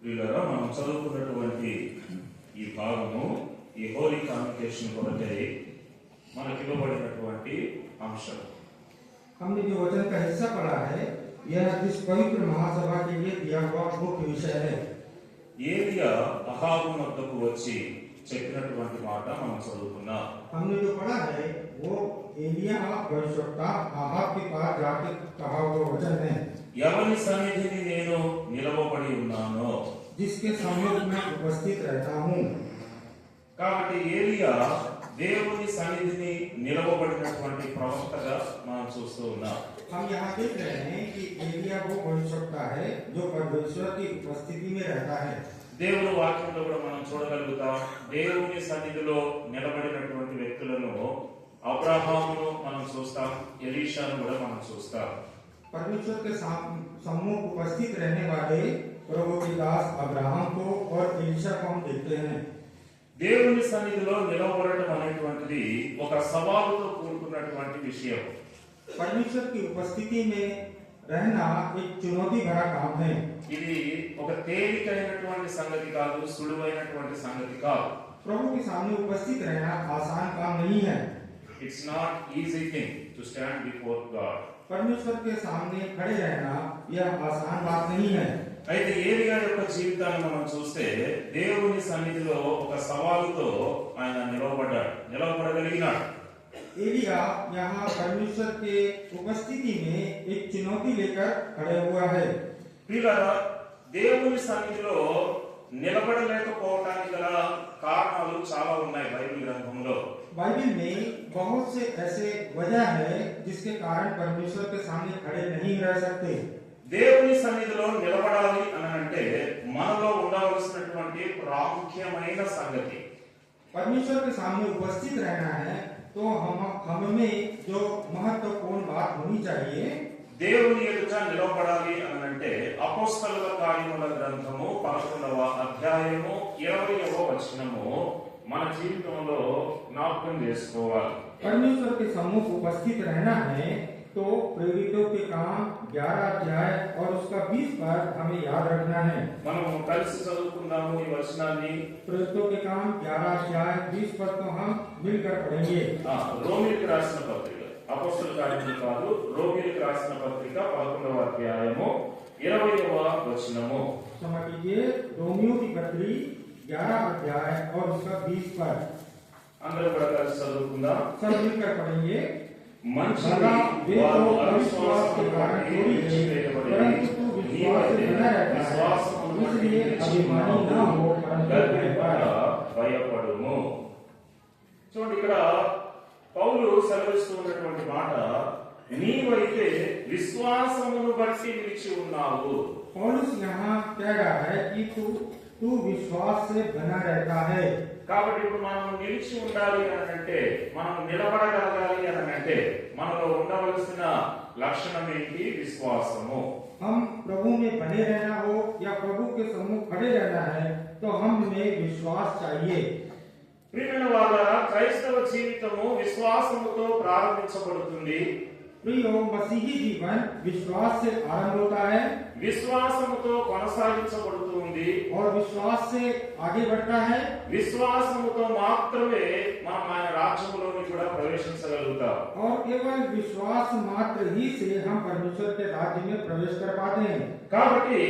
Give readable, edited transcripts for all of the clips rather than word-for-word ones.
వీళ్ళరా మనం చదువుకున్నటువంటి ఈ భాగము ఈ హోలీ కాన్వకేషన్ కొరకై మనకి ఇవ్వబడినటువంటి అంశం. हमने जो वचन का हिस्सा पढ़ा है यह इस पवित्र महासभा के लिए दिया हुआ मुख्य विषय है। ఏలియా అహాబు వద్దకు వచ్చి చెప్పినటువంటి మాట మనం చదువుకున్నాం. हमने जो पढ़ा है वो एलिया भविष्यवक्ता आहाब के पास जाके कहा हुआ वचन है। ఎవరి సన్నిధిని నేను నిలవబడి ఉన్నానో, जिसके सम्मुख में उपस्थित रहता हूँ। కాబట్టి ఏలియా దేవుని సన్నిధిని నిలవబడినటువంటి ప్రవక్తగా మనం చూస్తూ ఉన్నాం. हम यहाँ देख रहे हैं कि एलिया वो भविष्यवक्ता है जो परमेश्वर की उपस्थिति में रहता है। దేవుని వాక్యంలో కూడా మనం చూడగలుగుతాం. దేవుని సన్నిధిలో నిలబడినటువంటి వ్యక్తులను అబ్రహామును మనం చూస్తాం, ఎలీషాను కూడా మనం చూస్తాం. परमेश्वर के सम्मुख उपस्थित रहने वाले प्रभु के दास अब्राहम को और एलीशा को हम देखते हैं। దేవుని సన్నిధిలో నిలవబడటం అనేటువంటిది ఒక సవాలుతో కూడుకున్నటువంటి విషయం. परमेश्वर की उपस्थिति में रहना एक चुनौती भरा काम है। ఇది ఒక తేలికైనటువంటి సంగతి కాదు, సులువైనటువంటి సంగతి కాదు. प्रभु के सामने उपस्थित रहना आसान काम नहीं है। It's not easy thing to stand before God. परमेश्वर के सामने खड़े रहना यह आसान बात नहीं है। అయితే ఏలియా యొక్క జీవితాన్ని మనం చూస్తే దేవుని సన్నిధిలో ఒక సవాలుతో ఆయన నిలవబడగలిగినాడు. एलिया यहाँ परमेश्वर के उपस्थिति में एक चुनौती लेकर खड़े हुआ है। ప్రియులారా, దేవుని సన్నిధిలో నిలబడలేకపోవడానికి గల కారణాలు చాలా ఉన్నాయి బైబిల్ గ్రంథంలో. बाइबल में बहुत से ऐसे वजह है जिसके कारण परमेश्वर के सामने खड़े नहीं रह सकते। దేవుని సన్నిధిలో నిలబడాలి అని అంటే మనలో ఉండవలసినటువంటి ప్రాముఖ్యమైన సంగతి, परमेश्वर के सामने उपस्थित रहना है तो हम में जो महत्वपूर्ण बात होनी चाहिए, దేవుని ఎదుట నిలబడాలి అని అంటే అపోస్తలుల కార్యముల గ్రంథము 11వ అధ్యాయము 20వ వచనము మన జీవితంలో జ్ఞాపకం చేసుకోవాలి. परमेश्वर के सम्मुख उपस्थित रहना है तो प्रेरितों के काम 11 अध्याय और उसका 20 पद हमें याद रखना है। మనం కలిసి చదువుకుందాము ఈ వచనాన్ని. प्रेरितों के काम 11 अध्याय 20 पद को हम मिलकर पढ़ेंगे। రోమీయులకు రాసిన పత్రిక, అపోస్తలుల కార్యములు కాదు, రోమీయులకు రాసిన పత్రిక 11వ అధ్యాయము 20వ వచనము. क्षमा कीजिए, रोमियो की पत्री 11 अध्याय और उसका 20 पद అందరూ కూడా కలిసి చదువుకుందాం. सब मिलकर पढ़ेंगे। మంచిది వారు అవిశ్వాస के कारण चोरी है, परंतु तू विश्वास से बना रहता है, इसलिए अभिमानी न हो परंतु భయపడుము. చూడండి, ఇక్కడ పౌలు సెలవిస్తూ ఉన్నటువంటి మాట, నీవైతే విశ్వాసమును బట్టి నిలిచి ఉన్నావు. पौलुस यहाँ कह रहा है कि तू विश्वास से बना रहता है। కాబట్టి ఇప్పుడు మనం నిలిచి ఉండాలి అని అంటే, మనం నిలబడగలగాలి అని అంటే మనలో ఉండవలసిన లక్షణం ఏంటి? విశ్వాసము. हम प्रभु में बने रहना हो या प्रभु के सम्मुख खड़े रहना है तो हम में विश्वास चाहिए। ప్రియమైన వారలారా, క్రైస్తవ జీవితము విశ్వాసముతో ప్రారంభించబడుతుంది. प्रियो, मसीही जीवन विश्वास से आरंभ होता है, విశ్వాసముతో కొనసాగించబడుతుంది और विश्वास से आगे बढ़ता है। విశ్వాసముతో మాత్రమే మనం ఆయన రాజ్యములోని కూడా ప్రవేశించగలుగుతాం. और केवल विश्वास मात्र ही से हम परमेश्वर के राज्य में प्रवेश कर पाते हैं। కాబట్టి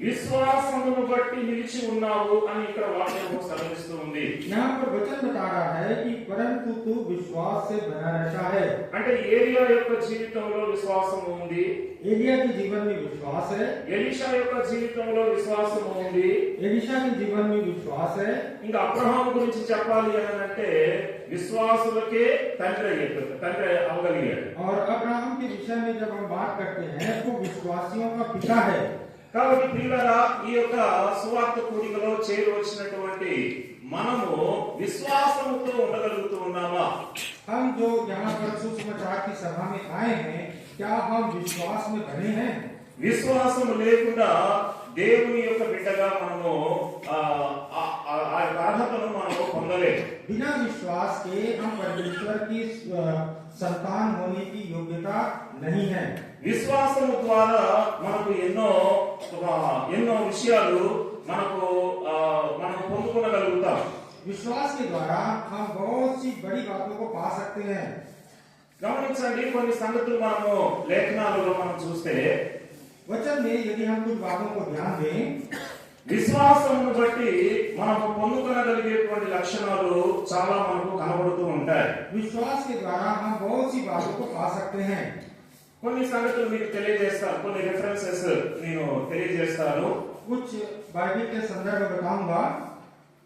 విశ్వాసమును బట్టి నిలిచి ఉన్నావు అని ఇక్కడ వాక్యము సెలవిస్తూ ఉంది. यहाँ पर वचन बता रहा है कि परंतु तू विश्वास से बना रहता है। అంటే ఏలియా యొక్క జీవితంలో విశ్వాసము ఉంది, एलिया के जीवन में विश्वास है, ఎలీషా యొక్క జీవితంలో విశ్వాసము ఉంది, एलीशा के जीवन में विश्वास है। ఇంకా అబ్రహాము గురించి చెప్పాలి అని అంటే విశ్వాసులకే తండ్రి అవగలిగాడు. और अब्राहम के विषय में जब हम बात करते हैं तो विश्वासियों का पिता है। కాబట్టి ప్రియులారా, ఈ యొక్క సువార్త కూడికలో చేరవచ్చినటువంటి మనము విశ్వాసముతో ఉండగలుగుతూ ఉన్నామా? हम जो यहाँ पर सुसमाचार की सभा में आए हैं, क्या हम विश्वास में बने हैं? విశ్వాసం లేకుండా దేవుని యొక్క బిడ్డగా మనము ఆ అర్హతను మనము పొందలేము. बिना विश्वास के हम परमेश्वर की संतान होने की योग्यता नहीं है। విశ్వాసము ద్వారా మనకు ఎన్నో విషయాలు మనం పొందుకోగలుగుతాం. विश्वास के द्वारा हम बहुत सी बड़ी बातों को पा सकते हैं. గమనించండి, కొన్ని సంగతులు మనము లేఖనాలలో మనం చూస్తే वचन में यदि हम कुछ बातों को ध्यान दें, విశ్వాసమును బట్టి మనము పొందుకోగలిగేటువంటి లక్షణాలు చాలా మనకు కనబడుతూ ఉంటాయి. विश्वास के द्वारा हम बहुत सी बातों को पा सकते हैं. కొన్ని సంగతులు మీకు తెలియజేస్తాను, కొన్ని రెఫరెన్సెస్ నేను తెలియజేస్తాను. कुछ बाइबल के संदर्भ बताऊंगा.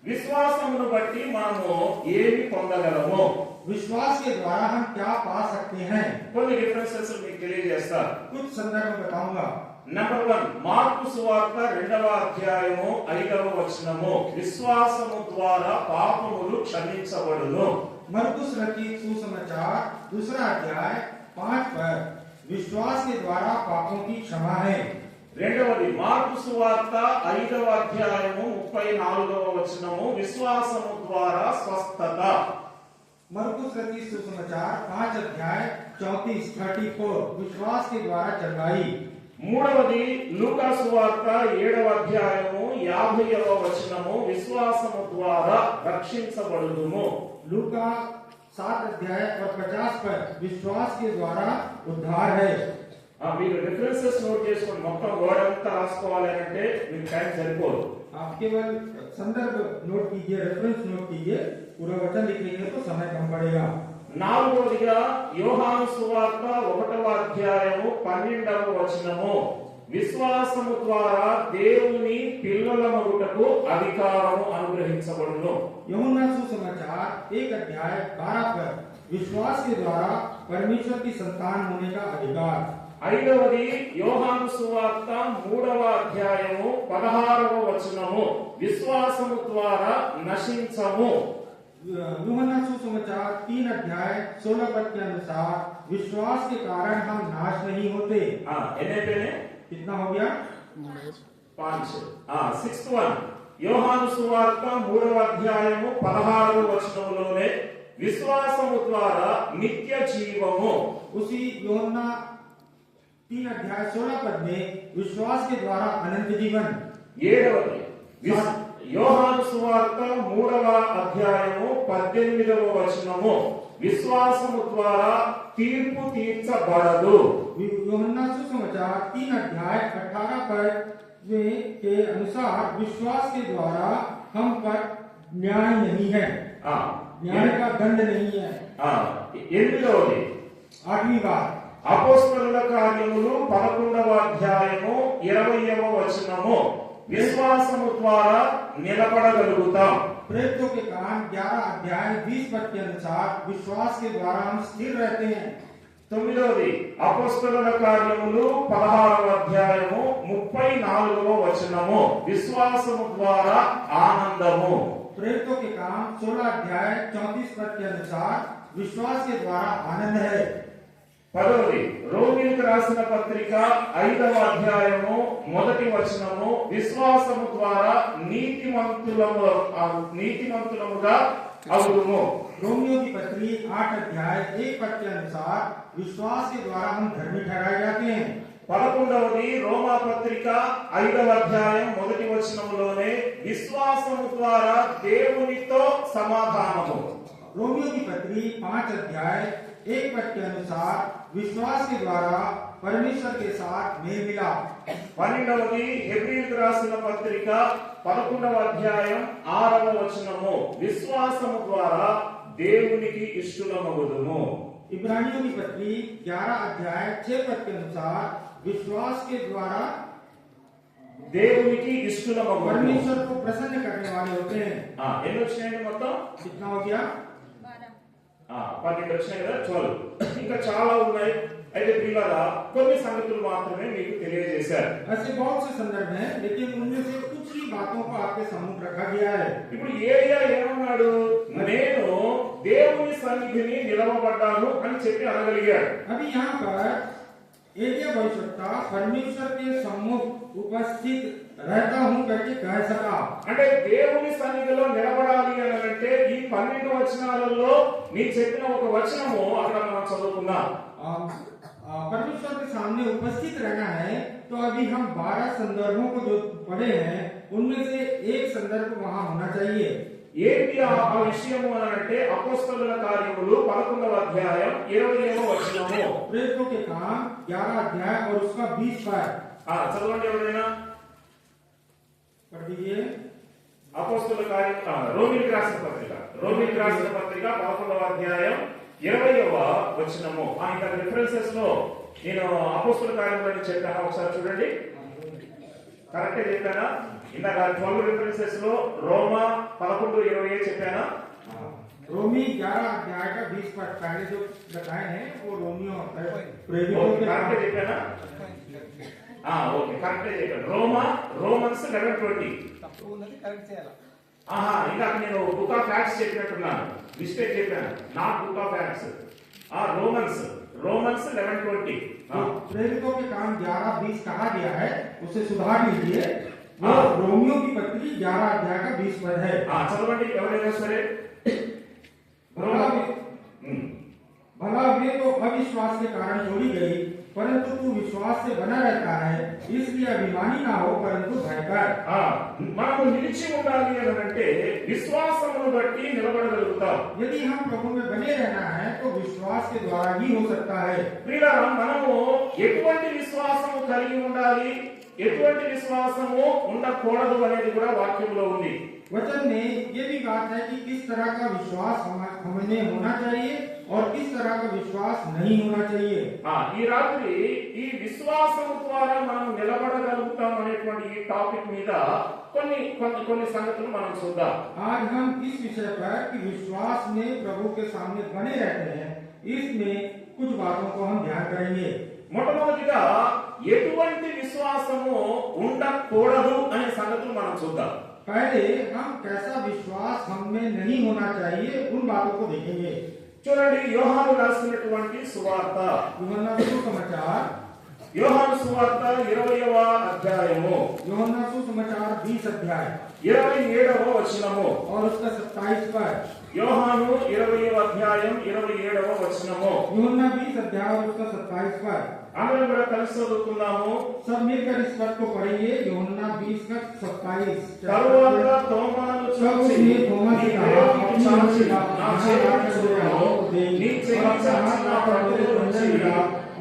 విశ్వాసమును బట్టి మనము ఏమి పొందగలము, विश्वास के द्वारा हम क्या पा सकते हैं, కొన్ని రెఫరెన్సెస్ మీకు తెలియజేస్తాను. कुछ संदर्भ बताऊंगा. నంబర్ 1, మార్కు సువార్త 2వ అధ్యాయము 5వ వచనము, విశ్వాసము ద్వారా పాపములు క్షమించబడును. मरकुस रचित सुसमाचार 2रा अध्याय 5 पर विश्वास के द्वारा पापों की क्षमा है. రెండవది, మార్కు సువార్త 5వ అధ్యాయము 34వ వచనము, విశ్వాసము ద్వారా స్వస్థత. मरकुस रचित सुसमाचार 5 अध्याय 34 विश्वास के द्वारा चंगाई. మూడవది, లూకా సువార్త 7వ అధ్యాయము 50వ వచనము, విశ్వాసము ద్వారా రక్షించబడుదుము. लूका 7 अध्याय और 50 पर विश्वास के द्वारा उद्धार है. మీరు రిఫరెన్సెస్ నోట్ చేసుకొని మొత్తం వర్డ్ అంతా రాసుకోవాలి అంటే మీకు టైం సరిపోదు. आप केवल संदर्भ नोट कीजिए, रेफरेंस नोट कीजिए, पूरा वचन लिखेंगे तो समय कम पड़ेगा. నాలుగవదిగా యోహాను సువార్త 1వ అధ్యాయము 12వ వచనము, విశ్వాసము ద్వారా దేవుని పిల్లలమగుటకు అధికారము అనుగ్రహించబడును. यूहन्ना सुसमाचार 1 अध्याय 12 पर विश्वास के द्वारा परमेश्वर की संतान होने का अधिकार. ఐదవది, యోహాను సువార్త 3వ అధ్యాయము 16వ వచనము, విశ్వాసము ద్వారా నశించము. यूहन्ना सुसमाचार 3 अध्याय 16 पद के अनुसार विश्वास के कारण हम नाश नहीं होते. ఎన్నైపోయినాయి? कितना हो गया? 5. 6th one, యోహాను సువార్త 3వ అధ్యాయము 16వ వచనములోనే విశ్వాసము ద్వారా నిత్య జీవము. उसी यूहन्ना 3 अध्याय 16 पद में विश्वास के द्वारा अनंत जीवन. ఏడవది, యోహాను సువార్త 3వ అధ్యాయము 18వ వచనము, విశ్వాసము ద్వారా తీర్పు తీర్చబడదు. यूहन्ना सुसमाचार 3 अध्याय 18 पद के अनुसार विश्वास के द्वारा हम पर न्याय नहीं है, न्याय का दंड नहीं है. ఎనిమిదవది, 8वीं बात, అపోస్తలుల కార్యములు 11వ అధ్యాయము 20వ వచనము, విశ్వాసము ద్వారా నిలబడగలుగుతాం. प्रेरितों के काम 11 अध्याय 20 पद के अनुसार विश्वास के द्वारा हम स्थिर रहते हैं. తొమ్మిదవది, అపోస్తలుల కార్యములు 16వ అధ్యాయము 34వ వచనము, విశ్వాసము ద్వారా ఆనందము. प्रेरितों के काम 16 अध्याय 34 पद के अनुसार विश्वास के द्वारा आनंद है. పదవది, రోమీయులకు రాసిన పత్రిక 5వ అధ్యాయము 1వ వచనము, విశ్వాసము ద్వారా నీతిమంతులముగా అవుదుము. रोमियो की पत्री 8 अध्याय 1 पद के अनुसार विश्वास के द्वारा हम धर्मी ठहराए जाते हैं. 11వది, రోమా పత్రిక 5వ అధ్యాయం 1వ వచనములోనే విశ్వాసము ద్వారా దేవునితో సమాధానము. रोमियो की पत्री 5 अध्याय 1 पद के अनुसार विश्वास के द्वारा परमेश्वर के साथ मेल मिलाप. 12వది, హెబ్రీయులకు రాసిన పత్రిక 11వ అధ్యాయం 6వ వచనము, విశ్వాసము ద్వారా దేవునికి ఇష్టలమగుదుము. इब्रानियों की पत्री 11 अध्याय 6 पद के अनुसार विश्वास के द्वारा దేవునికి ఇష్టలమగుదుము. परमेश्वर को प्रसन्न करने वाले होते हैं. ఎన్ని వచ్చినాయండి మొత్తం? कितना हो गया? 12 వచ్చినాయి కదా, 12. ఇంకా చాలా ఉన్నాయి. అయితే పిల్లరా కొన్ని సంగతులు మాత్రమే మీకు తెలియజేశారు. ऐसे बहुत से संदर्भ हैं, लेकिन उनमें से कुछ ही बातों को आपके सम्मुख रखा गया है. ఇప్పుడు ఏలియా ఏమన్నాడు? నేను దేవుని సన్నిధిని నిలవబడ్డాను అని చెప్పి అనగలిగాడు. अभी यहाँ पर एलिया भविष्यवक्ता परमेश्वर के सम्मुख उपस्थित रहता हूँ करके कह सका. అంటే దేవుని సన్నిధిలో నిలబడాలి అని అంటే ఈ 12 వచనాలలో నీ చెప్పిన ఒక వచనము అక్కడ మనం చదువుకున్నాం. परमेश्वर के सामने उपस्थित रहना है, तो अभी हम 12 संदर्भों को जो पढ़े हैं उनमें से एक संदर्भ वहां होना चाहिए। ఏంటి ఆ విషయము అని అంటే అపోస్తలుల కార్యములు 11వ అధ్యాయం 20వ వచనము. प्रेरितों के काम 11 अध्याय और उसका 20 पद చదవండి ఎవరైనా पढ़ दीजिए। అపోస్తలుల కార్యం రోమీయులకు రాసిన పత్రిక 11వ అధ్యాయం 20వ వచనము. ఇంత రిఫరెన్సెస్ లో నేను అపోస్తలుల కార్యములను చెప్పాను, ఒకసారి చూడండి. కరెక్టే చెప్పానా? ఇందాక 12 రిఫరెన్సెస్ లో రోమా 11:20 చెప్పానా? रोमी 11 अध्याय का 20 पद पहले जो बताए हैं वो रोमियो प्रेरितों के काम కరెక్టే చెప్పానా? ఓకే, కరెక్టే చెప్పాను. రోమన్స్ 11:20. తప్పు ఉన్నది కరెక్ట్ చేయాలి. ఇందాక నేను బుక్ ఆఫ్ యాక్ట్స్ చెప్పినట్టున్నాను, మిస్టేక్ చెప్పాను, not book of acts. Romans 11:20. प्रेरितों के काम 11-20 कहा गया है, उसे सुधार लीजिए। वो रोमियो की पत्री 11 अध्याय का 20 पद है। చదవండి ఎవరైనా సరే. भला वे तो अविश्वास के कारण छोड़ी गई, परंतु तू विश्वास से बना रहता है, इसलिए अभिमानी ना हो परंतु भयकर। మనము నిలిచి ఉండాలి అని అంటే విశ్వాసమును బట్టి నిలబడగలుగుతాం. यदि हम प्रभु में बने रहना है तो विश्वास के द्वारा ही हो सकता है। ప్రియులారా, మనము ఎటువంటి విశ్వాసము కలిగి ఉండాలి, ఎటువంటి విశ్వాసము ఉండకూడదు అనేది కూడా వాక్యంలో ఉంది. वचन में ये भी बात है कि किस तरह का विश्वास हमें होना चाहिए और किस तरह का विश्वास नहीं होना चाहिए। ఈ రాత్రి ఈ విశ్వాసము ద్వారా మనం నిలబడగలుగుతాం అనేటువంటి ఈ టాపిక్ మీద కొన్ని సంగతులు మనం చూద్దాం. आज हम इस विषय पर कि विश्वास में प्रभु के सामने बने रहते हैं, इसमें कुछ बातों को हम ध्यान करेंगे। మొట్టమొదటిగా ఎటువంటి విశ్వాసము ఉండకూడదు అనే సంగతులు మనం చూద్దాం. पहले हम कैसा विश्वास हमें नहीं होना चाहिए उन बातों को देखेंगे। చూడండి, యోహాను రాసినటువంటి సువార్త, यूहन्ना सुसमाचार 20వ అధ్యాయము 20 अध्याय 27వ వచనము. और उसका 27 पद। యోహాను 20వ అధ్యాయం 27వ వచనము. यूहन्ना 20 अध्याय और उसका 27 पद। అందరం కూడా కలిసి చదువుకుందాము. सब मिलकर इस पद को पढ़ेंगे। यूहन्ना 20 का 27। తరువాత తోమాను చూచి, నీ దేవునికి చాచి నా చేతిని చూడము, నీ చెయ్యి చాచి నా ప్రభువును ఉంచి,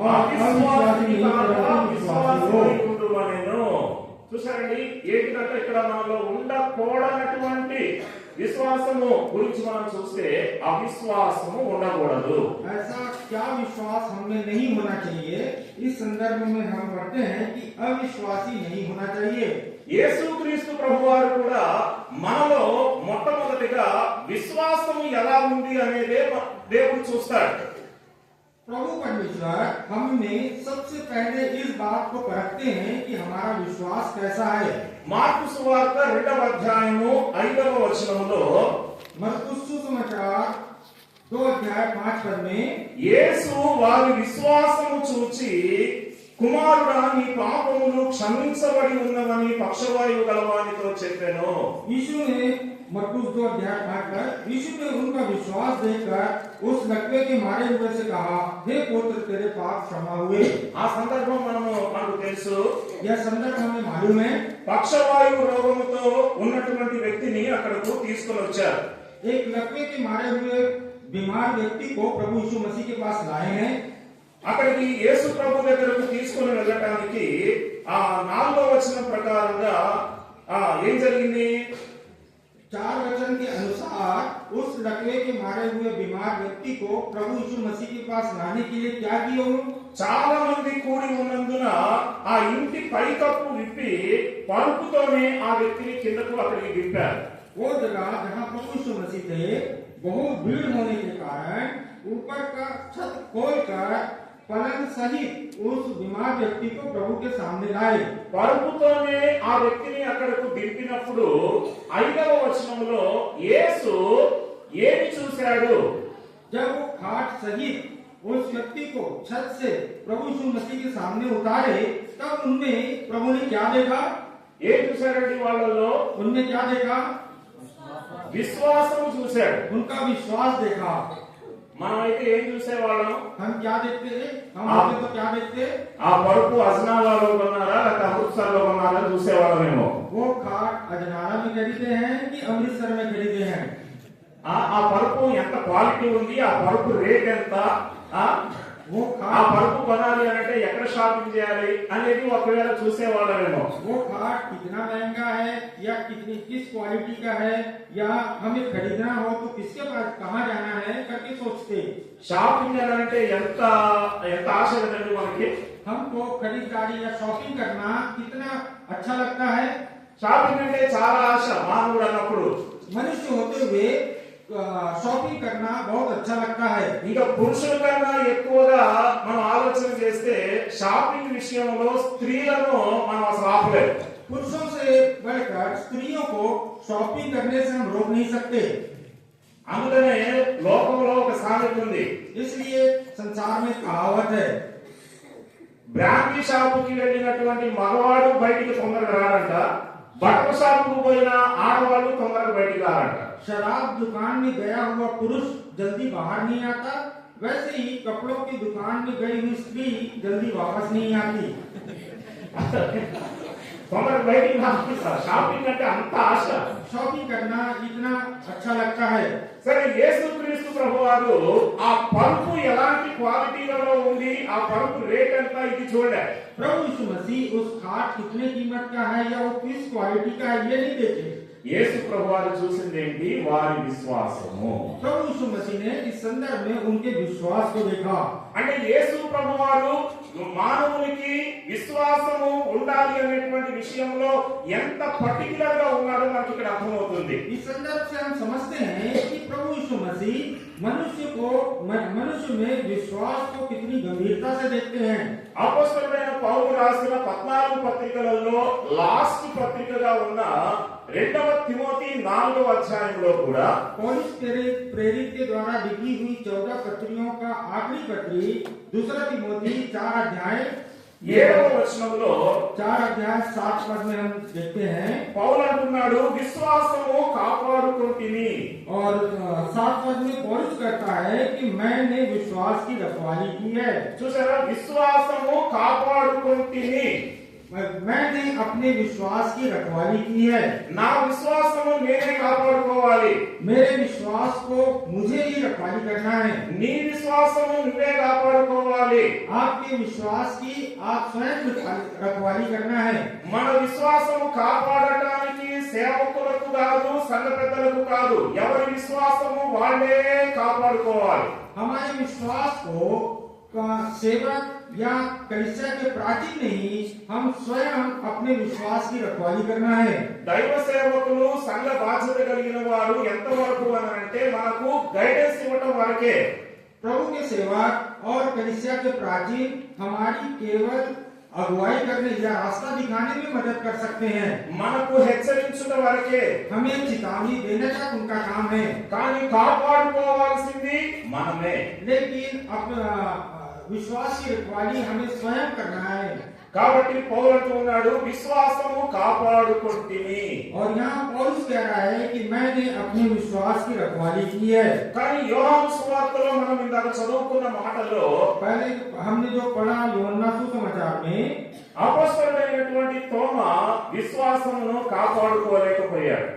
అవిశ్వాసి కాక విశ్వాసివై ఉండుమనెను. చూసారండి, ఏంటంటే ఇక్కడ మనలో ఉండకూడనటువంటి విశ్వాసము గురించి మనం చూస్తే అవిశ్వాసము ఉండకూడదు. ऐसा क्या विश्वास हमें नहीं होना चाहिए? इस संदर्भ में हम पढ़ते हैं कि अविश्वासी नहीं होना चाहिए। యేసుక్రీస్తు ప్రభువారు కూడా మనలో మొట్టమొదటిగా విశ్వాసము ఎలా ఉంది అనేదే దేవుడు చూస్తాడు. प्रभु परमेश्वर हमने सबसे पहले इस बात को परखते हैं कि हमारा विश्वास कैसा है। మార్కు సువార్త 2వ అధ్యాయము 5వ వచనంలో मरकुस सुसमाचार 2 अध्याय 5 पद में యేసు వారి విశ్వాసము చూచి, కుమారుడా నీ పాపములు క్షమించబడి ఉన్నవని పక్షవాయువు గలవానితో చెప్పెను. यीशु ने मरकुस 2 अध्याय 5 पर यीशु ने उनका विश्वास देखकर उस लकवे के मारे हुए से कहा, हे पुत्र तेरे पाप क्षमा हुए। ఆ సందర్భం మనకు తెలుసు. यह संदर्भ हमें मालूम है। పక్షవాయువు రోగముతో ఉన్నటువంటి వ్యక్తిని అక్కడకు తీసుకొని వచ్చారు. एक लकवे के मारे हुए बीमार व्यक्ति को प्रभु यीशु मसीह के पास लाए हैं। అక్కడికి యేసు ప్రభు దగ్గరకు తీసుకొని వెళ్ళటానికి 4వ వచనం ప్రకారంగా ఏం జరిగింది? 4 वचन के अनुसार उस लकवे के मारे हुए बीमार व्यक्ति को प्रभु यीशु मसीह के पास लाने के लिए क्या किया? చాలా మంది కూడి ఉన్నందున ఆ ఇంటి పైకప్పు విప్పి పరుపుతోనే ఆ వ్యక్తిని కిందకు అక్కడికి దింపారు. वो जगह जहाँ प्रभु यीशु मसीह थे, बहुत भीड़ होने के कारण ऊपर का छत खोलकर पलंग सहित उस बीमार व्यक्ति को प्रभु के सामने लाए। పరుపుతోనే ఆ వ్యక్తిని అక్కడకు దింపినప్పుడు 5వ వచనంలో యేసు ఏమి చూశాడు? जब वो खाट सहित उस व्यक्ति को छत से प्रभु यीशु मसीह के सामने उतारे, तब उनमें प्रभु ने क्या देखा? ఏం చూశాడండి వాళ్ళలో? उनने क्या देखा? విశ్వాసం చూశాడు. उनका विश्वास देखा। మనమైతే ఏం చూసేవాళ్ళం? हम क्या देखते हैं? हम हाँ। होते तो क्या देखते हैं? ఆ పరుపు అజ్నాలాలో కొన్నారా లేక అమృత్సర్లో కొన్నారా చూసేవాళ్ళమేమో. वो खाट अजनाला में खरीदे हैं कि अमृतसर में खरीदे हैं? ఆ పరుపు ఎంత క్వాలిటీ ఉంది, ఆ పరుపు రేట్ ఎంత, वो ఆ खाट పరుపు కొనాలి అంటే ఎక్కడ షాపింగ్ చేయాలి అనేది ఒకవేళ చూసేవాళ్ళమేమో. वो खाट कितना महंगा है या किस क्वालिटी का है या हमें खरीदना हो तो किसके पास कहाँ जाना है करके सोचते। షాపింగ్ అంటే ఎంత ఎంత ఆశ కదండి మనకి. हमको खरीदारी या शॉपिंग करना कितना अच्छा लगता है। షాపింగ్ అంటే చాలా ఆశ మానవుడు అన్నప్పుడు. मनुष्य होते हुए शॉपिंग करना बहुत अच्छा लगता है। ఇంకా పురుషుల కన్నా ఎక్కువగా మనం ఆలోచన చేస్తే షాపింగ్ విషయంలో స్త్రీలను మనం అసలు ఆపలేము. पुरुषों से बढ़कर स्त्रियों को शॉपिंग करने से हम रोक नहीं सकते। అందుకనే లోకంలో ఒక సామెత ఉంది. इसलिए संसार में कहावत है, బ్రాండీ షాపుకి వెళ్ళినటువంటి మగవాడు బయటికి తొందరగా రారంట, బట్టల షాపుకు పోయిన ఆడవాళ్ళు తొందరగా బయటికి రారంట. शराब दुकान में गया हुआ पुरुष जल्दी बाहर नहीं आता, वैसे ही कपड़ों की दुकान में गई हुई स्त्री जल्दी वापस नहीं आती। తొందరగా బయటికి రాకుండా షాపింగ్ అంటే అంత ఆశ. शॉपिंग करना इतना अच्छा लगता है। సరే, యేసుక్రీస్తు ప్రభువారు ఆ పరుపు ఎలాంటి క్వాలిటీలో ఉంది, ఆ పరుపు రేట్ ఎంత ఇది చూడలే. प्रभु यीशु मसीह उस खाट कितने कीमत का है या वो किस क्वालिटी का है ये नहीं देखे। యేసు ప్రభువారు చూసింది ఏంటి? వారి విశ్వాసము. प्रभु यीशु मसीह ने इस संदर्भ में उनके विश्वास को देखा। అంటే యేసు ప్రభువారు మానవునికి విశ్వాసము ఉండాలి అనేటువంటి విషయంలో ఎంత పర్టిక్యులర్ గా ఉన్నాడో మనకి ఇక్కడ అర్థమవుతుంది. इस संदर्भ से हम समझते हैं कि प्रभु यीशु मसीह मनुष्य में विश्वास को कितनी गंभीरता से देखते हैं। అపోస్తలుడైన పౌలు రాసిన 14 పత్రికలలో లాస్ట్ పత్రికగా ఉన్న 2వ తిమోతి 4వ అధ్యాయంలో కూడా पौलुस प्रेरित के द्वारा लिखी हुई 14 पत्रियों का आखिरी पत्री 2 तिमोथी 4 अध्याय 7వ వచనంలో 4 अध्याय 7 पद में हम देखते हैं, పౌలు అంటున్నాడు, విశ్వాసము కాపాడుకొంటిని. और 7 पद में पौलुस कहता है कि मैंने विश्वास की रखवाली की है। చూసారా, విశ్వాసము కాపాడుకొంటిని. मैंने अपने विश्वास की रखवाली की है। నా విశ్వాసము నేనే కాపాడుకోవాలి. मेरे विश्वास को मुझे ही रखवाली करना है। నీ విశ్వాసము నువ్వే కాపాడుకోవాలి. आपके विश्वास की आप स्वयं रखवाली करना है। మన విశ్వాసము కాపాడటానికి సేవకులకు కాదు, సంఘ పెద్దలకు కాదు, ఎవరి విశ్వాసము వాళ్ళే కాపాడుకోవాలి. हमारे विश्वास को सेवक या कलीसिया के प्राचीन नहीं, हम स्वयं अपने विश्वास की रखवाली करना है। దైవ సేవకులు సంఘ బాధ్యత కలిగిన వారు ఎంత వరకు అని అంటే మనకు గైడెన్స్ ఇవ్వడం వరకే. प्रभु के सेवक और कलीसिया के प्राचीन हमारी केवल अगुवाई करने या रास्ता दिखाने में मदद कर सकते हैं। మనకు హెచ్చరించడం వరకే, हमें चेतावनी देने तक उनका काम है। కానీ కాపాడుకోవాల్సింది మనమే. लेकिन अपना विश्वास की रखवाली हमें स्वयं करना है। కాబట్టి పౌలు అంటున్నాడు, విశ్వాసము కాపాడుకొంటిని. और यहाँ पौलुस कह रहा है कि मैंने अपने विश्वास की रखवाली की है। కానీ యోహాను సువార్తలో మనం ఇందాక చదువుకున్న మాటల్లో पहले हमने जो पढ़ा यूहन्ना सुसमाचार में, అపోస్తలుడైనటువంటి తోమా విశ్వాసమును కాపాడుకోలేకపోయాడు.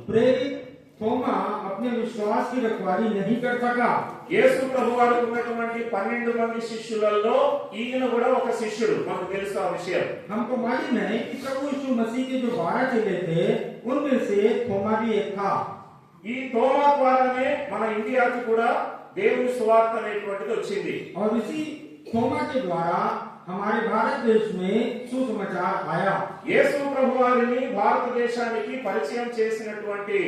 प्रेरित थोमा अपने विश्वास की रखवाली नहीं कर सका। యేసు ప్రభువారికి ఉన్నటువంటి 12 మంది శిష్యులలో ఈయన కూడా ఒక శిష్యుడు. మనకు తెలుసు ఆ విషయం. हमको मालूम है कि प्रभु यीशु मसीह के जो 12 चेले थे उनमें से थोमा भी एक था। ఈ తోమా ద్వారానే మన ఇండియాకి కూడా దేవుని సువార్త అనేటువంటిది వచ్చింది. और इसी थोमा के द्वारा हमारे भारत देश में सुसमाचार आया। యేసు ప్రభువారిని భారతదేశానికి పరిచయం చేసినటువంటి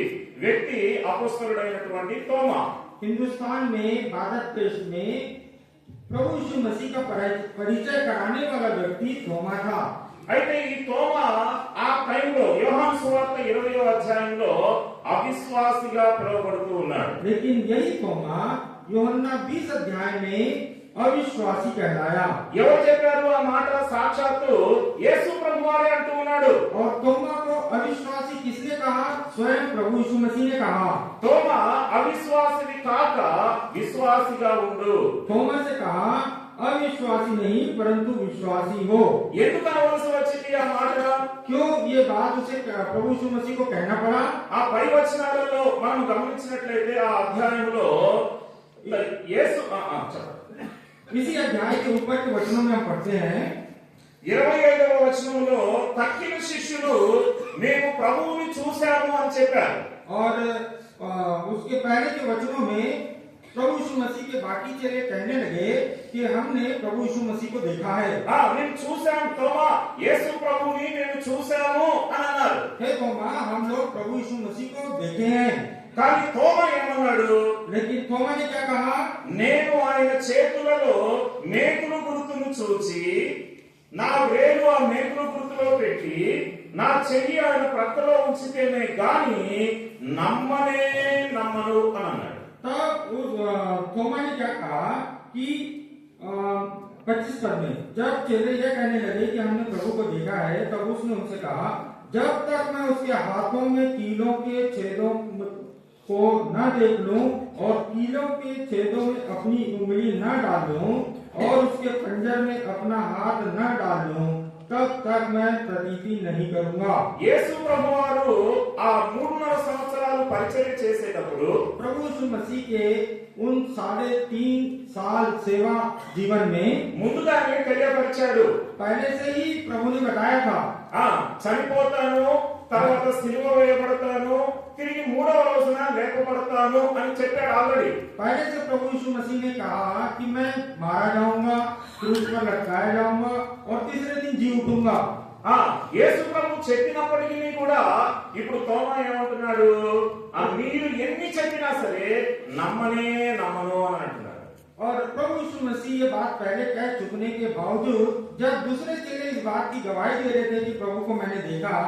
వ్యక్తి అపోస్తలుడైనటువంటి తోమా. हिंदुस्तान में भारत देश में प्रभु यीशु मसीह का परिचय कराने वाला व्यक्ति थोमा था। అయితే ఈ తోమా ఆ టైంలో యోహాను సువార్త 20వ అధ్యాయంలో అవిశ్వాసిగా పిలువబడుతూ ఉన్నాడు. लेकिन यही थोमा यूहन्ना 20 अध्याय में अविश्वासी कहलाया। ఎవరు చెప్పారు ఆ మాట? సాక్షాత్తు యేసు ప్రభువారే అంటూ ఉన్నాడు. और थोमा को अविश्वासी किसने कहा? स्वयं प्रभु यीशु मसीह ने कहा। తోమా అవిశ్వాసివి కాక విశ్వాసిగా ఉండు. थोमस से कहा अविश्वासी नहीं परंतु विश्वासी हो। ఎందుకు అనవలసి వచ్చింది ఆ మాట? क्यों ये बात उसे प्रभु यीशु मसीह को कहना पड़ा? ఆ పై వచనాలలో మనం గమనించినట్లయితే ఆ అధ్యాయంలో యేసు इसी अध्याय के ऊपर के वचनों में हम पढ़ते हैं 25వ వచనంలో తక్కిన శిష్యులు మేము ప్రభువుని చూశాము అని చెప్పారు. और उसके पहले के वचनों में प्रभु यीशु मसीह के बाकी चेले कहने लगे कि हमने प्रभु यीशु मसीह को देखा है। మేము చూసాం తోమా యేసు ప్రభువుని మేము చూసాము అని అన్నారు. हे थोमा हम लोग प्रभु यीशु मसीह को देखे हैं। కానీ తోమా ఏమన్నాడు? लेकिन थोमा ने क्या कहा? నేను ఆయన చేతులలో మేకుల గుర్తును చూచి నా వేలు ఆ మేకుల గుర్తులో పెట్టి నా చెయ్యి ఆయన ప్రక్కలో ఉంచితేనే గాని నమ్మను అని అన్నాడు. तब उस थोमा ने क्या कहा कि 25 पद में जब चेले यह कहने लगे कि हमने प्रभु को देखा है तब उसने उनसे कहा जब तक मैं उसके हाथों में कीलों के छेदों को न देख लूं और कीलों के छेदों में अपनी उंगली न डाल लूं और उसके पंजर में अपना हाथ न डाल लूं तब तक मैं प्रतीति नहीं करूंगा। యేసు ప్రభువారు ఆ 3.5 సంవత్సరాలు పరిచర్య చేసేటప్పుడు प्रभु यीशु मसीह के उन 3.5 साल सेवा जीवन में ముందుగానే తెలియపరిచాడు. पहले से ही प्रभु ने बताया था చనిపోతాను, తర్వాత సిలువ వేయబడతాను, తిరిగి 3వ రోజున లేపబడతాను అని చెప్పాడు ఆల్రెడీ. पहले से प्रभु यीशु मसीह ने कहा कि मैं मारा जाऊंगा, क्रूस पर लटकाया जाऊंगा और तीसरे दिन जी उठूंगा। యేసు ప్రభు చెప్పినప్పటికీ కూడా ఇప్పుడు తోమా ఏమంటున్నాడు? మీరు ఎన్ని చెప్పినా సరే నమ్మను అని అంటున్నాడు. और प्रभु यीशु मसीह ये बात पहले कह चुकने के बावजूद जब दूसरे चेले इस बात की गवाही दे रहे थे कि प्रभु को मैंने देखा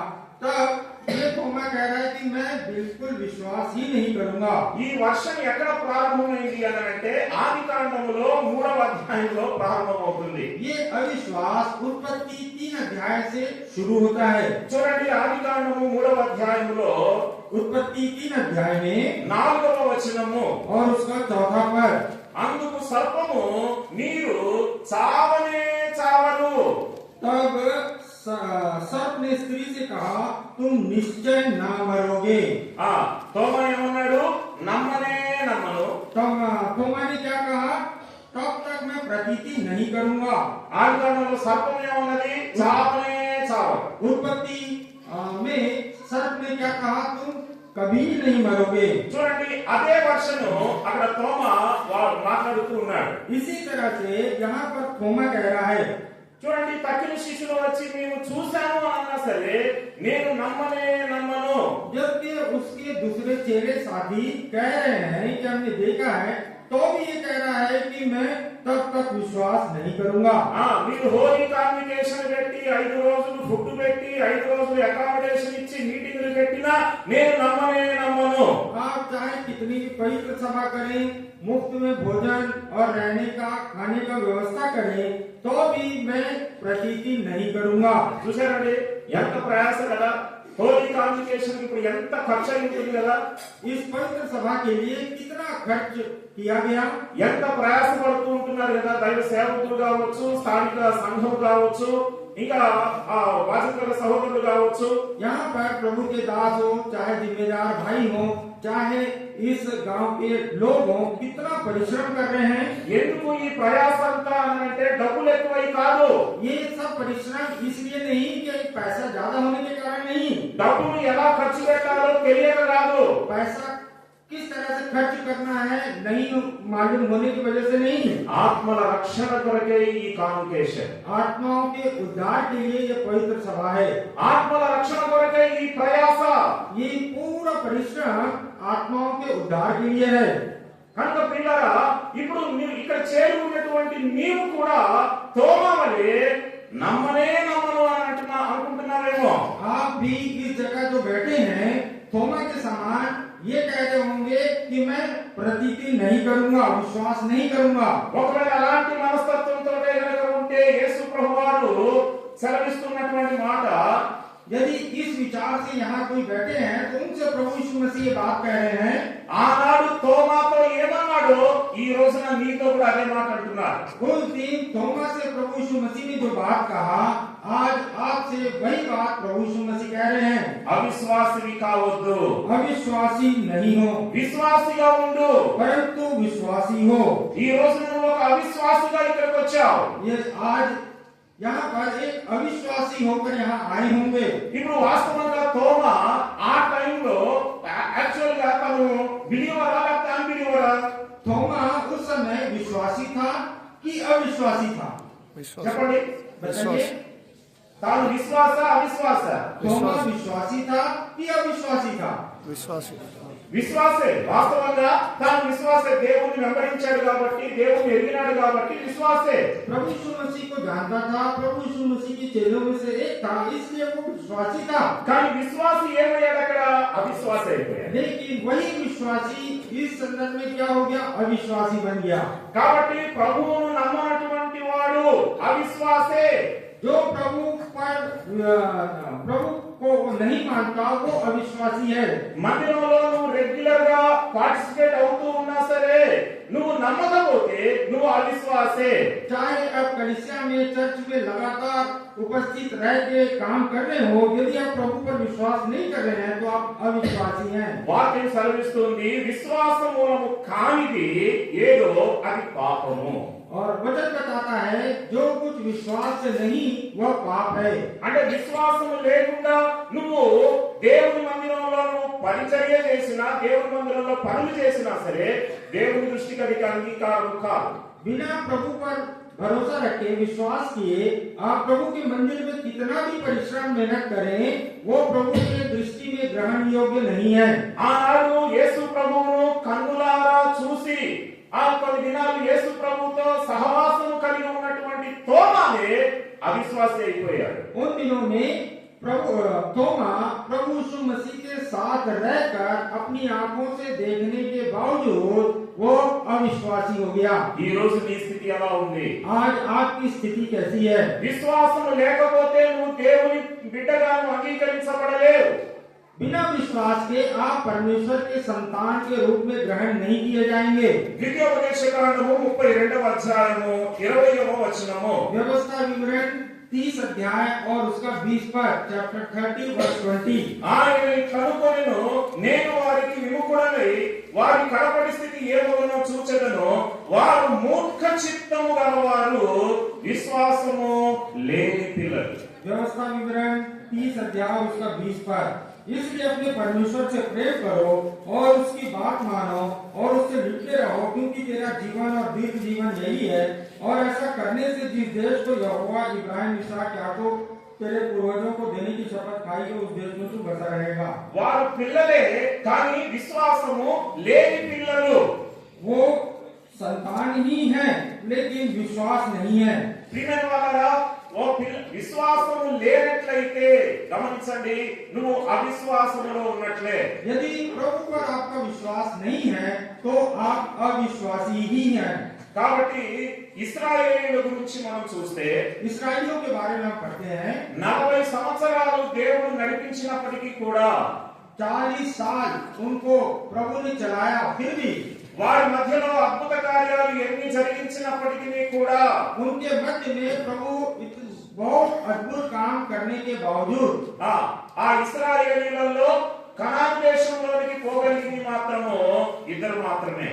तब ये थोमा कह रहा है कि मैं बिल्कुल विश्वास ही नहीं करूंगा। ఈ వర్షం ఎక్కడ ప్రారంభమైంది అని అంటే ఆదికాండములో 3వ అధ్యాయంలో ప్రారంభమవుతుంది. ये अविश्वास उत्पत्ति 3 अध्याय से शुरू होता है। చూడండి ఆదికాండము 3వ అధ్యాయంలో उत्पत्ति 3 अध्याय में 4వ వచనము और उसका 4था पद అందుకు సర్పము మీరు చావనే చావరు. तब सर्प ने स्त्री से कहा तुम निश्चय न मरोगे। తోమా ఏమన్నాడు? నమ్మను. तब थोमा ने क्या कहा? तब तक मैं प्रतीति नहीं करूंगा। ఆదికాండంలో సర్పం ఏమన్నది? చావనే చావరు. उत्पत्ति में सर्प ने क्या कहा? तुम कभी नहीं मरोगे। చూడండి అదే వర్షను అక్కడ తోమా మాట్లాడుతూ ఉన్నాడు. इसी तरह से यहाँ पर थोमा कह रहा है। చూడండి తక్కిన శిష్యులు వచ్చి మేము చూసాము అన్నా సరే నేను నమ్మను. जबकि उसके दूसरे चेले साथी कह रहे हैं कि हमने देखा है तो भी ये कह रहा है कि मैं तब तक विश्वास नहीं करूंगा। మీరు హోలీ కాన్వికేషన్ పెట్టి 5 రోజులు ఫుడ్ పెట్టి 5 రోజులు అకామిడేషన్ ఇచ్చి మీటింగ్లు పెట్టినా నేను నమ్మను. आप चाहे कितनी भी पवित्र सभा करें, मुफ्त में भोजन और रहने का खाने का व्यवस्था करें तो भी मैं प्रतीति नहीं करूंगा। చూసారండి ఎంత ప్రయాస కదా. హోలీ కాన్వికేషన్ ఇప్పుడు ఎంత ఖర్చు అవుతుంది కదా. इस पवित्र सभा के लिए कितना खर्च किया गया, ఎంత ప్రయాస పడుతూ ఉంటున్నారు కదా. దైవ సేవకులు కావచ్చు, స్థానిక సంఘం కావచ్చు, ఇంకా వాచకుల సహోదరులు కావచ్చు. यहाँ पर प्रभु के दास हो, चाहे जिम्मेदार भाई हो, चाहे इस गांव के लोग हो, कितना परिश्रम कर रहे हैं। ఎందుకు ఈ ప్రయాస అంతా అని అంటే డబ్బులు ఎక్కువై కాదు. ये सब परिश्रम इसलिए नहीं कि पैसा ज्यादा होने के कारण नहीं। డబ్బులు ఎలా ఖర్చు పెట్టాలో తెలియక కాదు. पैसा किस तरह से खर्च करना है नहीं मालूम होने की वजह से नहीं। ఆత్మల రక్షణ కొరకే ఈ కాన్వికేషన్. आत्माओं के उद्धार के लिए ये पवित्र सभा है। ఆత్మల రక్షణ కొరకే ఈ ప్రయాస. ये पूरा परिश्रम आत्माओं के उद्धार के लिए है। కనుక పిల్లరా ఇప్పుడు మీరు ఇక్కడ చేరుకున్నటువంటి నీవు కూడా తోమా వలె నమ్మను అని అనుకుంటున్నారేమో. आप भी इस जगह जो बैठे हैं थोमा के समान ये कह रहे होंगे कि मैं प्रतीति नहीं करूंगा, विश्वास नहीं करूंगा। ఒకవేళ అలాంటి మనస్తత్వంతో గనుక ఉంటే యేసు ప్రభువారు సెలవిస్తున్నటువంటి మాట यदि इस विचार से यहाँ कोई बैठे हैं तो उनसे प्रभु यीशु मसीह ये बात कह रहे हैं। ఆనాడు తోమాతో ఏమన్నాడో ఈ రోజున నీతో కూడా అదే మాట్లాడుతున్నారు. उस दिन थोमा से प्रभु यीशु मसीह ने जो बात कहा, आज आपसे वही बात प्रभु यीशु मसीह कह रहे हैं। అవిశ్వాసివి కావద్దు, अविश्वासी नहीं हो, విశ్వాసిగా ఉండు. परंतु विश्वासी हो। ఈ రోజు నువ్వు ఒక అవిశ్వాసిగా ఇక్కడికి వచ్చావు. ये आज यहाँ पर एक अविश्वासी होकर यहाँ आए होंगे। ఇప్పుడు వాస్తవంగా తోమా ఆ టైంలో యాక్చువల్ గా తను బిలీవరా లేకపోతే అన్బిలీవరా? थोमा उस समय विश्वासी था कि अविश्वासी था? చెప్పండి, बताइए। తాను విశ్వాస అవిశ్వాస? थोमा विश्वासी था कि अविश्वासी था? విశ్వాసి. విశ్వాసే. వాస్తవంగా తాను విశ్వాసే. దేవుని వెంబడించాడు కాబట్టి, దేవుని ఎరిగినాడు కాబట్టి విశ్వాసే. प्रभु यीशु मसीह को जानता था, प्रभु यीशु मसीह के चेलों में से एक था, इसलिए वो विश्वासी था। కానీ విశ్వాసి ఏమయ్యాడు అక్కడ? అవిశ్వాస అయిపోయాడు. लेकिन वही विश्वासी इस संदर्भ में क्या हो गया? अविश्वासी बन गया। కాబట్టి ప్రభువును నమ్మనటువంటి వాడు అవిశ్వాసే. जो प्रभु को नहीं मानता वो अविश्वासी है। మందిరంలో నువ్వు రెగ్యులర్ గా పార్టిసిపేట్ అవుతూ ఉన్నా సరే నువ్వు నమ్మకపోతే నువ్వు అవిశ్వాసే. चाहे आप कलीसिया में, चर्च में लगातार उपस्थित रह के काम कर रहे हो, यदि आप प्रभु पर विश्वास नहीं कर रहे हैं तो आप अविश्वासी हैं। వాక్యం సెలవిస్తుంది, విశ్వాసం మూలము కానిది ఏదో అది పాపము. और वचन बताता है जो कुछ विश्वास से नहीं वह पाप है। అంటే విశ్వాసం లేకుండా నువ్వు దేవుని మందిరంలో నువ్వు పరిచర్య చేసినా, దేవుని మందిరంలో పనులు చేసినా సరే దేవుని దృష్టికి అది అంగీకారం కాదు. बिना प्रभु पर भरोसा रखे, विश्वास किए आप प्रभु के मंदिर में कितना भी परिश्रम मेहनत करें, वो प्रभु की दृष्टि में ग्रहण योग्य नहीं है। ఆనాడు యేసు ప్రభువును కన్నులారా చూసి ఆ కొన్ని దినాలు యేసు ప్రభువుతో సహవాసం కలిగి ఉన్నటువంటి తోమానే అవిశ్వాసి అయిపోయాడు. उन दिनों में थोमा प्रभु यीशु मसीह के साथ रहकर अपनी आंखों से देखने के बावजूद वो अविश्वासी हो गया। ఈ రోజు నీ స్థితి ఎలా ఉంది? आज आपकी स्थिति कैसी है? విశ్వాసం లేకపోతే నువ్వు దేవుని బిడ్డగా అంగీకరించబడలేవు. बिना विश्वास के आप परमेश्वर के संतान के रूप में ग्रहण नहीं किए जाएंगे। ద్వితీయోపదేశకాండము 32వ అధ్యాయము 20వ వచనము. व्यवस्था विवरण 30 अध्याय और उसका 20 पद, चैप्टर 30 वर्स 20। ఆయన కనుకొనెను, నేను వారికి విముఖుడనై వారి కడపడి స్థితి ఏమగునో చూచెదను, వారు మూర్ఖ చిత్తము గలవారు, విశ్వాసము లేని పిల్లలు. व्यवस्था विवरण 30 अध्याय उसका 20 पद। इसलिए अपने परमेश्वर से प्रेम करो और उसकी बात मानो और उससे लिपटे रहो, क्योंकि तेरा जीवन और दीर्घ जीवन यही है। और ऐसा करने से जिस देश को यहोवा इब्राहिम, इसहाक, याकूब तेरे पूर्वजों को देने की शपथ खाई है, उस देश में तू बसा रहेगा। వారు పిల్లలే కానీ విశ్వాసము లేని పిల్లలు. वो संतान ही है लेकिन विश्वास नहीं है। ప్రియమైన వారలారా, విశ్వాసము లేనట్లయితే గమనించండి, నువ్వు అవిశ్వాసములో ఉన్నట్లే. यदि प्रभु पर आपका विश्वास नहीं है तो आप अविश्वासी ही हैं। కాబట్టి ఇశ్రాయేలీయుల గురించి మనం చూస్తే इस्राएलियों के बारे में हम पढ़ते हैं। 40 సంవత్సరాలు దేవుడు నడిపించినప్పటికీ కూడా 40 साल उनको प्रभु ने चलाया, फिर भी వారి మధ్యలో అద్భుత కార్యాలు ఎన్ని జరిగించినప్పటికీ కూడా उनके मध्य में प्रभु बहुत अद्भुत काम करने के बावजूद ఆ ఇశ్రాయేలీయులలో కనాను దేశంలోనికి పోగలిగింది మాత్రము ఇద్దరు మాత్రమే.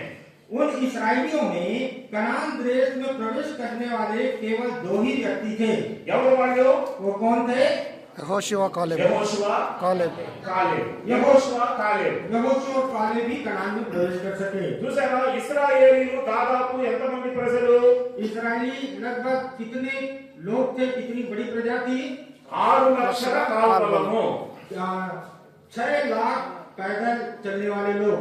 उन इस्राएलियों में कनान देश में प्रवेश करने वाले केवल 2 ही व्यक्ति थे। ఎవరు వాళ్ళు? वो कौन थे? యెహోషువ, కాలేబ్. యెహోషువ, కాలేబ్. కాలేబ్. యెహోషువ, కాలేబ్. यहोशू और कालेब भी कनान में प्रवेश कर सके। చూసారా, ఇశ్రాయేలీయులు దాదాపు ఎంతమంది ప్రజలు? इस्राएली लगभग कितने लोग थे, कितनी बड़ी प्रजा थी? 6 లక్షల కాల్బలము. 6 लाख पैदल चलने वाले लोग।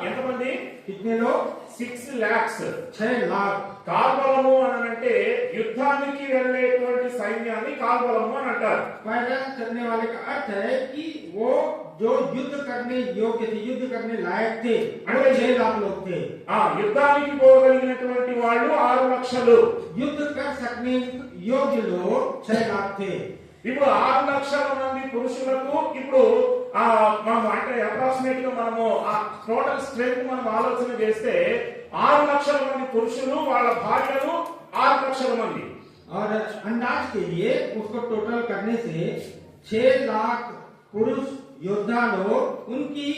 ఎంతమంది? कितने लोग? 6 lakhs. 6 लाख। కాల్బలము అని అంటే యుద్ధానికి వెళ్ళేటువంటి సైన్యాన్ని కాల్బలము అని అంటారు. पैदल चलने वाले का अर्थ है कि वो जो युद्ध करने योग्य थे, युद्ध करने लायक थे, वो 6 लाख लोग थे। యుద్ధానికి పోగలిగినటువంటి వాళ్ళు 6 లక్షలు. युद्ध कर सकने योग्य लोग 6 लाख थे। ఇప్పుడు 6 లక్షల మంది పురుషులకు ఇప్పుడు మనం అంటే అప్రాక్సిమేట్ గా మనము ఆ టోటల్ స్ట్రెంత్ మనం ఆలోచన చేస్తే 6 లక్షల మంది పురుషులు వాళ్ళ భార్యలు 6 లక్షల మంది और अंदाज के लिए उसको टोटल करने से 6 लाख पुरुष योद्धा लोग, उनकी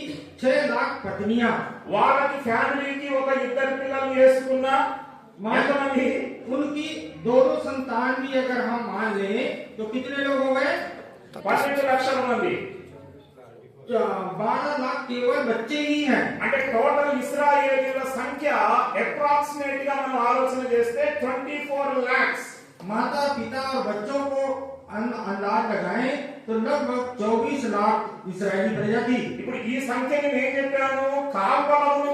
6 लाख पत्नियां, వాళ్ళకి ఫ్యామిలీకి ఒక ఇద్దరు పిల్లలు చేసుకున్నా ఎంతమంది उनकी दोनों संतान भी अगर हम मान लें तो कितने लोग हो गए? 12 లక్షల మంది 12 लाख केवल बच्चे ही हैं। అంటే టోటల్ ఇశ్రాయేలీల సంఖ్య అప్రాక్సిమేట్ గా మనం ఆలోచన చేస్తే 24 lakhs माता पिता और बच्चों को अंदाज लगाएं तो लगभग 24 लाख इस्राएली प्रजा थी। ఇప్పుడు ఈ సంఖ్యని నేను చెప్పాను కాల్వలను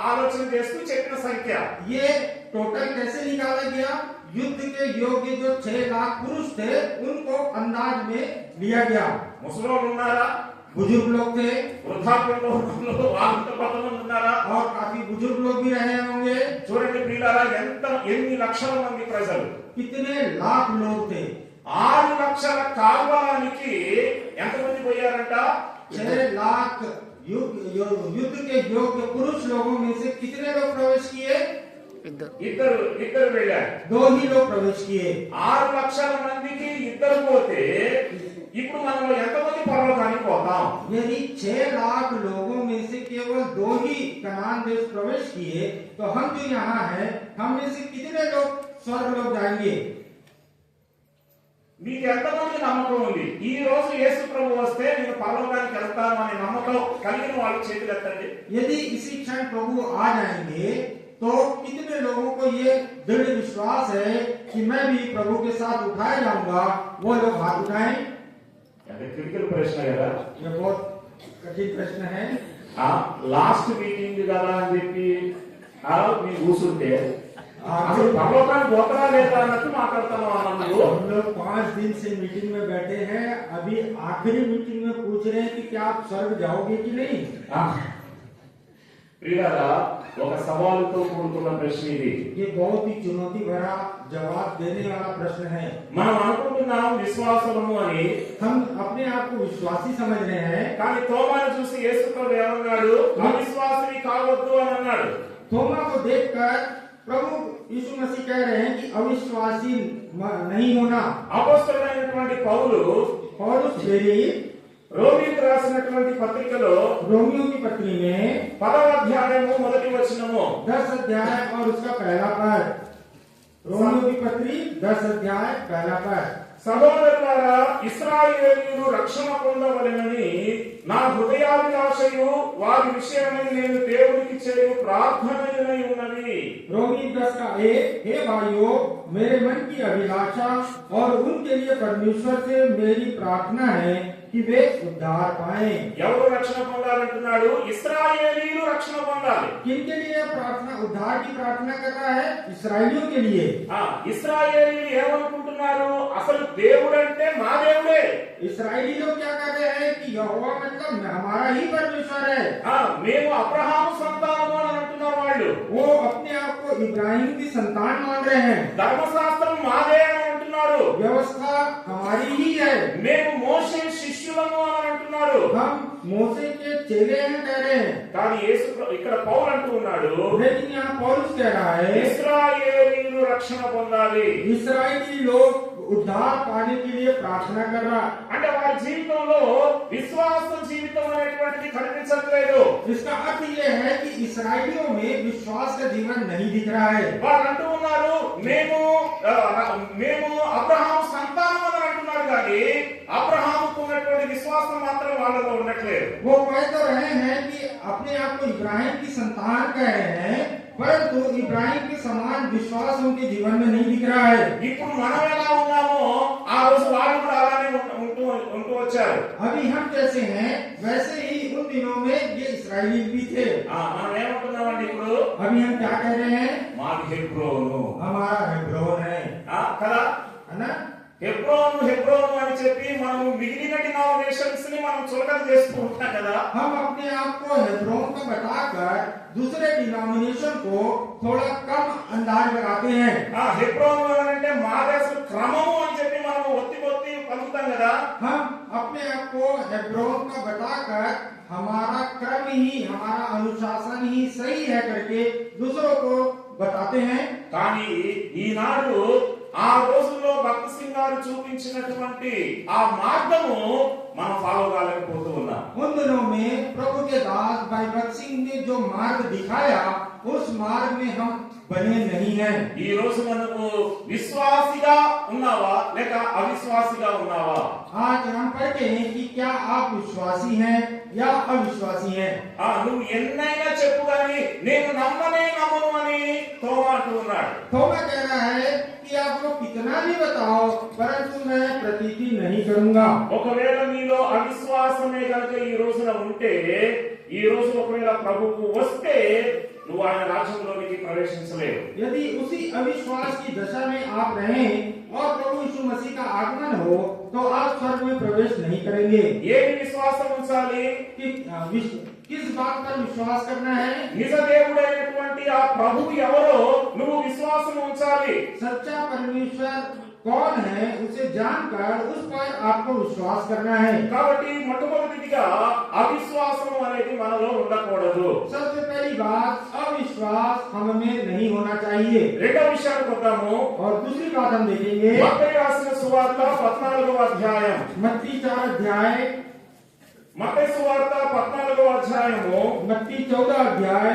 ఆలోచన చేస్తూ చెప్పిన సంఖ్య। ये टोटल कैसे निकाला गया? युद्ध के योग्य जो 6 लाख पुरुष थे उनको अंदाज में लिया गया। ముసలోళ్ళు ఉన్నారా? बुजुर्ग लोग थे, వృద్ధాప్యంలో ఉన్న వాళ్ళంతా కొంతమంది ఉన్నారా? और काफी बुजुर्ग लोग भी रहे होंगे। చూడండి ప్రియులారా, ఎన్ని లక్షల మంది ప్రజలు, कितने लाख लोग थे? 6 లక్షల కాల్వలానికి ఎంతమంది పోయారంట? 6 लाख युद्ध के योग्य पुरुष लोगों में से कितने लोग प्रवेश किए? ఇద్దరు వెళ్ళారు। 2 ही लोग प्रवेश किए। 6 లక్షల మందికి ఇద్దరు పోతే ఇప్పుడు మనం ఎంతమంది పరలోకానికి పోతాం? यदि 6 लाख लोगों में से केवल 2 ही कनान देश प्रवेश किए तो हम जो यहाँ हैं, हम में से कितने लोग स्वर्ग लोग जाएंगे? మీకు ఎంతమంది నమ్మకం ఉంది ఈ రోజు యేసు ప్రభు వస్తే నేను పరలోకానికి వెళ్తాను అనే నమ్మకం కలిగిన వాళ్ళు చేతులు ఎత్తండి। यदि इसी क्षण प्रभु आ जाएंगे तो कितने लोगों को ये दृढ़ विश्वास है कि मैं भी प्रभु के साथ उठाया जाऊंगा? वो लोग हाथ उठाएं। అంటే క్రిటికల్ ప్రశ్న కదా, ये बहुत कठिन प्रश्न है। లాస్ట్ మీటింగ్ కదా అని చెప్పి మీరు కూర్చుంటే అసలు పరలోకానికి పోతారా లేదా అన్నట్టు మాట్లాడుతున్నాం అన్నప్పుడు हम लोग 5 दिन से मीटिंग में बैठे हैं, अभी आखिरी मीटिंग में पूछ रहे हैं कि क्या आप स्वर्ग जाओगे कि नहीं? ప్రియులారా, ఒక సవాలుతో కూడుకున్న ప్రశ్న ఇది। ये बहुत ही चुनौती भरा जवाब देने वाला प्रश्न है। మనం అనుకుంటున్నాం విశ్వాసము అని, हम अपने आप को विश्वासी समझ रहे हैं, కానీ తోమాను చూసి యేసు ప్రభు ఏమన్నాడు? అవిశ్వాసివి కావద్దు అని అన్నాడు। थोमा को देखकर प्रभु यीशु मसीह कह रहे हैं कि अविश्वासी नहीं होना। అపోస్తలుడైనటువంటి పౌలు प्रेरित రోమీయులకు రాసినటువంటి పత్రికలో रोमियो की पत्री में 10వ అధ్యాయము మొదటి వచనము 10 अध्याय और उसका पहला पद। रोमियो की पत्री 10 अध्याय पहला पद। సహోదరులారా, ఇశ్రాయేలీయులు రక్షణ పొందవలెనని నా హృదయాభిలాషయు వారి విషయమై నేను దేవునికి చేయు ప్రార్థనయునై ఉన్నది। रोमी 10 का 1, हे भाइयों, मेरे मन की अभिलाषा और उनके लिए परमेश्वर से मेरी प्रार्थना है कि वे उद्धार पाएं। ఎవరు రక్షణ పొందాలంటున్నాడు? ఇశ్రాయేలీయులు రక్షణ పొందాలి। किनके लिए प्रार्थना, उद्धार की प्रार्थना कर रहा है? इस्राएलियों के लिए। ఇశ్రాయేలీయులు ఏమనుకుంటున్నారు? అసలు దేవుడంటే మా దేవుడే। इस्राएली लोग क्या कर रहे हैं कि यहोवा मतलब हमारा ही परमेश्वर है। మేము అబ్రహాము సంతానము అని అంటున్నారు వాళ్ళు। वो अपने आप को इब्राहिम की संतान मान रहे हैं। ధర్మశాస్త్రం మాదే అని అంటున్నారు। व्यवस्था हमारी ही है। మేము మోషే శిష్యులము అని అంటున్నారు। हम मोसे के चेले हैं कह रहे हैं। కానీ యేసు ఇక్కడ పౌలు అంటూ ఉన్నాడు, लेकिन यहाँ पौलुस कह रहा है ఇశ్రాయేలీయులు రక్షణ పొందాలి। इस्राएली लोग उद्धार पाने के लिए प्रार्थना कर रहा। అంటే వారి జీవితంలో విశ్వాస జీవితం అనేటువంటిది కనిపించట్లేదు। इसका अर्थ ये है कि इस्राएलियों में विश्वास का जीवन नहीं दिख रहा है। వారు అంటూ ఉన్నారు మేము అబ్రహాము సంతానం అని అంటున్నారు, కానీ అబ్రహాముకు ఉన్నటువంటి విశ్వాసం మాత్రం వాళ్ళలో ఉండట్లేదు। वो कह तो रहे हैं कि अपने आप को इब्राहिम की संतान कह रहे हैं, परंतु इब्राहिम के समान विश्वास उनके जीवन में नहीं दिख रहा है। ఇప్పుడు మనం ఎలా ఉన్నామో ఆ రోజు వాళ్ళు కూడా అలానే ఉంటూ వచ్చారు। अभी हम जैसे हैं वैसे ही उन दिनों में ये इस्राएली भी थे। మనం ఏమంటున్నామండి ఇప్పుడు? अभी हम क्या कह रहे हैं? మాది హెబ్రోను हमारा हेब्रोन है, కదా। है ना? హెబ్రోను అని చెప్పి మనం మిగిలిన డినామినేషన్స్ ని మనం చులకన చేస్తూ ఉంటాం కదా। हम अपने आप को हेब्रोन को बताकर दूसरे डिनोमिनेशन को थोड़ा कम अंदाज लगाते हैं। హెబ్రోను అంటే మాదేశం క్రమము అని చెప్పి మనం ఒత్తి పలుకుతాం కదా। हम अपने आप को हेब्रोन का बताकर हमारा क्रम ही, हमारा अनुशासन ही सही है करके दूसरों को बताते हैं। కానీ ఈనాడు ఆ రోజుల్లో భక్త సింగ్ గారు చూపించినటువంటి ఆ మార్గము మనం ఫాలో కాలేకపోతూ ఉన్నాం। उन दिनों में प्रभु के दास भाई भक्त सिंह ने जो मार्ग दिखाया उस मार्ग में हम बने नहीं हैं। ఈ రోజు మనకు విశ్వాసిగా ఉన్నావా లేక అవిశ్వాసిగా ఉన్నావా? आज हम पढ़ते हैं कि क्या आप विश्वासी हैं या अविश्वासी हैं। నువ్వు ఎన్నైనా చెప్పు గాని నేను నమ్మను అని తోమా అంటున్నాడు। थोमा कह रहा है कि आप लोग कितना भी बताओ परंतु मैं प्रतीति नहीं करूंगा। ఒకవేళ నీలో అవిశ్వాసమే గనుక ఈ రోజున ఉంటే, ఈ రోజు ఒకవేళ ప్రభువు వస్తే నువ్వు ఆయన రాజ్యంలోనికి ప్రవేశించలేవు। यदि उसी अविश्वास की दशा में आप रहें और प्रभु यीशु मसीह का आगमन हो तो आप स्वर्ग में प्रवेश नहीं करेंगे। ఏమి విశ్వాసం ఉంచాలి? कि किस बात पर विश्वास करना है? నిజ దేవుడైనటువంటి ఆ ప్రభువు ఎవరో నువ్వు విశ్వాసం ఉంచాలి। सच्चा परमेश्वर कौन है उसे जानकर उस पर आपको विश्वास करना है। కాబట్టి మొట్టమొదటిగా అవిశ్వాసం అనేది మనలో ఉండకూడదు। सबसे पहली बात अविश्वास हम में नहीं होना चाहिए। రెండవ విషయానికి వద్దాము। और दूसरी बात हम देखेंगे మత్తయి రాసిన సువార్త 14వ అధ్యాయం। मत्ती 4 अध्याय, మత్తయి సువార్త 14వ అధ్యాయము मत्ती 14 अध्याय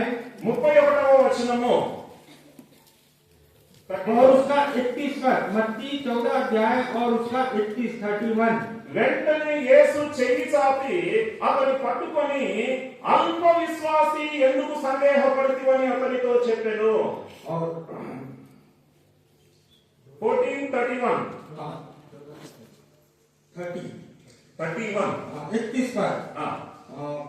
31వ వచనము और उसका 31 पद। मत्ती 14 अध्याय और उसका 31 వెంటనే యేసు చెయ్యి చాపి అతని పట్టుకొని అల్ప విశ్వాసి ఎందుకు సందేహపడితివని అతనితో చెప్పెను। और 14:31 31 पर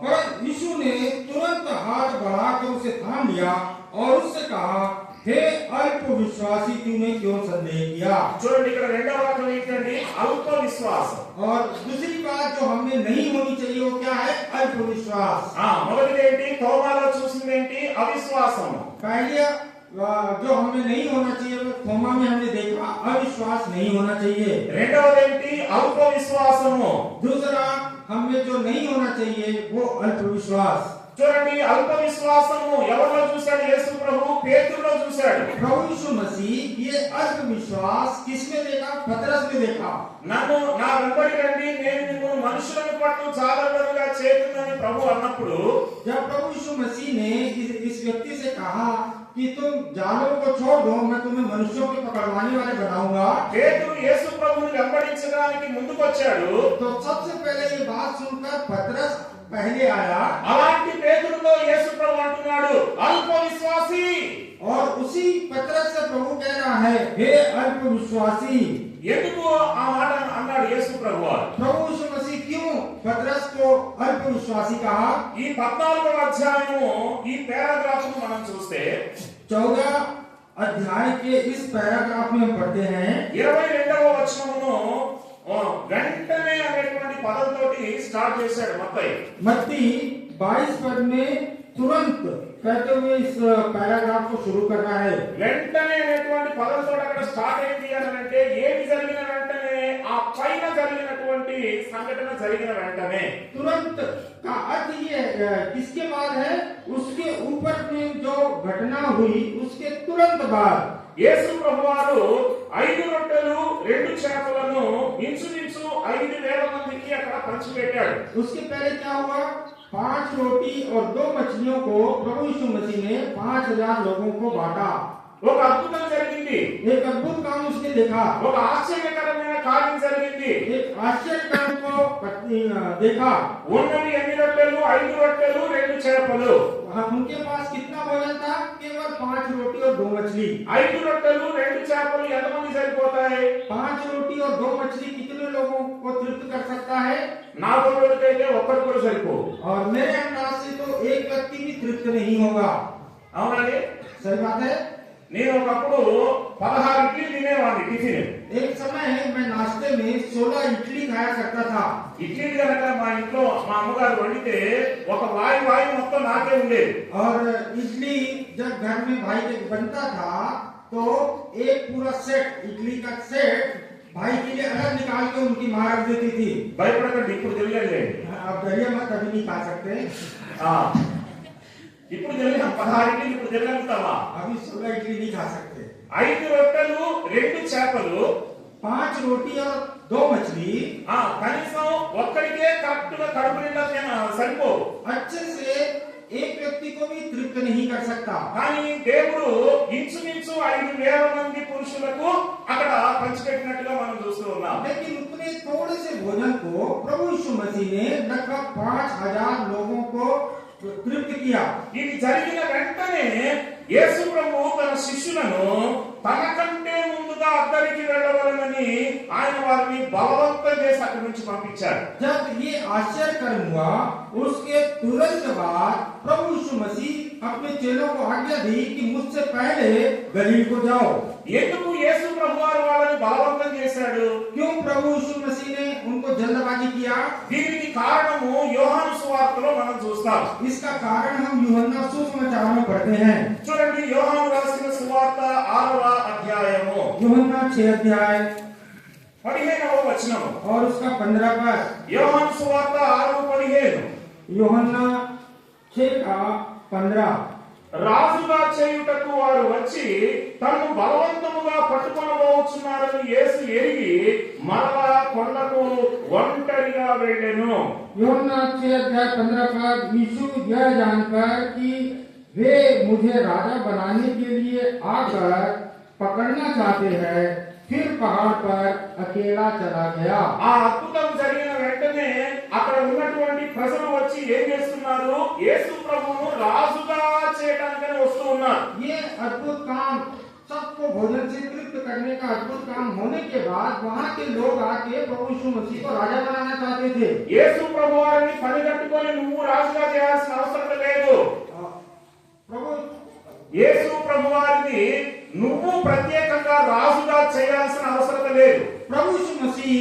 पर यीशु ने तुरंत हाथ बढ़ाकर उसे थाम लिया और उससे कहा, हे अल्प विश्वासी तूने क्यों संदेह किया। చూడండి ఇక్కడ రెండవ వాక్యం ఏంటండి? అల్ప విశ్వాసం। और दूसरी बात जो हमें नहीं होनी चाहिए वो क्या है? अल्प विश्वास। మొదటిది ఏంటి? తోమాలో చూసింది ఏంటి? అవిశ్వాసం। पहले जो हमें नहीं होना चाहिए वो थोमा में हमने देखा अविश्वास नहीं होना चाहिए। రెండవది ఏంటి? అల్ప విశ్వాసము। दूसरा हमें जो नहीं होना चाहिए वो अल्प विश्वास। చూడండి అల్ప విశ్వాసము ఎవరిలో చూశాడు? యేసు ప్రభు పేతురులో చూశాడు। प्रभु यीशु मसीह ये अल्प विश्वास किसमें देखा? पतरस में देखा। నన్ను నా వెంబడి రండి నేను మిమ్మల్ని మనుషులను పట్టు జాలరులుగా చేతునని ప్రభు అన్నప్పుడు, जब प्रभु यीशु मसीह ने इस व्यक्ति से कहा कि तुम जालों को छोड़ दो, मैं तुम्हें मनुष्यों के पकड़वाने वाले बनाऊंगा, పేతురు యేసు ప్రభువుని వెంబడించడానికి ముందుకొచ్చాడు। तो सबसे पहले ये बात सुनकर पतरस पहले आया। అలాంటి పేతురుతో యేసు ప్రభు అంటున్నాడు అల్ప విశ్వాసి। और उसी पतरस से प्रभु कह रहा है, हे अल्प विश्वासी। ఎందుకు ఆ మాట అన్నాడు యేసు ప్రభు? प्रभु यीशु मसीह क्यों पतरस को अल्प विश्वासी कहा? ఈ 14వ అధ్యాయము ఈ పారాగ్రాఫ్ ను మనం చూస్తే 14 अध्याय के इस पैराग्राफ में हम पढ़ते हैं 22వ వచనమును వెంటనే అనేటువంటి పదంతోటి స్టార్ట్ చేశాడు మత్తయి। मत्ती 22 पद में तुरंत कहते हुए इस पैराग्राफ को शुरू कर रहा है। వెంటనే అనేటువంటి పదంతో అక్కడ స్టార్ట్ అయింది అని అంటే ఏమి జరిగిన వెంటనే ఆ పైన జరిగినటువంటి సంఘటన జరిగిన వెంటనే। तुरंत का अर्थ ये किसके बाद है? उसके ऊपर में जो घटना हुई उसके तुरंत बाद యేసు ప్రభువారు 5 రొట్టెలు 2 చేపలను ఇంచుమించు 5,000 మందికి అక్కడ పంచిపెట్టాడు। उसके पहले क्या हुआ? 5 रोटी और 2 मछलियों को प्रभु यीशु मसीह ने 5,000 लोगों को बांटा। ఒక అద్భుతం జరిగింది। एक अद्भुत काम उसने देखा। ఒక ఆశ్చర్యకరమైన కార్యం జరిగింది। एक आश्चर्य काम को देखा। ఉన్నవి ఎన్ని రొట్టెలు? 5 రొట్టెలు 2 చేపలు। उनके पास कितना भोजन था? केवल 5 रोटी और 2 मछली। 5 రొట్టెలు 2 చేపలు ఎంతమంది సరిపోతాయి? 5 रोटी और 2 मछली कितने लोगों को तृप्त कर सकता है? నా తోడుకైతే ఒక్కరు కూడా సరిపోదు। और मेरे अंदाज से तो एक व्यक्ति भी तृप्त नहीं होगा। అవునండి? सही बात है। నేను ఒకప్పుడు 16 ఇడ్లీ తినేవాడిని టిఫిన్। एक समय मैं नाश्ते में 16 इडली खाया करता था। ఇడ్లీ కనుక మా ఇంట్లో మా అమ్మగారు వండితే ఒక వాయి మొత్తం నాకే ఉండేది. और इडली जब घर में भाई के बनता था तो एक पूरा सेट इडली का सेट भाई के लिए अलग निकाल के उनकी माँ रख देती थी। భయపడకండి, ఇప్పుడు తెలియలేదు. अब डरिए मत, अभी नहीं खा सकते। ఇప్పుడు తెలియదు 16 ఇడ్లీ ఇప్పుడు తెలియగలుగుతావా? अभी 16 इडली नहीं खा सकते। 5 రొట్టెలు 2 చేపలు 5 रोटी और 2 मछली కనీసం ఒక్కడికే కరెక్ట్ గా కడుపు నిండా సరిపోవు. अच्छे से एक व्यक्ति को भी तृप्त नहीं कर सकता। కానీ దేవుడు ఇంచుమించు 5,000 మంది పురుషులకు అక్కడ పంచిపెట్టినట్టుగా మనం చూస్తూ ఉన్నాం. लेकिन उतने थोड़े से भोजन को प्रभु यीशु मसीह ने लगभग 5,000 लोगों को तृप्त किया। ఇది జరిగిన వెంటనే యేసు ప్రభువు తన శిష్యులను తనకంటే ముందుగా అద్దరికి వెళ్ళవలనని ఆయన వారిని బలవంతం చేసి అక్కడి నుంచి పంపించారు. जब ये आश्चर्य कर्म हुआ उसके तुरंत बाद प्रभु यीशु मसीह अपने चेलों को आज्ञा दी कि मुझसे पहले गलील को जाओ। ఎందుకు యేసు ప్రభువారు వాళ్ళని బలవంతం చేశాడు? क्यों प्रभु यीशु मसीह ने उनको जल्दबाजी किया? దీనికి కారణము యోహాను సువార్తలో మనం చూస్తాం. इसका कारण हम यूहन्ना सुसमाचार में पढ़ते हैं। చూడండి, యోహాను రాసిన సువార్త 6వ అధ్యాయము यूहन्ना 6 अध्याय 15వ వచనము और उसका 15 पद। యోహాను సువార్త 6:15 यूहन्ना 6 का 15। రాజుగా చేయుటకు వారు వచ్చి తనను బలవంతముగా పట్టుకొనబోచున్నారని యేసు ఎరిగి మరలా కొండకు ఒంటరిగా వెళ్ళెను. यूहन्ना 6 अध्याय 15 पद। यीशु यह जानकर कि वे मुझे राजा बनाने के लिए आकर पकड़ना चाहते हैं, फिर पहाड़ पर अकेला चला गया। ఆ అద్భుతం జరిగిన వెంటనే అక్కడ ఉన్నటువంటి ప్రజలు వచ్చి ఏం చేస్తున్నారు? యేసు ప్రభువును రాజుగా చేయడానికని వస్తూ ఉన్నారు. ये अद्भुत काम, सबको भोजन से तृप्त करने का अद्भुत काम होने के बाद वहाँ के लोग आके प्रभु यीशु मसीह को राजा बनाना चाहते थे। యేసు ప్రభువారిని పనిగట్టుకొని నువ్వు రాజుగా చేయాల్సిన అవసరం లేదు. प्रभु యేసు ప్రభువారిని నువ్వు ప్రత్యేకంగా రాజుగా చేయాల్సిన అవసరం లేదు. प्रभु यीशु मसीह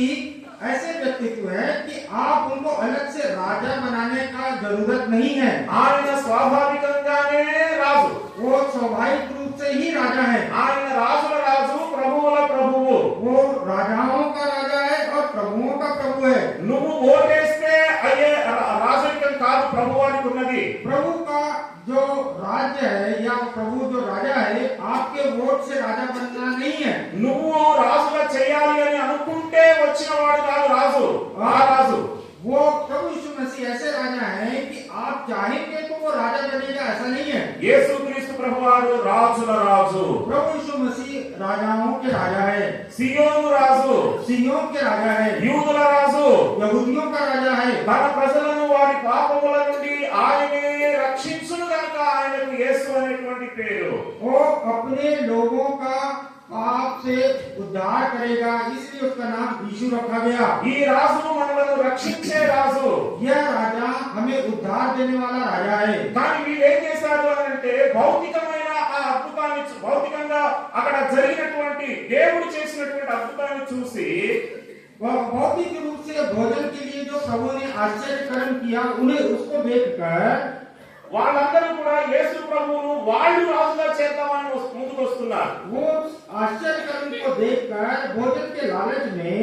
ऐसे व्यक्तित्व है कि आप उनको अलग से राजा बनाने का जरूरत नहीं है। ఆయన స్వాభావికంగానే రాజు. वो स्वाभाविक रूप से ही राजा है। ఆయన రాజుల రాజు, ప్రభువుల ప్రభువు. वो राजाओं का राजा है और प्रभुओं का प्रभु है। నువ్వు ఓటేస్తే అయ్యే రాజరికం కాదు ప్రభువానికి ఉన్నది. प्रभु का जो राज्य है या प्रभु जो राजा है, आपके वोट से राजा बनना नहीं है। నువ్వు రాజుగా చేయాలి అని అనుకుంటే వచ్చిన వాడు కాదు రాజు. ఆ రాజు वो प्रभु यीशु मसीह ऐसे राजा है कि आप चाहेंगे तो वो राजा बनेगा, ऐसा नहीं है। యేసుక్రీస్తు ప్రభువారు రాజుల రాజు. प्रभु यीशु मसीह राजाओं के राजा है। సియోను రాజు, सियोन के राजा है। యూదుల రాజు. यहूदियों का राजा है। తన ప్రజలను వారి పాపముల నుండి ఆయనే రక్షించును గనుక ఆయనకు యేసు అనేటువంటి పేరు. वो अपने लोगों का पाप से उद्धार करेगा, इसलिए उसका नाम यीशु रखा गया। ఈ రాజు మనలను రక్షించే రాజు. यह राजा हमें उद्धार देने वाला राजा है। కానీ వీళ్ళు ఏం చేశారు అని అంటే భౌతికమైన ఆ అద్భుతాన్ని భౌతికంగా అక్కడ జరిగినటువంటి దేవుడు చేసినటువంటి అద్భుతాన్ని చూసి वह भौतिक रूप से भोजन के लिए जो प्रभु ने आश्चर्य कर्म किया, उन्हें उसको देखकर వాళ్ళందరూ కూడా యేసు ప్రభువును వాళ్ళు రాజుగా చేద్దామని ముందుకు వస్తున్నారు. वो आश्चर्य कर्म को देखकर भोजन के लालच में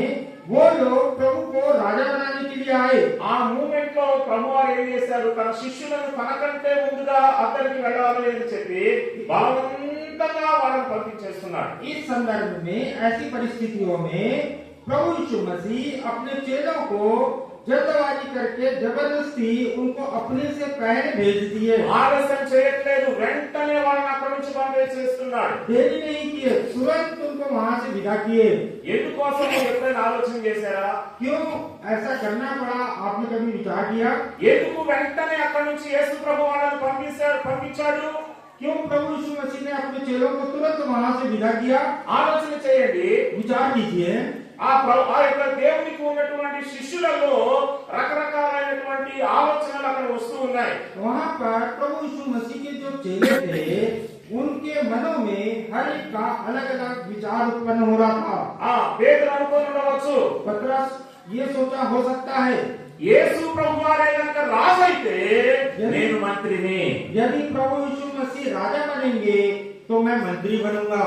वो लोग प्रभु को राजा बनाने के लिए आए। ఆ మూమెంట్ లో ప్రభువారు ఏం చేశారు? తన శిష్యులను తనకంటే ముందుగా అతనికి వెళ్ళాలి అని చెప్పి బలవంతంగా వాళ్ళని పంపించేస్తున్నారు. इस संदर्भ में ऐसी परिस्थितियों में प्रभु यीशु मसीह अपने चेलों को जल्दबाजी करके जबरदस्ती उनको अपने से पहले भेज दिए। ఆలస్యం చేయట్లేదు, వెంటనే వాళ్ళని అక్కడి నుంచి పంపించేస్తున్నాడు. देरी नहीं किए, तुरंत उनको वहां से विदा किए। ఎందుకోసం ఎప్పుడైనా ఆలోచన చేశారా? क्यों ऐसा करना पड़ा? आपने कभी विचार किया? ఎందుకు వెంటనే అక్కడి నుంచి యేసు ప్రభు వాళ్ళని పంపించాడు? क्यों प्रभु यीशु मसीह ने अपने चेलों को तुरंत वहां से विदा किया? ఆలోచన చేయండి. विचार कीजिए। ఆ యొక్క దేవునికి ఉన్నటువంటి శిష్యులలో రకరకాలైనటువంటి ఆలోచనలు అక్కడ వస్తూ ఉన్నాయి. वहाँ पर प्रभु यीशु मसीह के जो चेले थे उनके मनों में हर एक का अलग अलग विचार उत्पन्न हो रहा था। పేతురు అనుకొని ఉండవచ్చు, पतरस ये सोचा हो सकता है, యేసు ప్రభువారే గనుక రాజు అయితే నేను మంత్రిని. यदि प्रभु यीशु मसीह राजा बनेंगे तो मैं मंत्री बनूंगा।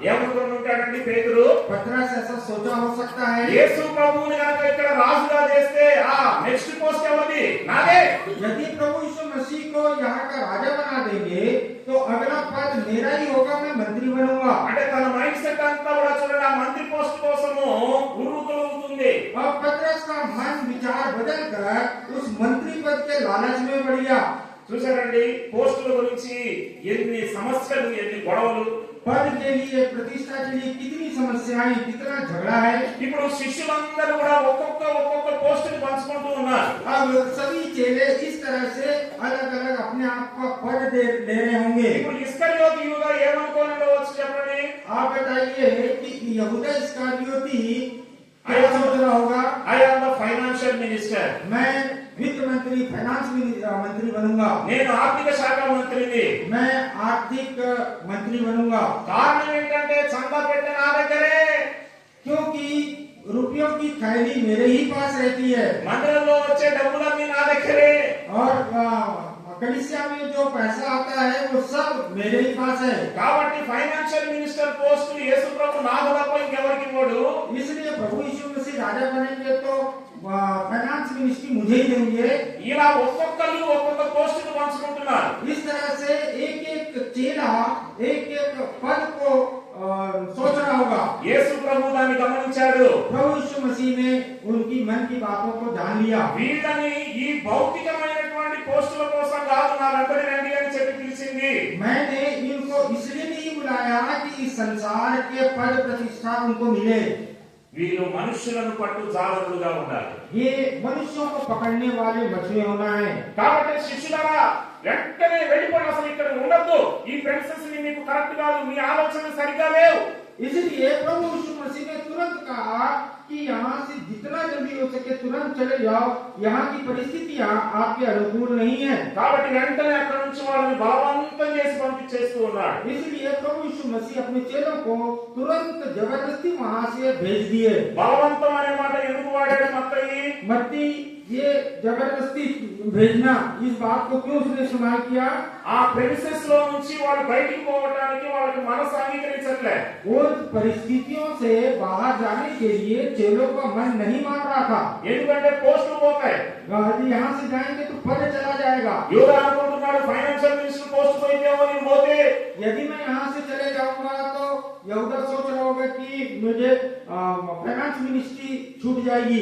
ఏమనుకొని ఉంటాడండి పేతురు? पतरस ऐसा सोचा हो सकता है। యేసు ప్రభువుని గనుక ఇక్కడ రాజుగా చేస్తే నెక్స్ట్ పోస్ట్ ఎవరిది? నాదే. यदि प्रभु यीशु मसीह को यहाँ का राजा बना देंगे तो अगला पद मेरा ही होगा, मैं मंत्री बनूंगा। అంటే తన మైండ్ సెట్ అంతా కూడా చూడండి ఆ మంత్రి పోస్ట్ కోసము ఉరుకుతుంది. और पतरस का मन विचार बदलकर उस मंत्री पद के लालच में बढ़ गया। చూసారండి పోస్టుల గురించి ఎన్ని సమస్యలు, ఎన్ని గొడవలు. पद के लिए, प्रतिष्ठा के लिए कितनी समस्याएं, कितना झगड़ा है। ఇప్పుడు శిష్యులందరూ కూడా ఒక్కొక్క పోస్ట్ ని పంచుకుంటూ ఉన్నారు. अब सभी चेले इस तरह से अलग अलग अपने आप का पद ले रहे होंगे। ఇప్పుడు ఇస్కరియోతు యూదా ఏమనుకోని ఉండవచ్చు చెప్పండి? आप बताइए कि यहूदा इस्करियोती क्या सोच रहा होगा? I am the financial minister, मैं वित्त मंत्री, फाइनेंस मंत्री बनूंगा, నేను ఆర్థిక శాఖ మంత్రిని. मैं आर्थिक मंत्री बनूंगा। కారణం ఏంటంటే చందా పెట్టిన నా దగ్గరే, क्योंकि रुपयों की थैली मेरे ही पास रहती है మందిరంలో వచ్చే డబ్బులన్నీ నా దగ్గరే. और कलीसिया में जो पैसा आता है वो सब मेरे ही पास है। కాబట్టి ఫైనాన్షియల్ మినిస్టర్ పోస్ట్ యేసు ప్రభు నాకు తప్ప ఇంకెవరికి ఇవ్వడు. इसलिए प्रभु यीशु मसीह राजा बनेंगे तो फाइनेंस मिनिस्ट्री मुझे ही देंगे। ఇలా ఒక్కొక్కరు ఒక్కొక్క పోస్ట్ ను పంచుకుంటున్నారు. इस तरह से एक एक चेला एक एक पद को सोच रहा होगा। యేసు ప్రభు దాన్ని గమనించాడు. प्रभु यीशु मसीह ने उनकी मन की बातों को जान लिया। వీళ్ళని ఈ భౌతికమైనటువంటి పోస్టుల కోసం కాదు నా వెంబడి రండి అని చెప్పి పిలిచింది. मैंने इनको इसलिए नहीं बुलाया कि इस संसार के पद प्रतिष्ठा उनको मिले। వీళ్ళు మనుషులను పట్టు జాలరులుగా ఉండాలి. ये मनुष्यों को पकड़ने वाले मछली होना है। కాబట్టి శిష్యులారా వెంటనే వెళ్ళిపోండి, అసలు ఇక్కడ ఉండొద్దు, ఈ ప్రిన్సెస్ ని మీకు కరెక్ట్ కాదు, మీ ఆలోచన సరిగా లేవు. इसलिए प्रभु यीशु मसीह ने तुरंत कहा कि यहाँ से जितना जल्दी हो सके तुरंत चले जाओ, यहाँ की परिस्थितियां आपके अनुकूल नहीं है। కాబట్టి వెంటనే అక్కడ నుంచి వాళ్ళని బలవంతం చేసి పంపించేస్తూ ఉన్నాడు. इसलिए प्रभु यीशु मसीह अपने चेलों को तुरंत जबरदस्ती वहाँ से भेज दिए। బలవంతం అనే మాట ఎందుకు వాడాడు మత్తయి? मत्ती ये जबरदस्ती भेजना, इस बात को क्यों उसने इस्तेमाल किया? ఆ ప్రెమిసెస్ లో నుంచి వాళ్ళు బయటికి పోవడానికి వాళ్ళకి మనసు అంగీకరించట్లే. उन परिस्थितियों से बाहर जाने के लिए चेलों का मन नहीं मान रहा था। ఎందుకంటే పోస్టులు పోతాయి. यदि यहाँ से जाएंगे तो पद चला जाएगा। యూదా అనుకుంటున్నాడు ఫైనాన్షియల్ మినిస్టర్ పోస్ట్ పోయితేమో నేను పోతే, यदि मैं यहाँ से चले जाऊंगा तो यहूदा सोच रहा होगा कि मुझे फाइनेंस मिनिस्ट्री छूट जाएगी।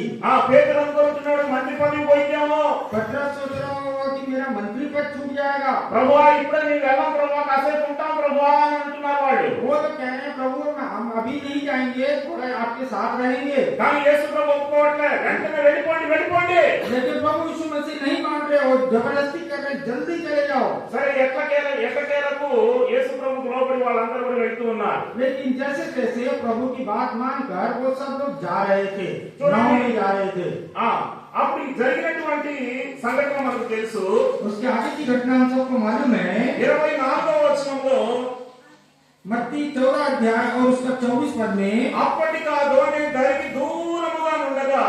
పేతురు అనుకుంటున్నాడు మంత్రి పదవి పోయితేమో, पतरस सोच रहा होगा कि मेरा मंत्री पद छूट जाएगा। ప్రభువా ఇప్పుడే నేను వెళ్ళాం ప్రభువా, కాసేపు ఉంటాం ప్రభువా అని అంటున్నారు వాళ్ళు. वो तो कह रहे हैं प्रभु हम अभी नहीं जाएंगे, थोड़ा आपके साथ रहेंगे। కానీ యేసు ప్రభు ఒప్పుకోవట్లే, వెంటనే వెళ్ళిపోండి వెళ్ళిపోండి. लेकिन प्रभु यीशु मसीह नहीं मान रहे और जबरदस्ती कर रहे, जल्दी चले जाओ। సరే ఎట్టకేలకు యేసు ప్రభుకు లోబడి వాళ్ళందరూ కూడా వెళ్తూ ఉన్నారు. लेकिन जैसे तैसे प्रभु की बात मानकर वो सब लोग जा रहे थे, नाव में जा रहे थे। అప్పుడు జరిగినటువంటి సంఘటన మనకు తెలుసు. उसके आगे की घटना हम सबको मालूम है। 24వ వచనంలో मत्ती 14 अध्याय और उसका 24 पद में, అప్పటికి ఆ దోణి ధరికి దూరముగా ఉండగా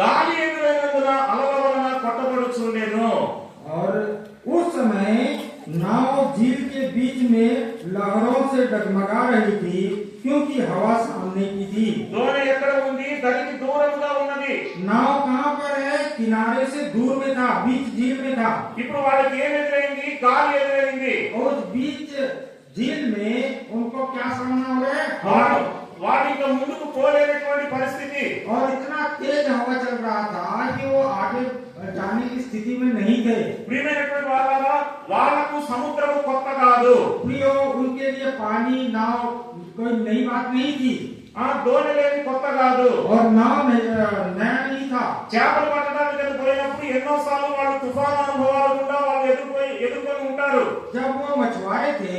గాలి ఎదురైనందున అలల వలన కొట్టబడుచుండెను. और उस समय नाव झील के बीच में लहरों से डगमगा रही थी क्योंकि हवा सामने की थी। దోణి ఎక్కడ ఉంది? ధరికి దూరంగా ఉన్నది. नाव कहाँ पर है? किनारे से दूर में था, बीच झील में था। ఇప్పుడు వాళ్ళకి ఏం ఎదురైంది? గాలి ఎదురైంది. और बीच झील में उनको क्या सामना हो रहा है? వాడు ఇంకా ముందుకు పోలేనటువంటి పరిస్థితి. और इतना तेज हवा चल रहा था कि वो आगे जाने की स्थिति में नहीं थे। ప్రియమైనటువంటి వాళ్ళారా, వాళ్ళకు సముద్రము కొత్త కాదు. प्रियो, उनके लिए पानी नाव कोई नई बात नहीं थी। దోణి లేని కొత్త కాదు. और नाव नया नहीं था। చేపలు పట్టడానికి పోయినప్పుడు ఎన్నోసార్లు వాళ్ళు తుఫాను అనుభవాలు కూడా వాళ్ళు ఎదుర్కొని ఉంటారు. जब वो मछुआरे थे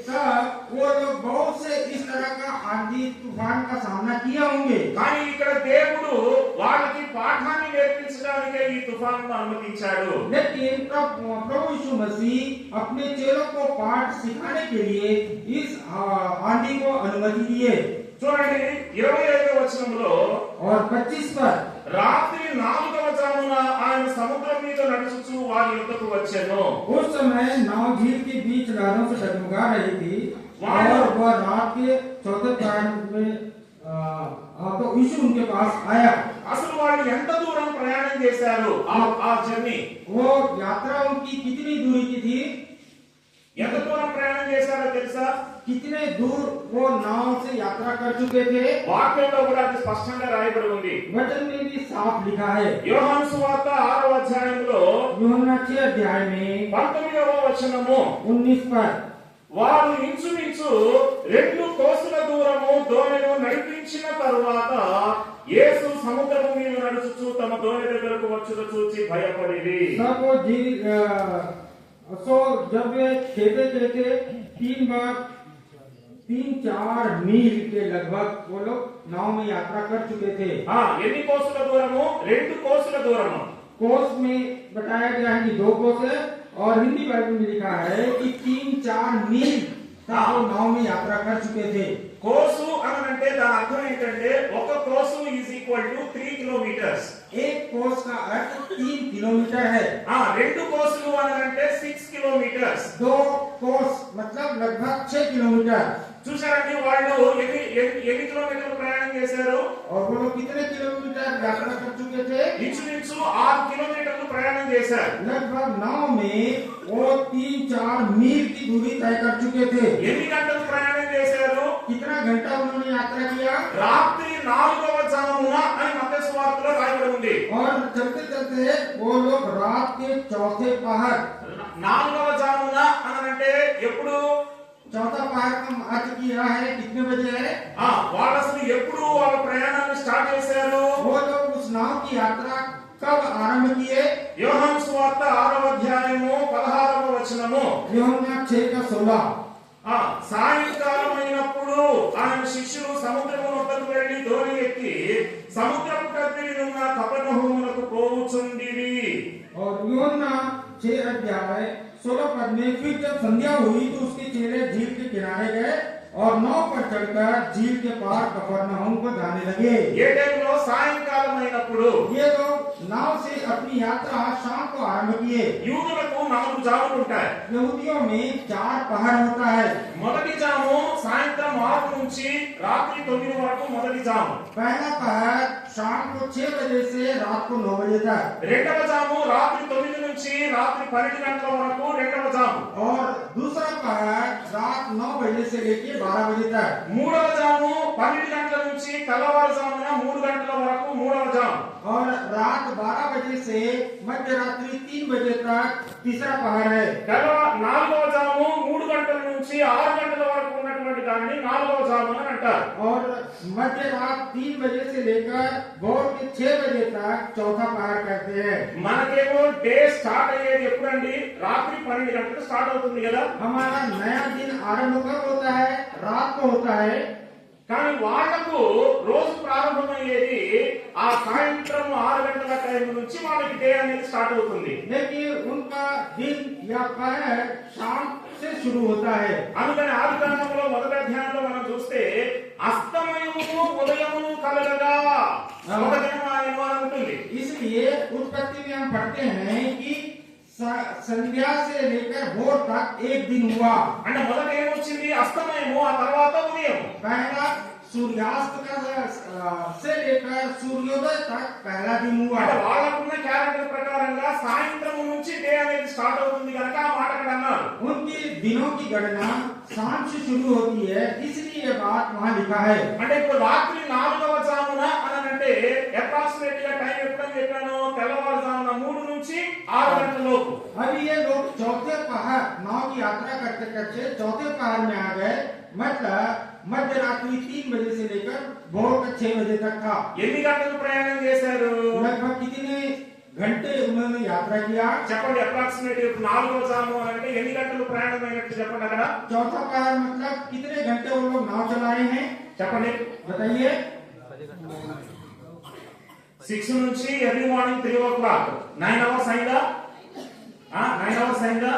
तब वो लोग बहुत से इस तरह का आंधी तूफान का सामना किया होंगे। కానీ ఇక్కడ దేవుడు వాళ్ళకి పాఠాన్ని నేర్పించడానికే ఈ తుఫానును అనుమతించాడు. लेकिन प्रभु यीशु मसीह अपने चेलों को पाठ सिखाने के लिए इस आंधी को अनुमति दिए। చూడండి 25వ వచనంలో और 25 पर రాత్రి 4వ జామున ఆయన సముద్రం మీద నడుచుచు వారి యొద్దకు వచ్చెను. उस समय नाव झील के बीच लहरों से डगमगा रही थी और वह रात के चौथे पहर में तो यीशु उनके पास आया। అసలు వాళ్ళు ఎంత దూరం ప్రయాణం చేశారు? ఆ జర్నీ, वो यात्रा उनकी कितनी दूरी की थी? ఎంత దూరం ప్రయాణం చేశారో తెలుసా? कितने दूर वो नाव से यात्रा कर चुके थे? వాక్యంలో కూడా అది స్పష్టంగా రాయబడి ఉంది. वचन में भी साफ लिखा है। యోహాను సువార్త 6వ అధ్యాయంలో यूहन्ना 6 अध्याय में 19వ వచనము 19 पर వారు ఇంచుమించు 2 కోసుల దూరము దోణిలో నడిపించిన తరువాత యేసు సముద్రము మీద నడుచుచు తమ దోణి దగ్గరకు వచ్చుట చూచి భయపడిరి. सो जब वे खेते 3-4 मील के लगभग वो लोग नाव में यात्रा कर चुके थे। ఎన్ని కోసుల దూరము? 2 కోసుల దూరము. कोस में बताया गया है कि 2 कोस है और हिंदी बाइबल में लिखा है कि 3-4 मील तक वो नाव में यात्रा कर चुके थे। కోసు అనంటే దాని అర్థం ఏంటంటే ఒక కోసు ఈజ్ ఈక్వల్ టు 3 కిలోమీటర్స్. एक कोस का अर्थ 3 किलोमीटर है। 2 కోసులు అనంటే 6 కిలోమీటర్స్. 2 कोस मतलब लगभग 6 किलोमीटर। చూసారండి వాళ్ళు ఎన్ని కిలోమీటర్లు ప్రయాణం చేశారు? और वो लोग कितने किलोमीटर यात्रा कर चुके थे? ఇంచుమించు 6 కిలోమీటర్లు ప్రయాణం చేశారు. लगभग नाव में वो 3-4 मील की दूरी तय कर चुके थे। ఎన్ని గంటలు ప్రయాణం చేశారు? कितना घंटा उन्होंने यात्रा किया? రాత్రి 4వ జామున అని మత్తయి సువార్తలో రాయబడి ఉంది. और चलते चलते वो लोग रात के चौथे पहर 4వ జామున అనంటే ఎప్పుడు? चौथा पहर का अर्थ किया है कितने बजे है? వాళ్ళు అసలు ఎప్పుడు వాళ్ళ ప్రయాణాన్ని స్టార్ట్ చేశారు? वो लोग उस नाव की यात्रा कब आरंभ किए? యోహాను సువార్త 6వ అధ్యాయము 16వ వచనము. यूहन्ना 6:16 సాయంకాలమైనప్పుడు ఆయన శిష్యులు సముద్రము వద్దకు వెళ్లి దోణి ఎక్కి సముద్రపు కత్తిరినున్న కపెర్నహూమునకు పోవుచుండిరి. और यूहन्ना 6 अध्याय 16 पद में फिर जब संध्या हुई तो उसके चेले झील के किनारे गए और नाव पर चढ़कर झील के पार कफरनहूम को जाने लगे। ఏ టైంలో? సాయంకాలమైనప్పుడు. ये लोग नाव से अपनी यात्रा शाम को आरंभ किए। యూదులకు 4 జాములు ఉంటాయి. यहूदियों में 4 पहर होता है। మొదటి జాము సాయంత్రం 6 నుంచి రాత్రి 9 వరకు మొదటి జాము. पहला पहर शाम को 6 बजे से रात को 9 बजे तक। రెండవ జాము రాత్రి 9 నుంచి రాత్రి 12 గంటల వరకు రెండవ జాము. और दूसरा पहर रात 9 बजे से लेकर 12 बजे तक। మూడవ జాము 12 గంటల నుంచి తెల్లవారుజామున 3 గంటల వరకు మూడవ జాము. और रात 12 बजे से मध्य रात्रि 3 बजे तक तीसरा पहर है। నాలుగవ జాము 3 గంటల నుంచి 6 గంటల వరకు ఉన్నటువంటి దాన్ని నాలుగవ జాము అని అంటారు. और मध्य रात 3 बजे से लेकर भोर के 6 बजे तक चौथा पहर कहते हैं। మనకేమో డే స్టార్ట్ అయ్యేది ఎప్పుడండి? రాత్రి 12 గంటలకు స్టార్ట్ అవుతుంది కదా. हमारा नया दिन आरंभ कब होता है? रात को होता है। కానీ వాళ్లకు రోజు ప్రారంభమయ్యేది ఆ సాయంత్రం 6 గంటల టైం నుంచి వాళ్ళకి డే అనేది స్టార్ట్ అవుతుంది. लेकिन उनका दिन या पहर शाम से शुरू होता है। అందుకని ఆదికాండంలో మొదటి అధ్యాయంలో మనం చూస్తే అస్తమయము ఉదయము కలగగా ఒక దినం ఆయన ఉంటుంది. इसलिए उत्पत्ति में हम पढ़ते हैं कि संध्या से लेकर भोर तक एक दिन हुआ। అంటే మొదట ఏమొచ్చింది? అస్తమయము, ఆ తర్వాత ఉదయం. पहला सूर्यास्त का से लेकर सूर्योदय तक पहला दिन हुआ। అంటే వాళ్ళకున్న క్యాలెండర్ ప్రకారంగా సాయంత్రం నుంచి డే అనేది స్టార్ట్ అవుతుంది కనుక ఆ మాట అక్కడ అన్నారు. उनकी दिनों की गणना शाम से शुरू होती है, इसलिए ये बात वहाँ लिखा है। అంటే ఇప్పుడు రాత్రి 4వ జామున అనంటే అప్రాక్సిమేట్ గా టైం ఎప్పుడని చెప్పాను? తెల్లవారుజామున 3 నుంచి 6 గంటల లోపు. अभी ये लोग चौथे पहर नाव की यात्रा करते करते चौथे पहर में आ गए। मतलब मध्य रात्रि 3 बजे से लेकर भोर के 6 बजे तक था। ఎన్ని గంటలు ప్రయాణం చేశారు? लगभग कितने घंटे उन्होंने यात्रा किया? చెప్పండి. అప్రాక్సిమేట్ 4వ జాము అంటే ఎన్ని గంటలు ప్రయాణం అయినట్టు చెప్పండి అక్కడ. चौथा पहर मतलब कितने घंटे वो लोग नाव चलाए हैं? చెప్పండి. बताइए। 6 నుంచి ఎర్లీ మార్నింగ్ 3 o'clock 9 hours అయిందా? 9 hours అయిందా?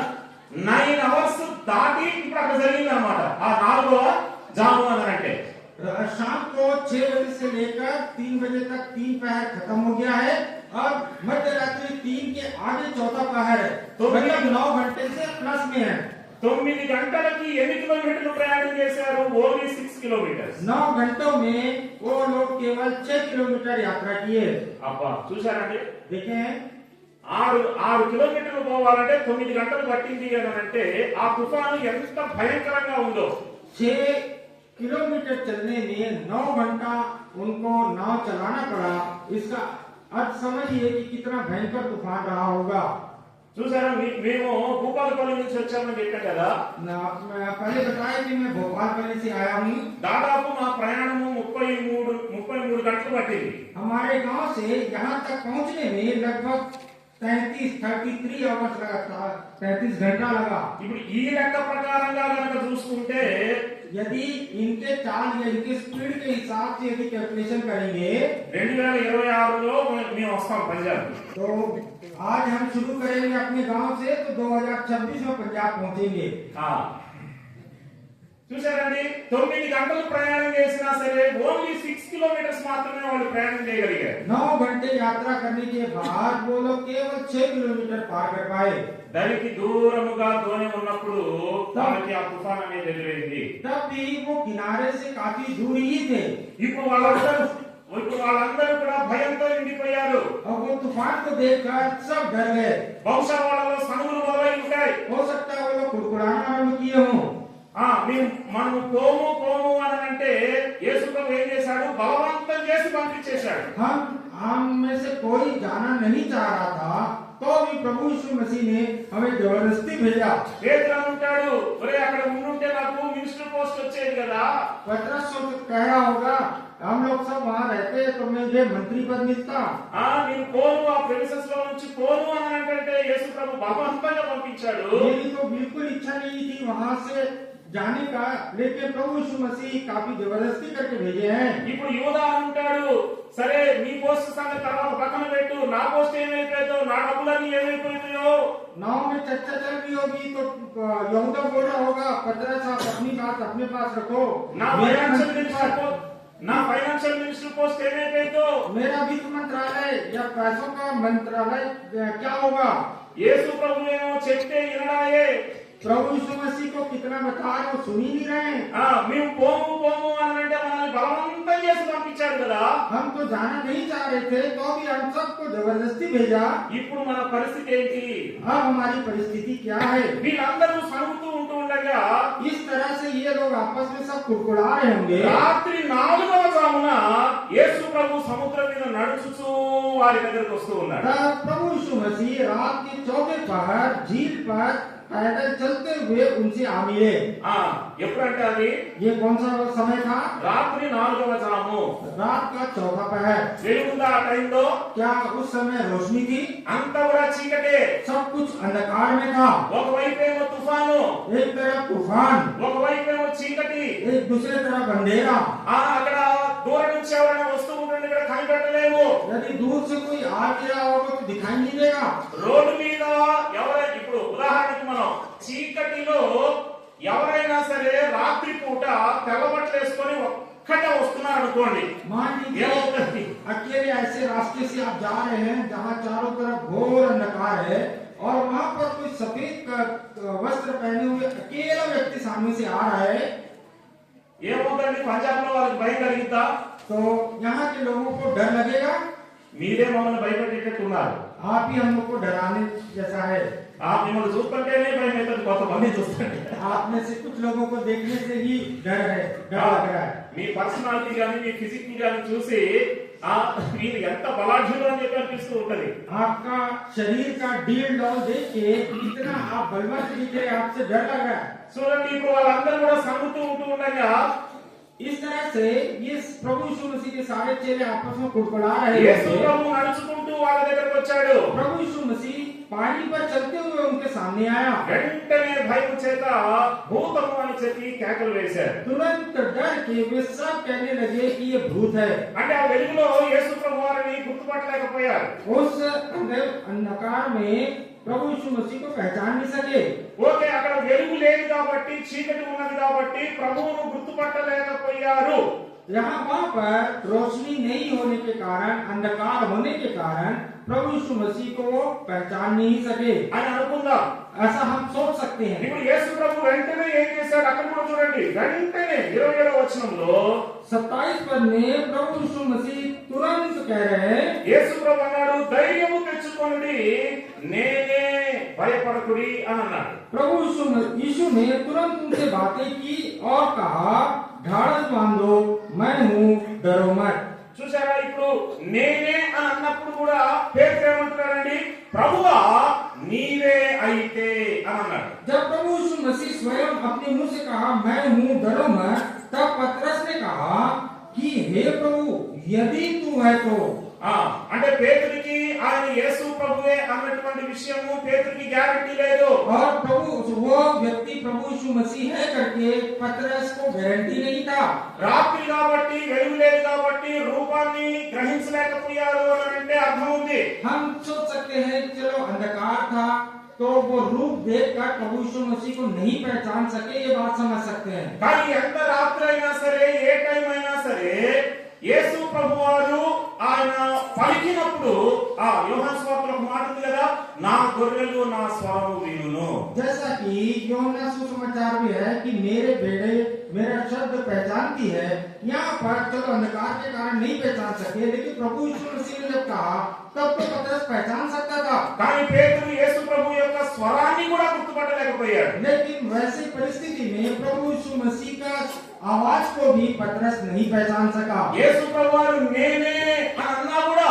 9 hours దాటి ఇప్పుడు అక్కడ జరిగింది అన్నమాట ఆ 4వ జాము అని అంటే शाम को 6 बजे से लेकर 3 बजे तक 3 पहर खत्म हो गया है और मध्य रात्रि 3 के आगे चौथा पहर है, तो मतलब 9 घंटे से प्लस में है। 9 గంటలకి ఎన్ని కిలోమీటర్లు ప్రయాణం చేశారు? Only 6 kilometers। 9 घंटों में वो लोग केवल 6 किलोमीटर यात्रा किए। అబ్బా చూశారండి, देखें 6 కిలోమీటర్లు పోవాలంటే 9 గంటలు పట్టింది అని అంటే ఆ తుఫాను ఎంత భయంకరంగా ఉందో। 6 किलोमीटर चलने में 9 घंटा उनको नाव चलाना पड़ा। इसका अर्थ समझिए कि कितना भयंकर तूफान रहा होगा। చూసారా, మేము భూపాలపల్లి నుంచి వచ్చామని చెప్పాం కదా, पहले बताया कि मैं भोपालपल्ली से आया हूँ। దాదాపు మా ప్రయాణము 33 గంటలు పట్టింది। हमारे गांव से यहाँ तक पहुँचने में लगभग 33 आवर्स लगा था, 33 घंटा लगा। ఇప్పుడు ఈ లెక్క ప్రకారంగా కనుక చూసుకుంటే यदि इनके चाल या इनके स्पीड के हिसाब से यदि कैलकुलेशन करेंगे 2026లో మేము వస్తాం పంజాబ్। तो आज हम शुरू करेंगे अपने गांव से, तो 2026 में पंजाब पहुंचेंगे। చూసారండి, 9 గంటలు ప్రయాణం చేసినా సరే ఓన్లీ 6 kilometers మాత్రమే వాళ్ళు ప్రయాణం చేయగలిగారు। 9 घंटे यात्रा करने के बाद वो लोग केवल 6 किलोमीटर पार कर पाए। దానికి దూరముగా దోణి ఉన్నప్పుడు వాళ్ళకి ఆ తుఫాన్ అనేది ఎదురైంది। तब भी वो किनारे से काफी दूर ही थे। ఇప్పుడు వాళ్ళందరూ కూడా భయంతో నిండిపోయారు। और वो तूफान को देखकर सब डर गए। బహుశా వాళ్ళలో సనుగులు మొదలై ఉంటాయి। हो सकता है वो लोग कुड़कुड़ाना आरंभ किए हों। మనము పోము అని అంటే యేసు ప్రభు ఏం చేశాడు? బలవంతం చేసి పంపించేశాడు। हम में से कोई जाना नहीं चाह रहा था, तो भी प्रभु यीशु मसीह ने हमें जबरदस्ती भेजा। పేతురు అంటాడు, ఒరే అక్కడ ఉండుంటే నాకు మినిస్టర్ పోస్ట్ వచ్చేది కదా। पतरस कह रहा होगा, हम लोग सब वहाँ रहते तो मुझे मंत्री पद मिलता। నేను పోను, ఆ ప్రెమిసెస్ లో నుంచి పోను అని అంటే యేసు ప్రభు బలవంతంగా పంపించాడు। मेरी तो बिल्कुल इच्छा नहीं थी वहाँ से जाने का, लेकिन प्रभु यीशु मसीह काफी जबरदस्ती करके भेजे हैं। ఇప్పుడు యూదా అంటాడు, సరే నీ పోస్ట్ సంగతి తర్వాత పక్కన పెట్టు, నా పోస్ట్ ఏమైపోయిందో, నా డబ్బులన్నీ ఏమైపోయాయో। नाव में चर्चा चल रही होगी तो यहूदा बोल रहा होगा, पतरस आप अपनी बात अपने पास रखो। నా ఫైనాన్షియల్ మినిస్టర్ పోస్ట్ ఏమైపోయిందో, मेरा वित्त मंत्रालय या पैसों का मंत्रालय क्या होगा। యేసు ప్రభువేమో చెప్తే వినడాయే। प्रभु यीशु मसीह को कितना बता रहे हो, सुन ही नहीं रहे। మేము పోము అని అంటే మనల్ని బలవంతం చేసి పంపించాడు కదా। हम तो जाना नहीं चाह रहे थे, तो भी हम सबको जबरदस्ती भेजा। ఇప్పుడు మన పరిస్థితి ఏంటి? अब हमारी परिस्थिति क्या है? వీళ్ళందరూ సనుగుతూ ఉంటూ ఉండగా इस तरह से ये लोग आपस में सब कुड़कुड़ा रहे होंगे। రాత్రి 4వ జామున యేసు ప్రభు సముద్రం మీద నడుచుచూ వారి దగ్గరికి వస్తూ ఉన్నాడు। तब प्रभु यीशु मसीह रात के चौथे पहर झील पर पैदल चलते हुए उनसे आ मिले। ఎప్పుడంటే అది ये कौन सा समय था? రాత్రి 4వ జాము, रात का चौथा पहर। వెలుగుందా ఆ టైంలో? क्या उस समय रोशनी थी? అంతా కూడా చీకటే। सब कुछ अंधकार में था। ఒకవైపేమో తుఫాను, एक तरफ तूफान, ఒకవైపేమో చీకటి, एक दूसरे तरफ अंधेरा। అక్కడ దూరం నుంచి ఎవరైనా వస్తూ ఉంటుంటే ఇక్కడ కనిపెట్టలేము। यदि दूर से कोई आ गया होगा तो दिखाई नहीं देगा। రోడ్డు మీద ఎవరైనా, ఇప్పుడు ఉదాహరణకి మనం చీకటిలో ఎవరైనా సరే రాత్రి పూట తెల్లబట్టలు వేసుకొని ఒక్కటే వస్తున్నారు అనుకోండి, मान लीजिए अकेले ऐसे रास्ते से आप जा रहे हैं जहाँ चारों तरफ घोर अंधकार है और वहाँ पर कोई सफेद वस्त्र पहने हुए अकेला व्यक्ति सामने से आ रहा है, ఏమవుతుంది? పంజాబ్ లో వాళ్ళకి భయం కలిగిద్దా? तो यहाँ के लोगों को डर लगेगा। మీరే మమ్మల్ని భయపెట్టేటట్టున్నారు। आप ही हम लोग को डराने जैसा है। మిమ్మల్ని చూస్తుంటేనే భయం అవుతుంది, కొంతమంది చూస్తుంటే। आप में से कुछ लोगों को देखने से ही डर है, डर लग रहा है। మీ పర్సనాలిటీ గాని మీ ఫిజిక్ గాని చూసి మీరు ఎంత బలాఢ్యులు అని చెప్పి అనిపిస్తూ ఉంటది। आपका शरीर का डील डॉल देख के इतना आप बलवंत दिख रहे, आपसे डर लग रहा है। చూడండి, ఇప్పుడు వాళ్ళందరూ కూడా సనుగుతూ ఉంటూ ఉండగా इस तरह से ये प्रभु यीशु मसीह के सारे चेले आपस में कुड़कुड़ा रहे యేసు हैं। ప్రభు నడుచుకుంటూ వాళ్ళ దగ్గరికి వచ్చాడు। प्रभु यीशु मसीह पानी पर चलते हुए उनके सामने आया। వెంటనే భయం చేత భూతము అని చెప్పి కేకలు వేశారు. तुरंत डर के वे सब कहने लगे कि ये भूत है। అంటే ఆ వెలుగులో యేసు ప్రభువారిని గుర్తుపట్టలేకపోయారు. उस अंधकार में प्रभु यीशु मसीह को पहचान नहीं सके। ఓకే, అక్కడ వెలుగు లేదు కాబట్టి, చీకటి ఉన్నది కాబట్టి ప్రభువును గుర్తుపట్టలేకపోయారు. यहाँ वहाँ पर रोशनी नहीं होने के कारण, अंधकार होने के कारण प्रभु यीशु मसीह को वो पहचान नहीं सके అని అనుకుందాం. ऐसा हम सोच सकते हैं। ఇప్పుడు యేసు ప్రభు వెంటనే ఏం చేశాడు అక్కడ కూడా చూడండి. వెంటనే 27వ వచనంలో 27 पद में प्रभु यीशु मसीह तुरंत कह रहे हैं, యేసు ప్రభు అన్నాడు, ధైర్యము తెచ్చుకోండి, నేనే, భయపడకుడి అని అన్నాడు. प्रभु यीशु ने तुरंत उनसे बातें की और कहा, ढाढ़स बांधो, मैं हूँ, डरो मत। చూసారా, ఇప్పుడు నేనే అని అన్నప్పుడు కూడా పేతురు ఏమంటున్నాడండి, ప్రభువా నీవే అయితే అని అన్నాడు. जब प्रभु यीशु मसीह स्वयं अपने मुंह से कहा, मैं हूँ, डरो मत, तब पतरस ने कहा कि हे प्रभु, यदि तू है तो। అంటే పేతురికి ఆయన యేసు ప్రభువే అన్నటువంటి విషయము పేతురికి గ్యారెంటీ లేదు. और प्रभु वो व्यक्ति प्रभु यीशु मसीह है करके पतरस को गारंटी नहीं था। రాత్రి కాబట్టి, వెలుగు లేదు కాబట్టి రూపాన్ని గ్రహించలేకపోయారు అని అంటే అర్థం ఉంది. हम सोच सकते हैं चलो अंधकार था तो वो रूप देखकर प्रभु यीशु मसीह को नहीं पहचान सके, ये बात समझ सकते हैं। కానీ ఎంత రాత్రి అయినా సరే, ఏ టైం అయినా సరే, యేసు ప్రభువారు ఆయన పలికినప్పుడు యోహాను సువార్తలో ఒక మాట ఉంది కదా, నా గొర్రెలు నా స్వరము వినును. जैसा कि यूहन्ना सुसमाचार भी है कि मेरे भेड़े मेरा शब्द पहचानती है। यहाँ पर चलो अंधकार के कारण नहीं पहचान सके, लेकिन प्रभु यीशु मसीह ने जब कहा तब तो पतरस पहचान सकता था। కానీ పేతురు యేసు ప్రభు యొక్క స్వరాన్ని కూడా గుర్తుపట్టలేకపోయాడు. लेकिन वैसी परिस्थिति में प्रभु यीशु मसीह का आवाज को भी पतरस नहीं पहचान सका। యేసు ప్రభువారు నేనే అని అన్నా కూడా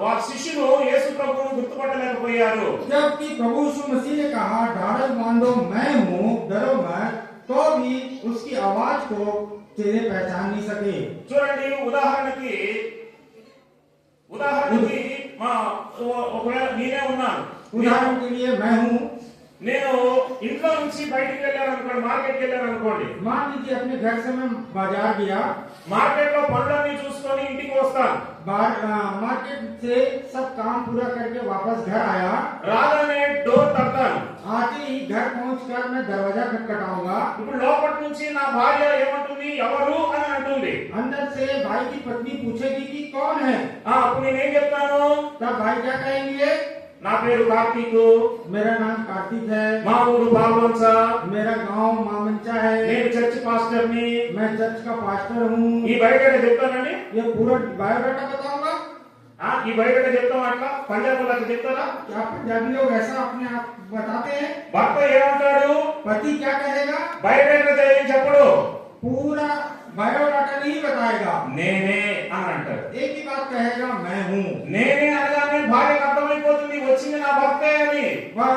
వారి శిష్యులు యేసు ప్రభువును గుర్తుపట్టలేకపోయారు. जबकि प्रभु यीशु मसीह ने कहा, ढाढ़स बांधो, मैं हूँ, डरो मत, तो भी उसकी आवाज को चेले पहचान नहीं सके। చూడండి, ఉదాహరణకి ఒకవేళ నేనే ఉన్నాను, उदाहरण के लिए मैं हूँ, నేను ఇంట్లో నుంచి బయటికి వెళ్ళాను అనుకోండి, మార్కెట్కి వెళ్ళాను అనుకోండి. मान लीजिए अपने घर से मैं बाजार गया, మార్కెట్ లో పనులన్నీ చూసుకొని ఇంటికి వస్తాను. मार्केट से सब काम पूरा करके वापस घर आया, రాగానే డోర్ తడతాను. आते ही घर पहुंचकर मैं दरवाजा खटखटाऊंगा। ఇప్పుడు లోపటి నుంచి నా భార్య ఏమంటుంది, ఎవరు అని అంటుంది. अंदर से भाई की पत्नी पूछेगी कि कौन है। అప్పుడు నేనేం చెప్తాను, तब भाई क्या कहेंगे, నా పేరు కార్తీక్, मेरा नाम कार्तिक है, మా ఊరు బాల్వంచ, मेरा गांव मामंचा है, నేను చర్చ్ పాస్టర్ ని. मैं चर्च का पास्टर हूँ। ఈ బయోడేటా చెప్తానండి. ये पूरा बायोडाटा बताऊंगा। ఈ బయోడేటా చెప్తాం, అట్లా పంజాబ్ వాళ్ళకి చెప్తారా? क्या पंजाबी लोग ऐसा अपने आप बताते हैं? భర్త ఏమంటాడు, पति क्या कहेगा, బయోడేటా ఏం చెప్పడు, पूरा बायोडाटा नहीं बताएगा, నేనే అని అంటాడు. एक ही बात कहेगा, मैं हूँ। నేనే అనగానే భార్యకు అర్థమైపోతుంది వచ్చింది నా భర్తే అని. वह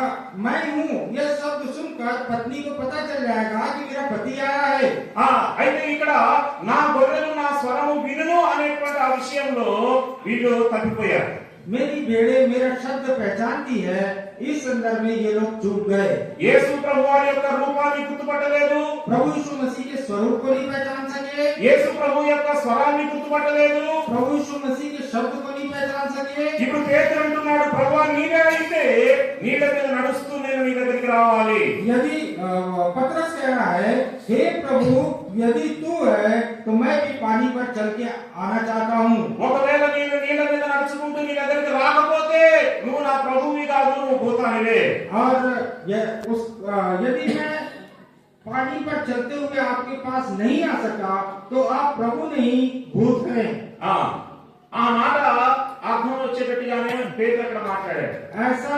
मैं हूँ ये शब्द सुनकर पत्नी को पता चल जाएगा कि मेरा पति आया है। అయితే ఇక్కడ నా గొర్రెలు నా స్వరము వినును అనేటువంటి ఆ విషయంలో వీళ్ళు తప్పిపోయారు. मेरी भेड़े मेरा शब्द पहचानती है, इस संदर्भ में ये लोग चूक गए। యేసు ప్రభువారి యొక్క రూపాన్ని గుర్తుపట్టలేదు, प्रभु यीशु मसीह के स्वरूप को नहीं पहचान सके, యేసు ప్రభు యొక్క స్వరాన్ని గుర్తుపట్టలేదు. प्रभु यीशु मसीह के शब्द को नहीं पहचान सके। ఇప్పుడు పేతురు అంటున్నాడు, ప్రభువా నీవే అయితే నీళ్ళ మీద నడుస్తూ నేను నీ దగ్గరికి రావాలి. यदि पतरस कह रहा है, हे प्रभु यदि तू है तो मैं भी पानी पर चल के आना चाहता हूँ। ఒకవేళ నేను నీళ్ళ మీద నడుచుకుంటూ నీ దగ్గరికి రాకపోతే నువ్వు నా ప్రభువి కాదు, నువ్వు భూతానివే. और यदि मैं पानी पर चलते हुए आपके पास नहीं आ सका तो आप प्रभु नहीं भूत हैं। ఆ మాట అర్థం వచ్చేటట్టుగానే పేతురు అక్కడ మాట్లాడాడు. ऐसा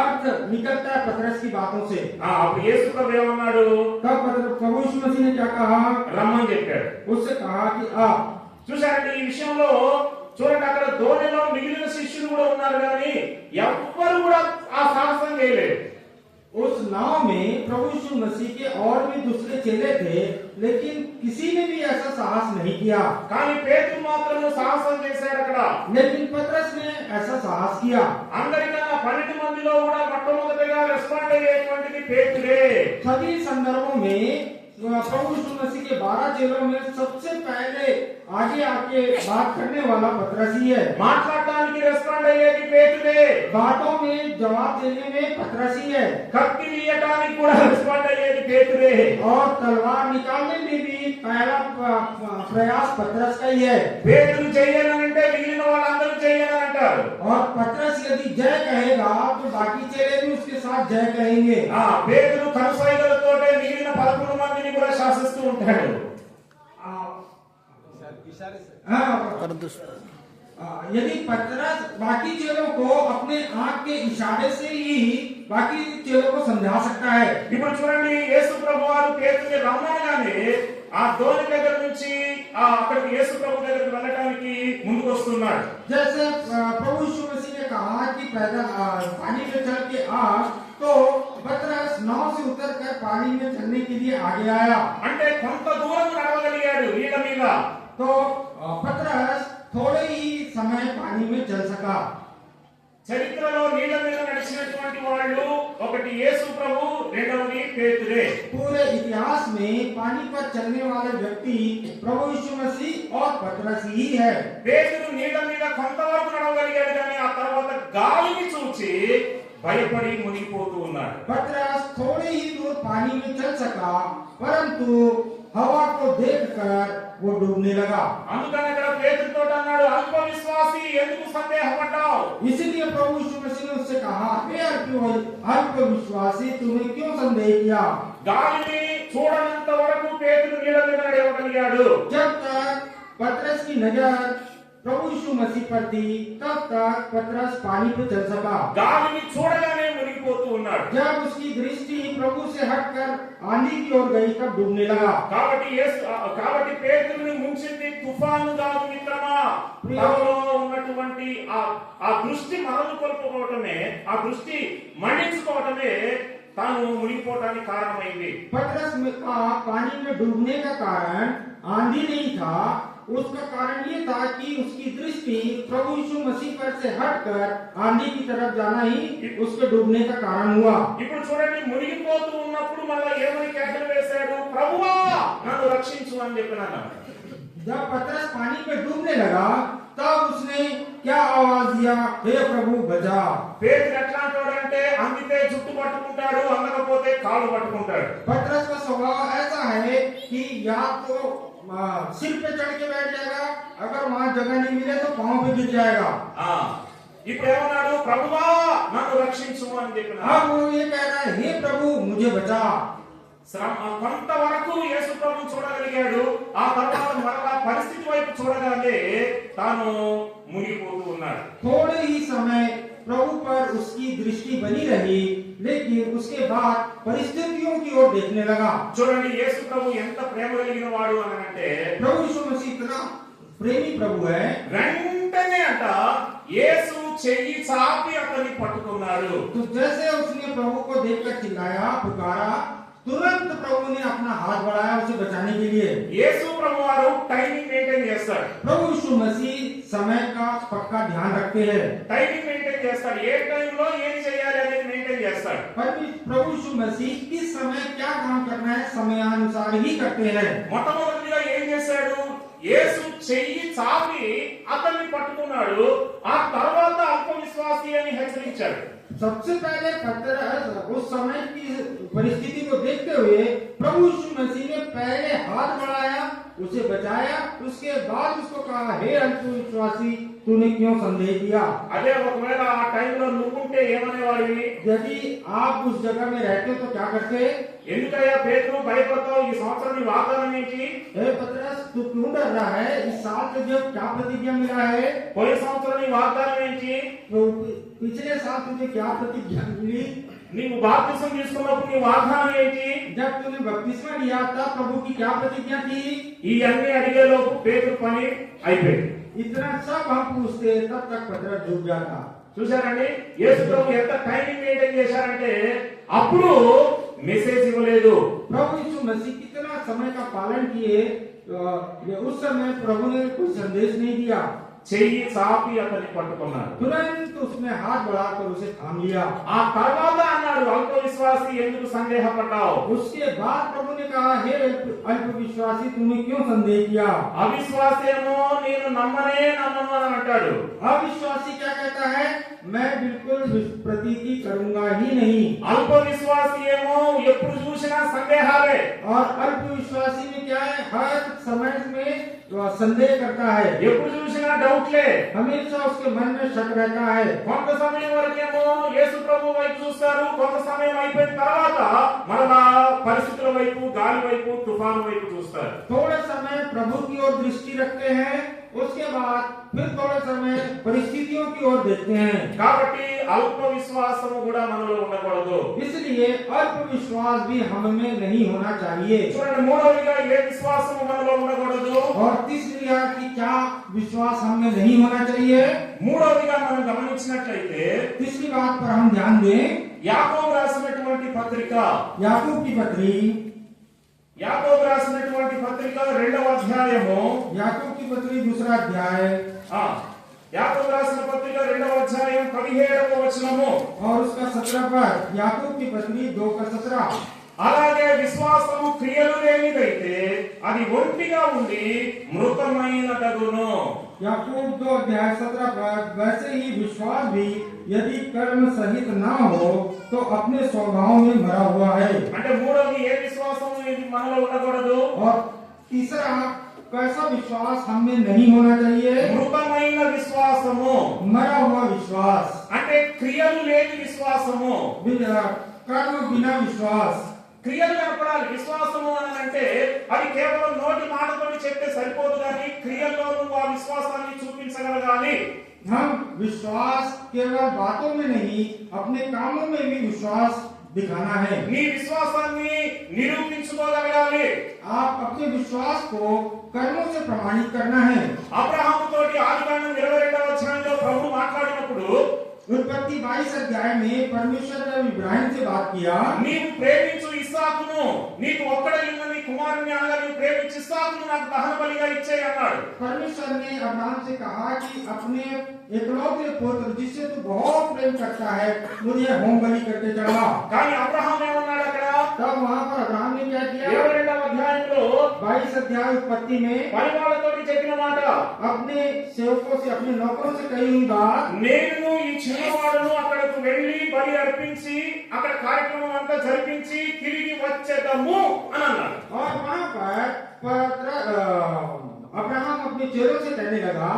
अर्थ निकलता है पतरस की बातों से। అప్పుడు యేసు ప్రభు ఏమన్నాడు, तब प्रभु यीशु मसीह ने क्या कहा, రమ్మని చెప్పాడు. उससे कहा कि आप। చూసారండి, ఈ విషయంలో చూడండి, అక్కడ ధోనిలో మిగిలిన శిష్యులు కూడా ఉన్నారు కానీ ఎవ్వరు కూడా ఆ సాహసం చేయలేదు. उस नाव में प्रभु यीशु मसीह के और भी दूसरे चेले थे, लेकिन किसी ने भी ऐसा साहस नहीं किया। కానీ పేతురు మాత్రం సాహసం చేశాడు అక్కడ. लेकिन पतरस ने ऐसा साहस किया। అందరికన్నా 12 మందిలో కూడా మొట్టమొదటిగా రెస్పాండ్ అయ్యేటువంటిది పేతురే. सभी संदर्भों में प्रभु यीशु मसीह के 12 चेलों में सबसे पहले आगे आके बात करने वाला पतरस ही है। మాట్లాడడానికి రెస్పాండ్ అయ్యేది పేతురే. बातों में जवाब देने में पतरस ही है। కత్తి తీయడానికి కూడా రెస్పాండ్ అయ్యేది పేతురే. और तलवार निकालने में भी पहला प्रयास पतरस का ही है। పేతురు చెయ్యనంటే మిగిలిన వాళ్ళందరూ చెయ్యనని అంటారు. और पतरस यदि जय कहेगा तो बाकी चेले भी उसके साथ जय कहेंगे। పేతురు కనుసైగలతోటే మిగిలిన 11 మందిని కూడా శాసిస్తూ ఉంటాడు. परंतु यदि पतरस बाकी चेलों को अपने आंख के इशारे से ही बाकी चेलों को समझा सकता है। ఇప్పుడు చూడండి, యేసు ప్రభువారు పేతురుని రమ్మనగానే ఆ దోణి దగ్గర నుంచి అక్కడికి యేసు ప్రభు దగ్గరికి వెళ్ళడానికి ముందుకు వస్తున్నాడు. जैसे प्रभु यीशु मसीह ने कहा कि पैदल पानी में चल के आ, तो पतरस नाव से उतरकर पानी में चलने के लिए आगे आया। అంటే కొంత దూరం నడవగలిగాడు నీళ్ళ మీద. तो पतरस थोड़े ही समय पानी में चल सका। చరిత్రలో నీళ్ళ మీద నడిచినటువంటి వాళ్ళు ఒకటి యేసు ప్రభు, రెండవది పేతురే. पूरे इतिहास में पानी पर चलने वाले व्यक्ति प्रभु यीशु मसीह और पतरस ही है। పేతురు నీళ్ళ మీద కొంతవరకు నడవగలిగాడు, కానీ ఆ తర్వాత గాలిని చూచి భయపడి మునిగిపోతూ ఉన్నాడు. पतरस थोड़ी ही दूर पानी में चल सका, परंतु हवा को देखकर वो डूबने लगा। అందుకని అక్కడ పేతురుతో అన్నాడు, అల్ప విశ్వాసి ఎందుకు సందేహపడ్డావు? इसीलिए प्रभु यीशु मसीह ने उससे कहा, हे अल्प विश्वासी, तूने क्यों संदेह किया? గాలిని చూడనంత వరకు పేతురు నీళ్ళ మీద నడవగలిగాడు. जब तक पतरस की नजर प्रभु यीशु मसीह पर थी, तब तक पतरस पानी पे चल सका। గాలిని చూడగానే మునిగిపోతూ ఉన్నాడు. जब उसकी दृष्टि प्रभु से हटकर आंधी की ओर गई, तब डूबने लगा। కాబట్టి పేతురుని ముంచింది తుఫాను కాదు మిత్రమా, తనలో ఉన్నటువంటి ఆ దృష్టి మరలు కొల్పుకోవటమే, ఆ దృష్టి మళ్లించుకోవటమే తాను మునిగిపోవటానికి కారణమైంది. पतरस का पानी में डूबने का कारण आंधी नहीं था, उसका कारण ये था कि उसकी दृष्टि प्रभु यीशु मसीह पर से हटकर आंधी की तरफ जाना ही उसके डूबने का कारण हुआ। ఇప్పుడు చూడండి, మునిగిపోతూ ఉన్నప్పుడు మళ్ళా ఏమని కేకలు వేశాడు? ప్రభువా నన్ను రక్షించు అని చెప్పినాడు. जब पतरस पानी में डूबने लगा, तब उसने क्या आवाज दिया? हे प्रभु बचा। పేతురు ఎట్లాంటోడంటే అందితే జుట్టు పట్టుకుంటాడు, అందకపోతే కాళ్ళు పట్టుకుంటాడు. पतरस का स्वभाव ऐसा है कि या तो सिर पे चढ़ के बैठ जाएगा, अगर वहां जगह नहीं मिले तो पांव पे गिर जाएगा। ఇప్పుడు ఏమన్నాడు? ప్రభువా నన్ను రక్షించు అని చెప్పినాడు. अब वो ये कह रहा है, हे प्रभु मुझे बचा। కొంతవరకు యేసు ప్రభువును చూడగలిగాడు. ఆ తర్వాత మరలా పరిస్థితి వైపు చూడగానే తాను మునిగిపోతూ ఉన్నాడు. थोड़े ही समय प्रभु पर उसकी दृष्टि बनी रही, लेकिन उसके बाद परिस्थितियों की ओर देखने लगा। చూడండి, యేసు ప్రభు ఎంత ప్రేమ కలిగిన వాడు అని అంటే, प्रभु यीशु मसीह इतना प्रेमी प्रभु है। వెంటనే అంట యేసు చెయ్యి చాపి అతన్ని పట్టుకున్నాడు. तो जैसे उसने प्रभु को देखकर चिल्लाया, पुकारा, तुरंत प्रभु ने अपना हाथ बढ़ाया उसे बचाने के लिए। యేసు ప్రభు వారు టైమింగ్ మెయింటైన్ చేస్తాడు. प्रभु यीशु मसीह समय का पक्का ध्यान रखते हैं। టైమింగ్ మెయింటైన్ చేస్తాడు. ఏ టైంలో ఏం చేయాలి అనేది మెయింటైన్ చేస్తాడు. प्रभु यीशु मसीह किस समय क्या काम करना है समयानुसार ही करते हैं। మొట్టమొదటిగా ఏం చేశాడు? యేసు చెయ్యి చాపి అతన్ని పట్టుకున్నాడు. ఆ తర్వాత అల్ప విశ్వాసి అని హెచ్చరించాడు. सबसे पहले पतरस उस समय की परिस्थिति को देखते हुए प्रभु यीशु मसीह ने पहले हाथ बढ़ाया, उसे बचाया, उसके बाद उसको कहा, हे अल्पविश्वासी तूने क्यों संदेह किया? అదే ఒకవేళ ఆ టైంలో నువ్వుంటే ఏమనేవాడివి? यदि आप उस जगह में रहते तो क्या करते? ఎందుకయ్యా పేతురు భయపడతావు? ఈ సంవత్సరం నీ వాగ్దానం ఏంటి? हे पतरस तू क्यों डर रहा है? इस साल तुझे क्या प्रतिज्ञा मिला है? పోయిన సంవత్సరం నీ వాగ్దానం ఏంటి? तो पिछले साल तुझे क्या प्रतिज्ञा मिली? నీవు బాప్తిసం తీసుకున్నప్పుడు నీ వాగ్దానం ఏంటి? जब तूने बपतिस्मा लिया था प्रभु की क्या प्रतिज्ञा थी? ఇవన్నీ అడిగేలోపు పేతురు పని అయిపోయింది. इतना सब हम पूछते तब तक पतरस डूब जाता। చూసారండి, యేసు ప్రభు ఎంత టైమింగ్ మెయింటైన్ చేశారంటే అప్పుడు మెసేజ్ ఇవ్వలేదు. प्रभु यीशु मसीह कितना समय का पालन किए, उस समय प्रभु ने कोई संदेश नहीं दिया। చెయ్యి చాపి అతన్ని పట్టుకున్నాడు. तुरंत उसने हाथ बढ़ाकर उसे थाम लिया। ఆ తర్వాత అన్నాడు, అల్ప విశ్వాసి ఎందుకు సందేహపడ్డావు? उसके बाद प्रभु ने कहा, हे अल्प विश्वासी, तुमने क्यों संदेह किया? అవిశ్వాసేమో నేను నమ్మను అని అంటాడు. अविश्वासी क्या कहता है? मैं बिल्कुल प्रतीति करूंगा ही नहीं। అల్ప విశ్వాసి ఏమో ఎప్పుడు చూసినా సందేహాలే. और अल्प विश्वासी में क्या है? हर समय में संदेह करता है, ఎప్పుడు చూసినా డౌట్లే. हमेशा उसके मन में शक रहता है। కొంత సమయం వరకేమో యేసు ప్రభు వైపు చూస్తారు, కొంత సమయం అయిపోయిన తర్వాత మరలా పరిస్థితుల వైపు, గాలి వైపు, తుఫాను వైపు చూస్తారు. थोड़े समय प्रभु की ओर दृष्टि रखते हैं, उसके बाद फिर थोड़े समय परिस्थितियों की ओर देखते हैं। కాబట్టి అల్ప విశ్వాసము కూడా మనలో ఉండకూడదు. इसलिए अल्प विश्वास भी हम में नहीं होना चाहिए। చూడండి, మూడవదిగా ఏ విశ్వాసము మనలో ఉండకూడదు? और तीसरी कि क्या विश्वास हम में नहीं होना चाहिए? మూడవదిగా మనం గమనించినట్లయితే तीसरी बात पर हम ध्यान दें, యాకోబు రాసినటువంటి పత్రిక, याकूब की पत्री, యాకోబు రాసినటువంటి పత్రిక 2వ అధ్యాయము, याकूब की पत्री 2रा अध्याय యాకోబు రాసిన పత్రిక 2వ అధ్యాయం 17వ వచనము और उसका 17 पर, याकूब की पत्री 2 का 17। అలాగే విశ్వాసము క్రియలు లేనిదైతే అది ఒంటిగా ఉండి మృతమైనదగును. याकूब 2 अध्याय 17 पर, वैसे ही विश्वास भी यदि कर्म सहित ना हो तो अपने स्वभाव में मरा हुआ है। అంటే మూడవది ఏ విశ్వాసము ఇది మనలో ఉండకూడదు? और तीसरा कैसा विश्वास हम में नहीं होना चाहिए? మృతమైన విశ్వాసము, मरा हुआ विश्वास, అంటే క్రియలు లేని విశ్వాసము. कर्म बिना विश्वास। క్రియలు కనపడాలి. విశ్వాసము అని అంటే అది కేవలం నోటి మాటతో చెప్తే సరిపోదు, కానీ క్రియల్లో నువ్వు ఆ విశ్వాసాన్ని చూపించగలగాలి. हम विश्वास केवल बातों में नहीं, अपने कामों में भी विश्वास दिखाना है। నీ విశ్వాసాన్ని నిరూపించుకోగలగాలి. आप अपने विश्वास को कर्मों से प्रमाणित करना है। అబ్రహాము తోటి ఆదికాండం 22వ అధ్యాయంలో ప్రభు మాట్లాడినప్పుడు उत्पत्ति 22 अध्याय में परमेश्वर ने इब्राहिम से बात किया, నీవు ప్రేమించు ఇస్సాకును, నీకు ఒక్కడే ఉన్న నీ కుమారుని అనగా నీవు ప్రేమించు ఇస్సాకును నాకు దహన బలిగా ఇచ్చేయి అన్నాడు. परमेश्वर ने अब्राहम से कहा कि अपने एकलौते पुत्र जिससे तू बहुत प्रेम करता है मुझे होम बलि करके चढ़ा। కానీ అబ్రహాం ఏమన్నాడు అక్కడ? तब वहाँ पर अब्राहम ने क्या किया? 22వ అధ్యాయంలో 22 अध्याय उत्पत्ति में పరివాళ్ళతోటి చెప్పిన మాట, अपने सेवकों से, अपने नौकरों से कही हुई बात, నేను ఈ చిన్నవాడును అక్కడకు వెళ్లి బలి అర్పించి అక్కడ కార్యక్రమం అంతా జరిపించి తిరిగి వచ్చేదము అని అన్నాడు. और वहाँ पर अब्राहम अपने चेलों से कहने लगा,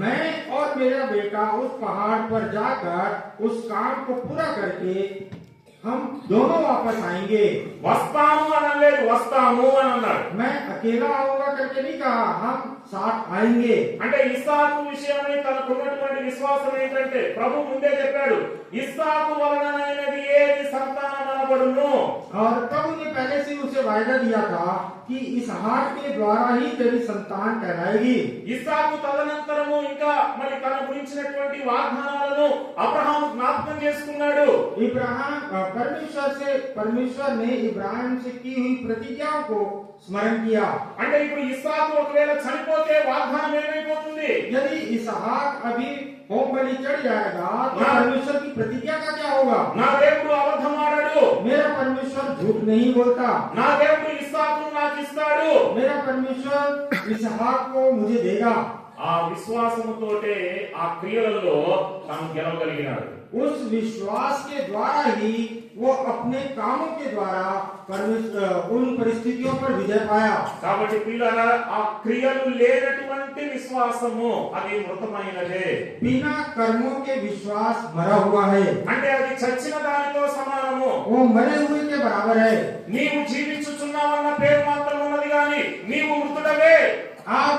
मैं और मेरा बेटा उस पहाड़ पर जाकर उस काम को पूरा करके हम दोनों वापस आएंगे। వస్తాము అని అనలేదు, వస్తాము అని అన్నాడు. मैं अकेला आऊंगा करके नहीं कहा, हम साथ आएंगे। అంటే ఇస్సాకు విషయమై తనకున్నటువంటి విశ్వాసం ఏంటంటే ప్రభు ముందే చెప్పాడు, ఇస్సాకు వలనైనది ఏది సంతానం అనబడును. और प्रभु ने पहले से उसे वायदा दिया था कि इस हाथ के द्वारा ही तेरी संतान कहलाएगी। ఇస్సాకు తదనంతరము ఇంకా మరి తన గురించినటువంటి వాగ్దానాలను అబ్రహాము జ్ఞాపకం చేసుకున్నాడు. परमेश्वर ने इब्राहिम से की हुई प्रतिज्ञाओं को स्मरण किया। అంటే ఇప్పుడు ఇస్సాకు ఒకవేళ చనిపోతే వాగ్దానం ఏమైపోతుంది? यदि इसहाक अभी होम बलि चढ़ जाएगा तो परमेश्वर की प्रतिज्ञा का क्या होगा? నా దేవుడు అబద్ధం ఆడాడు, मेरा परमेश्वर झूठ नहीं बोलता। నా దేవుడు ఇస్సాకును నాకు ఇస్తాడు. मेरा परमेश्वर इसहाक को मुझे देगा। ఆ విశ్వాసముతోటే ఆ క్రియలలో తాను గెలవగలిగినాడు. उस विश्वास के द्वारा ही वो अपने कामों के द्वारा उन परिस्थितियों पर विजय पाया। కాబట్టి పిల్లరా, ఆ క్రియలు లేనటువంటి విశ్వాసము అది మృతమైనదే. बिना कर्मों के विश्वास मरा हुआ है, అంటే అది చచ్చిన దానితో సమానము. वो मरे हुए के बराबर है। నీవు జీవించుచున్నావన్న పేరు మాత్రం ఉన్నది గాని నీవు మృతుడవే. आप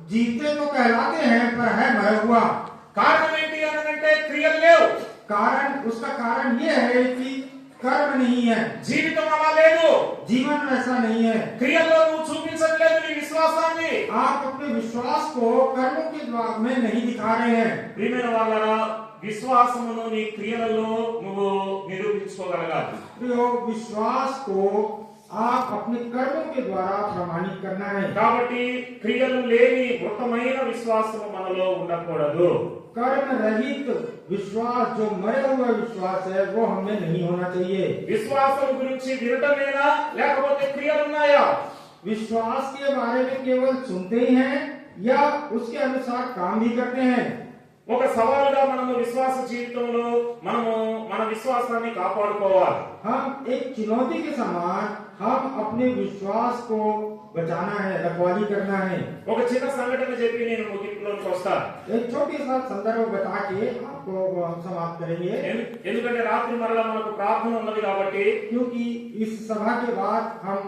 जीते तो कहलाते हैं पर है मरा हुआ। కారణం ఏంటి అనంటే క్రియలు లేవు. कारण, उसका कारण ये है कि कर्म नहीं है, జీవితం అలా లేదు, जीवन वैसा नहीं है। క్రియల్లో నువ్వు చూపించట్లేదు నీ విశ్వాసాన్ని. आप अपने विश्वास को कर्मों के द्वारा में नहीं दिखा रहे हैं। ప్రియమైన వాళ్ళరా, విశ్వాసమును నీ క్రియలలో నువ్వు నిరూపించుకోగలగాలి. विश्वास को आप अपने कर्मों के द्वारा प्रमाणित करना है। కాబట్టి క్రియలు లేని మృతమైన విశ్వాసం మనలో ఉండకూడదు। कर्म रहित विश्वास, जो मरा हुआ विश्वास है, वो हमें नहीं होना चाहिए। విశ్వాసం గురించి వినటమేనా లేకపోతే క్రియలు ఉన్నాయా? विश्वास के बारे में केवल सुनते ही हैं या उसके अनुसार काम भी करते हैं? ఒక సవాలుగా మనము విశ్వాస జీవితంలో మనము మన విశ్వాసాన్ని కాపాడుకోవాలి। हम एक चुनौती के समान हम अपने विश्वास को बचाना है, रखवाली करना है। ఒక చిన్న సంఘటన చెప్పి నేను ముగింపులోకి వస్తాను। एक छोटी सा संदर्भ बता के आपको हम समाप्त करेंगे, ఎందుకంటే రాత్రి మరలా మనకు ప్రార్థన ఉన్నది కాబట్టి क्योंकि इस सभा के बाद हम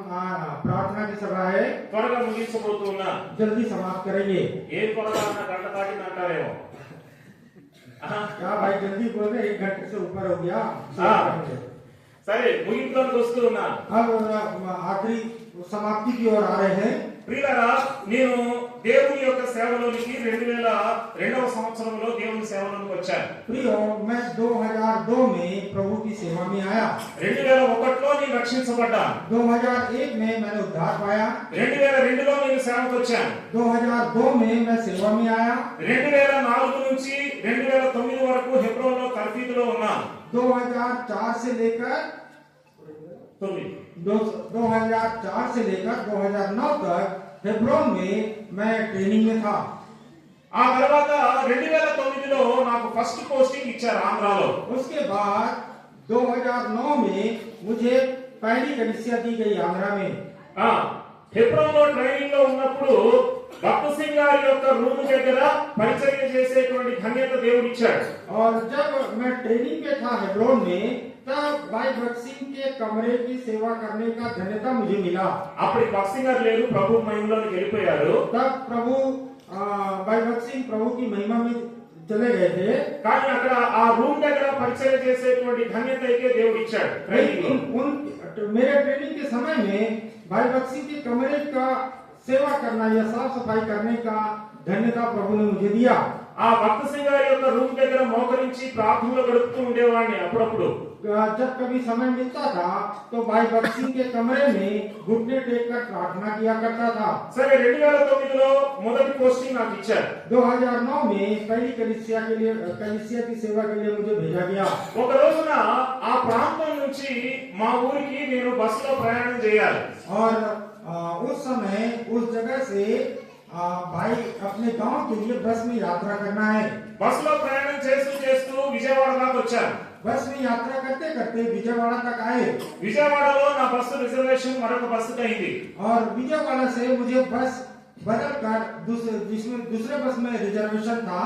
प्रार्थना की सभा है, త్వరగా ముగించబోతూ ఉన్నా। जल्दी समाप्त करेंगे। ఏ త్వరగా అన్న గంట దాటింది అంటారేమో। क्या भाई जल्दी बोल रहे, 1 घंटे से ऊपर हो गया। సరే ముగింపులోకి వస్తూ ఉన్నా। अब आखिरी समाप्ति की ओर आ रहे हैं। ప్రియులారా, నేను దేవుని యొక్క సేవలోనికి 2002వ సంవత్సరంలో దేవుని సేవలోకి వచ్చాను। प्रियो, मैं 2002 में प्रभु की सेवा में आया। 2001లో నేను రక్షించబడ్డాను। 2001 में मैंने उद्धार पाया। 2002లో నేను సేవకు వచ్చాను। 2002 में मैं सेवा में आया। 2004 నుంచి 2009 వరకు హెబ్రోన్లో తర్ఫీదులో ఉన్నాను। 2004 से लेकर 2009 तक हेब्रोन में मैं ट्रेनिंग में था। ఆ తర్వాత 2009లో నాకు ఫస్ట్ పోస్టింగ్ ఇచ్చారు ఆంధ్రాలో। उसके बाद 2009 में मुझे पहली कलीसिया दी गई आंध्रा में। హెబ్రోన్లో ట్రైనింగ్ లో ఉన్నప్పుడు భక్త సింగ్ గారి యొక్క రూమ్ దగ్గర పరిచర్య చేసేటువంటి ధన్యత దేవుడు ఇచ్చాడు। और जब मैं ट्रेनिंग में था हेब्रोन में, तब भाई भक्त सिंह के कमरे की सेवा करने का धन्यता मुझे मिला। అప్పుడు భక్త సింగ్ గారు లేరు, ప్రభు మహిమలోకి వెళ్ళిపోయారు। तब प्रभु भाई भक्त सिंह प्रभु की महिमा में चले गए थे, కానీ అక్కడ ఆ రూమ్ దగ్గర పరిచర్య చేసేటువంటి ధన్యత అయితే దేవుడు ఇచ్చాడు ట్రైనింగ్ లో। मेरे ट्रेनिंग के समय में भाई भक्त सिंह के कमरे का सेवा करना या साफ सफाई करने का धन्यता प्रभु ने मुझे दिया। ఆ భక్త సింగ్ గారి యొక్క రూమ్ దగ్గర మోకరించి ప్రార్థనలో గడుపుతూ ఉండేవాడిని అప్పుడప్పుడు। जब कभी समय मिलता था तो भाई भक्त सिंह के कमरे में घुटने टेक कर प्रार्थना किया करता था। సరే 2009లో మొదటి పోస్టింగ్ నాకు ఇచ్చారు। 2009 में पहली कलीसिया की सेवा के लिए मुझे भेजा गया। ఒక రోజున ఆ ప్రాంతం నుంచి మా ఊరికి నేను బస్సులో ప్రయాణం చేయాలి। और उस समय उस जगह से भाई अपने गांव के लिए बस में यात्रा करना है। బస్సులో ప్రయాణం చేస్తూ చేస్తూ విజయవాడ దాకా వచ్చాను। बस में यात्रा करते करते विजयवाड़ा तक आए। విజయవాడలో నా బస్సు రిజర్వేషన్ మరొక బస్సుకి అయింది। और विजयवाड़ा से मुझे बस बदल कर दूसरे बस में रिजर्वेशन था।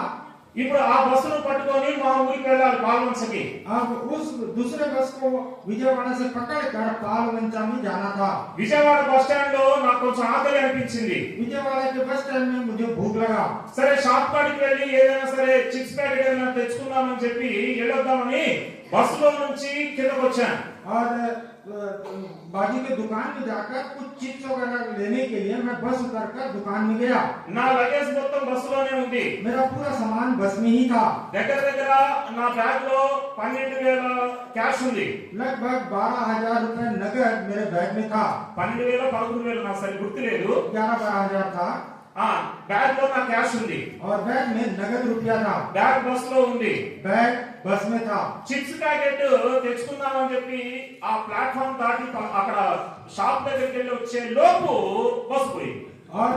ఇప్పుడు ఆ బస్సును పట్టుకొని మా ఊరికి వెళ్ళాలి పాల్వంచకి। अब उस दूसरे बस को विजयवाड़ा से पकड़कर पालवंचा में जाना था। విజయవాడ బస్ స్టాండ్ లో నాకు కొంచెం ఆకలి అనిపించింది। विजयवाड़ा के बस स्टैंड में मुझे भूख लगा। సరే షాప్ కాడికి వెళ్ళి ఏదైనా సరే చిప్స్ ప్యాకెట్ ఏదైనా తెచ్చుకుందామని చెప్పి వెళ్ళొద్దామని బస్సులో నుంచి కిందకు వచ్చాను। और बाजी के दुकान में जाकर कुछ चिप्स वगैरह लेने के लिए मैं बस उतरकर दुकान में गया। నా లగేజ్ మొత్తం బస్సులోనే ఉంది। मेरा पूरा सामान बस में ही था। దగ్గర దగ్గర నా బ్యాగ్ లో 12,000 క్యాష్ ఉంది। लगभग 12,000 रुपए नगद मेरे बैग में था। 12,000 11,000 నాకు సరి గుర్తులేదు। 11-12,000 था। బ్యాగ్ లో నా క్యాష్ ఉంది। और बैग में नगद रुपया था। బ్యాగ్ బస్ లో ఉంది। बैग बस में था। చిప్స్ ప్యాకెట్ తెచ్చుకుందామని చెప్పి ఆ ప్లాట్ఫామ్ దాటి అక్కడ షాప్ దగ్గరికి వెళ్ళి వచ్చే లోపు బస్ పోయింది। और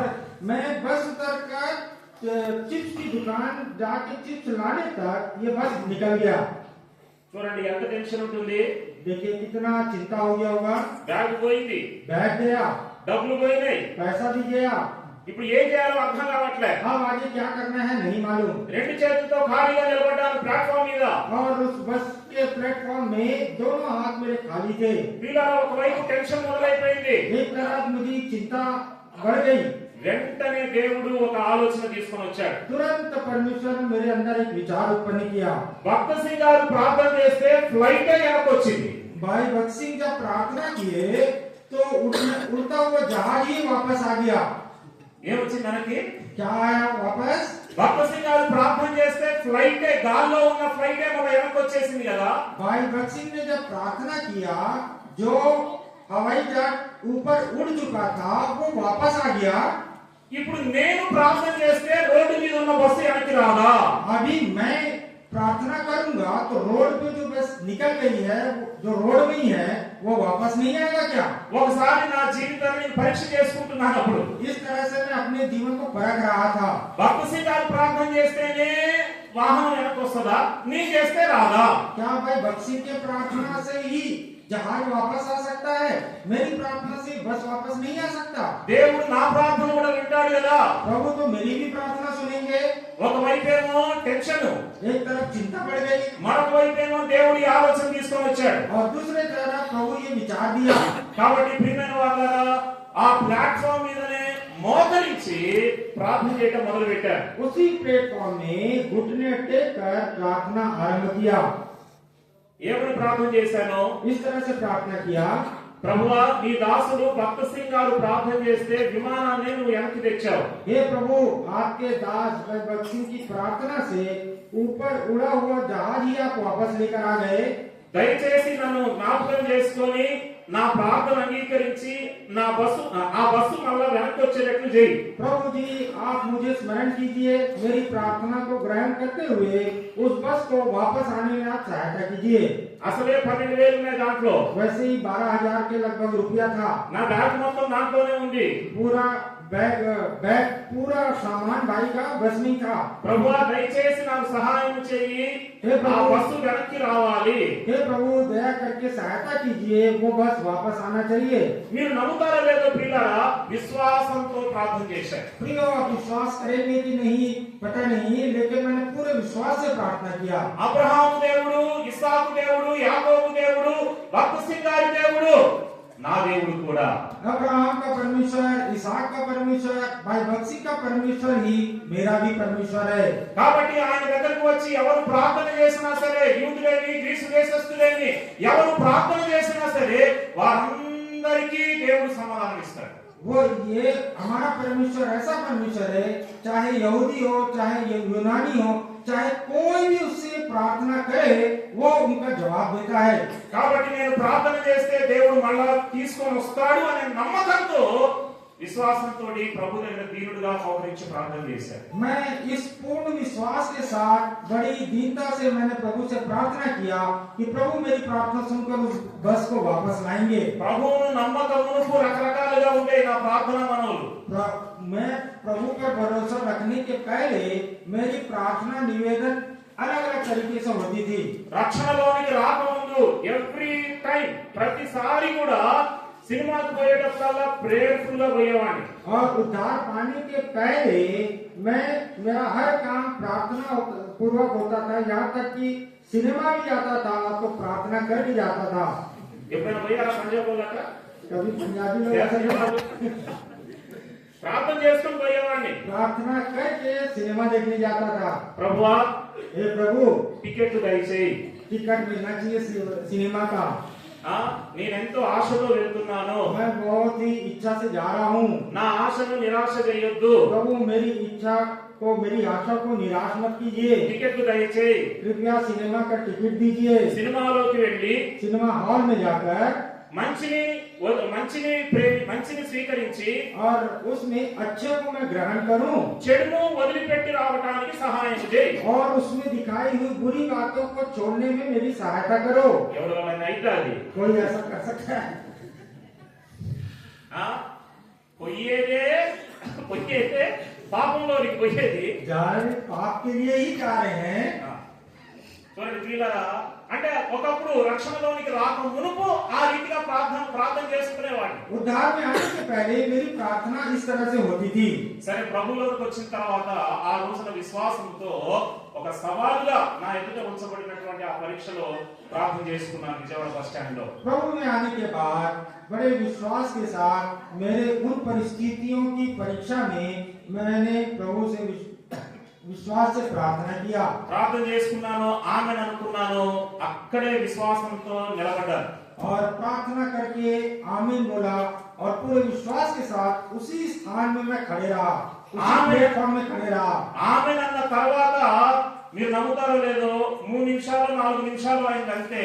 मैं बस उतरकर चिप्स की दुकान जाके चिप्स लाने तक ये बस निकल गया। చూడండి ఎంత టెన్షన్ ఉంటుంది। देखिए कितना चिंता हो गया होगा। బ్యాగ్ పోయింది, बैग गया, డబ్బులు పోయినాయి, पैसा भी गया। ఇప్పుడు ఏం చేయాలో అర్థం కావట్లే। अब आगे क्या करना है नहीं मालूम। రెండు చేతులతో ఖాళీగా నిలబడ్డాను ప్లాట్ఫామ్ మీద। और उस बस के प्लेटफॉर्म में दोनों हाथ मेरे खाली थे। వీళ్ళలో ఒకవైపు టెన్షన్ మొదలైపోయింది। एक तरफ मुझे चिंता बढ़ गई। వెంటనే దేవుడు ఒక ఆలోచన తీసుకొని వచ్చాడు। तुरंत परमेश्वर ने मेरे अंदर एक विचार उत्पन्न किया। భక్త సింగ్ గారు ప్రార్థన చేస్తే ఫ్లైట్ వెనక్కి వచ్చింది। भाई भक्त सिंह जब प्रार्थना किए तो उड़ता हुआ जहाज ही वापस आ गया। ఏమొచ్చింది మనకి? क्या आया वापस? భక్త సింగ్ గారు ప్రార్థన చేస్తే ఫ్లైట్ గాల్లో ఉన్న ఫ్లైట్ మన వెనక్కి వచ్చేసింది కదా। भाई भक्त सिंह ने जब प्रार्थना किया, जो हवाई जहाज ऊपर उड़ चुका था वो वापस आ गया। ఇప్పుడు నేను ప్రార్థన చేస్తే రోడ్డు మీద ఉన్న బస్సు వెనక్కి రాదా? अभी मैं प्रार्थना करूंगा तो रोड पे जो बस निकल गई है जो रोड में ही है वो वापस नहीं आएगा क्या? ఒకసారి నా జీవితాన్ని నేను పరీక్ష చేసుకుంటున్నాను. అప్పుడు इस तरह से मैं अपने जीवन को परख रहा था। భక్తి సింగారు ప్రార్థన చేస్తేనే వాహనం వెనక్కి వస్తుందా? నీ చేస్తే రాదా? क्या भाई बख्शी के प्रार्थना से ही जहाज वापस आ सकता है? मेरी प्रार्थना से बस वापस नहीं आ सकता। దేవుడు నా ప్రార్థన కూడా వింటాడు కదా. प्रभु तो मेरी भी प्रार्थना सुनेंगे। ఒకవైపేమో టెన్షన్, एक तरफ चिंता बढ़ गई మరొక వైపేమో దేవుడి ఆలోచన తీసుకొని వచ్చాడు. और दूसरे तरफ प्रभु ये विचार दिया। కాబట్టి ప్రియమైన వాళ్ళారా, ఆ ప్లాట్ఫామ్ మీదనే మోకరించి ప్రార్థన చేయడం మొదలు పెట్టారు. उसी प्लेटफॉर्म में घुटने टेक कर प्रार्थना आरंभ किया। ఏమని ప్రార్థన చేశాను? इस तरह से प्रार्थना किया, ప్రభువా, నీ దాసుడు భక్త సింగ్ గారు ప్రార్థన చేస్తే విమానాన్ని నువ్వు వెనక్కి తెచ్చావు. हे प्रभु आपके दास भाई भक्त सिंह की प्रार्थना से ऊपर उड़ा हुआ जहाज ही आप वापस लेकर आ गए। దయచేసి నన్ను జ్ఞాపకం చేసుకొని నా ప్రార్థన అంగీకరించి ఆ బస్సు మళ్ళా వెనక్కి వచ్చేటట్లు చేయి. प्रभु जी आप मुझे स्मरण कीजिए, मेरी प्रार्थना को ग्रहण करते हुए उस बस को वापस आने में आप सहायता कीजिए। అసలే 12,000 ఉన్నాయి దాంట్లో. वैसे ही 12,000 के लगभग रुपया था। నా బ్యాగ్ మొత్తం దాంట్లోనే ఉంది. पूरा बैग पूरा सामान भाई का बस में था। ప్రభువా, దయచేసి నాకు సహాయం చేయి, ఆ బస్సు వెనక్కి రావాలి. हे प्रभु दया करके सहायता कीजिए, वो बस वापस आना चाहिए। మీరు నమ్ముతారో లేదో ప్రియులారా, విశ్వాసంతో ప్రార్థన చేశారు. प्रियो आप विश्वास करेंगे कि नहीं पता नहीं, लेकिन मैंने पूरे विश्वास से प्रार्थना किया। అబ్రహాము దేవుడు, ఇస్సాకు దేవుడు, యాకోబు దేవుడు, భక్త సింగ్ గారి దేవుడు నా దేవుడు కూడా. अब्राहम का परमेश्वर, इसहाक का परमेश्वर, भाई बक्सी का परमेश्वर ही मेरा भी परमेश्वर है। కాబట్టి ఆయన దగ్గరకు వచ్చి ఎవరు ప్రార్థన చేసినా సరే, యూదులేని గ్రీసు దేశస్థులేని ఎవరు ప్రార్థన చేసినా సరే వారందరికీ దేవుడు సమాధానం ఇస్తాడు. वो ये हमारा परमेश्वर ऐसा परमेश्वर है, चाहे यहूदी हो, चाहे यूनानी हो, चाहे कोई भी उससे प्रार्थना करे वो उनका जवाब देता है। కాబట్టి నేను ప్రార్థన చేస్తే దేవుడు మళ్ళా తీసుకొని వస్తాడు అనే నమ్మకంతో విశ్వాసంతో ప్రభు దగ్గర దీనుడిగా మోకరించి ప్రార్థన చేశాను. मैं इस पूर्ण विश्वास के साथ बड़ी दीनता से मैंने प्रभु से प्रार्थना किया कि प्रभु मेरी प्रार्थना सुनकर उस बस को वापस लाएंगे। ప్రభువును నమ్మకమునకు రకరకాలుగా ఉంటాయి నా ప్రార్థన మనవులు. मैं प्रभु पर भरोसा रखने के पहले मेरी प्रार्थना निवेदन अलग अलग तरीके से होती थी। రక్షణలోనికి రాకముందు ఎవ్రీ టైం ప్రతిసారి కూడా సినిమాకి పోయేటప్పుడల్లా ప్రేయర్ఫుల్ గా పోయేవాడిని. और उद्धार पाने के पहले मेरा हर काम प्रार्थना पूर्वक होता था, यहाँ तक कि सिनेमा भी जाता था तो प्रार्थना कर भी जाता था। ఎప్పుడైనా పోయారా పంజాబ్ వాళ్ళక? कभी पंजाबी लोग ऐसा ప్రార్థన చేసుకుని పోయేవాడిని. प्रार्थना करके सिनेमा देखने जाता था। ప్రభువా, हे प्रभु టికెట్ దయచేయి, टिकट मिलना चाहिए सिनेमा का। నేనెంతో ఆశతో వెళ్తున్నాను, मैं बहुत ही इच्छा से जा रहा हूँ। నా ఆశను నిరాశ చేయొద్దు, प्रभु मेरी इच्छा को, मेरी आशा को निराश मत कीजिए। టికెట్ దయచేయి. कृपया सिनेमा का टिकट दीजिए। సినిమాలోకి వెళ్ళి सिनेमा हॉल में जाकर మంచిని స్వీకరించి और उसमें अच्छे को मैं ग्रहण करूं చెడును వదిలిపెట్టి రావడానికి సహాయం చేయి. और उसमें दिखाई हुई बुरी बातों को छोड़ने में मेरी सहायता करो। ఎవరైనా అవుతుంది? कोई ऐसा कर सकता है? పొయ్యేదే పాపంలోనికి పోయేది. जा रहे पाप के लिए ही जा रहे हैं। చూడండి ప్రియులారా, అంటే ఒకప్పుడు రక్షణలోనికి రాక మునుపు ఆ రీతిగా ప్రార్థన చేసుకునేవాడిని. उद्धार में आने से पहले मेरी प्रार्थना इस तरह से होती थी। సరే, ప్రభువులోకి వచ్చిన తర్వాత ఆ రోజున విశ్వాసంతో ఒక సవాలుగా నా ఎదుట ఉంచబడినటువంటి ఆ పరీక్షలో ప్రార్థన చేసుకున్నాను విజయవాడ బస్ స్టాండ్ లో. प्रभु में आने के बाद बड़े विश्वास के साथ मेरे उन परिस्थितियों की परीक्षा में मैंने प्रभु से विश्वास से प्रार्थना किया। ప్రార్థన చేసుకున్నాను, ఆమెను అనుకున్నాను, అక్కడే విశ్వాసంతో నిలబడ్డాను. और प्रार्थना करके आमीन बोला और पूरे विश्वास के साथ उसी स्थान में मैं खड़े रहा, उसी प्लेटफॉर्म में खड़े रहा। ఆమెన్ అన్న తర్వాత మీరు నమ్ముతారో లేదో 3 నిమిషాలు 4 నిమిషాలు అయిందంటే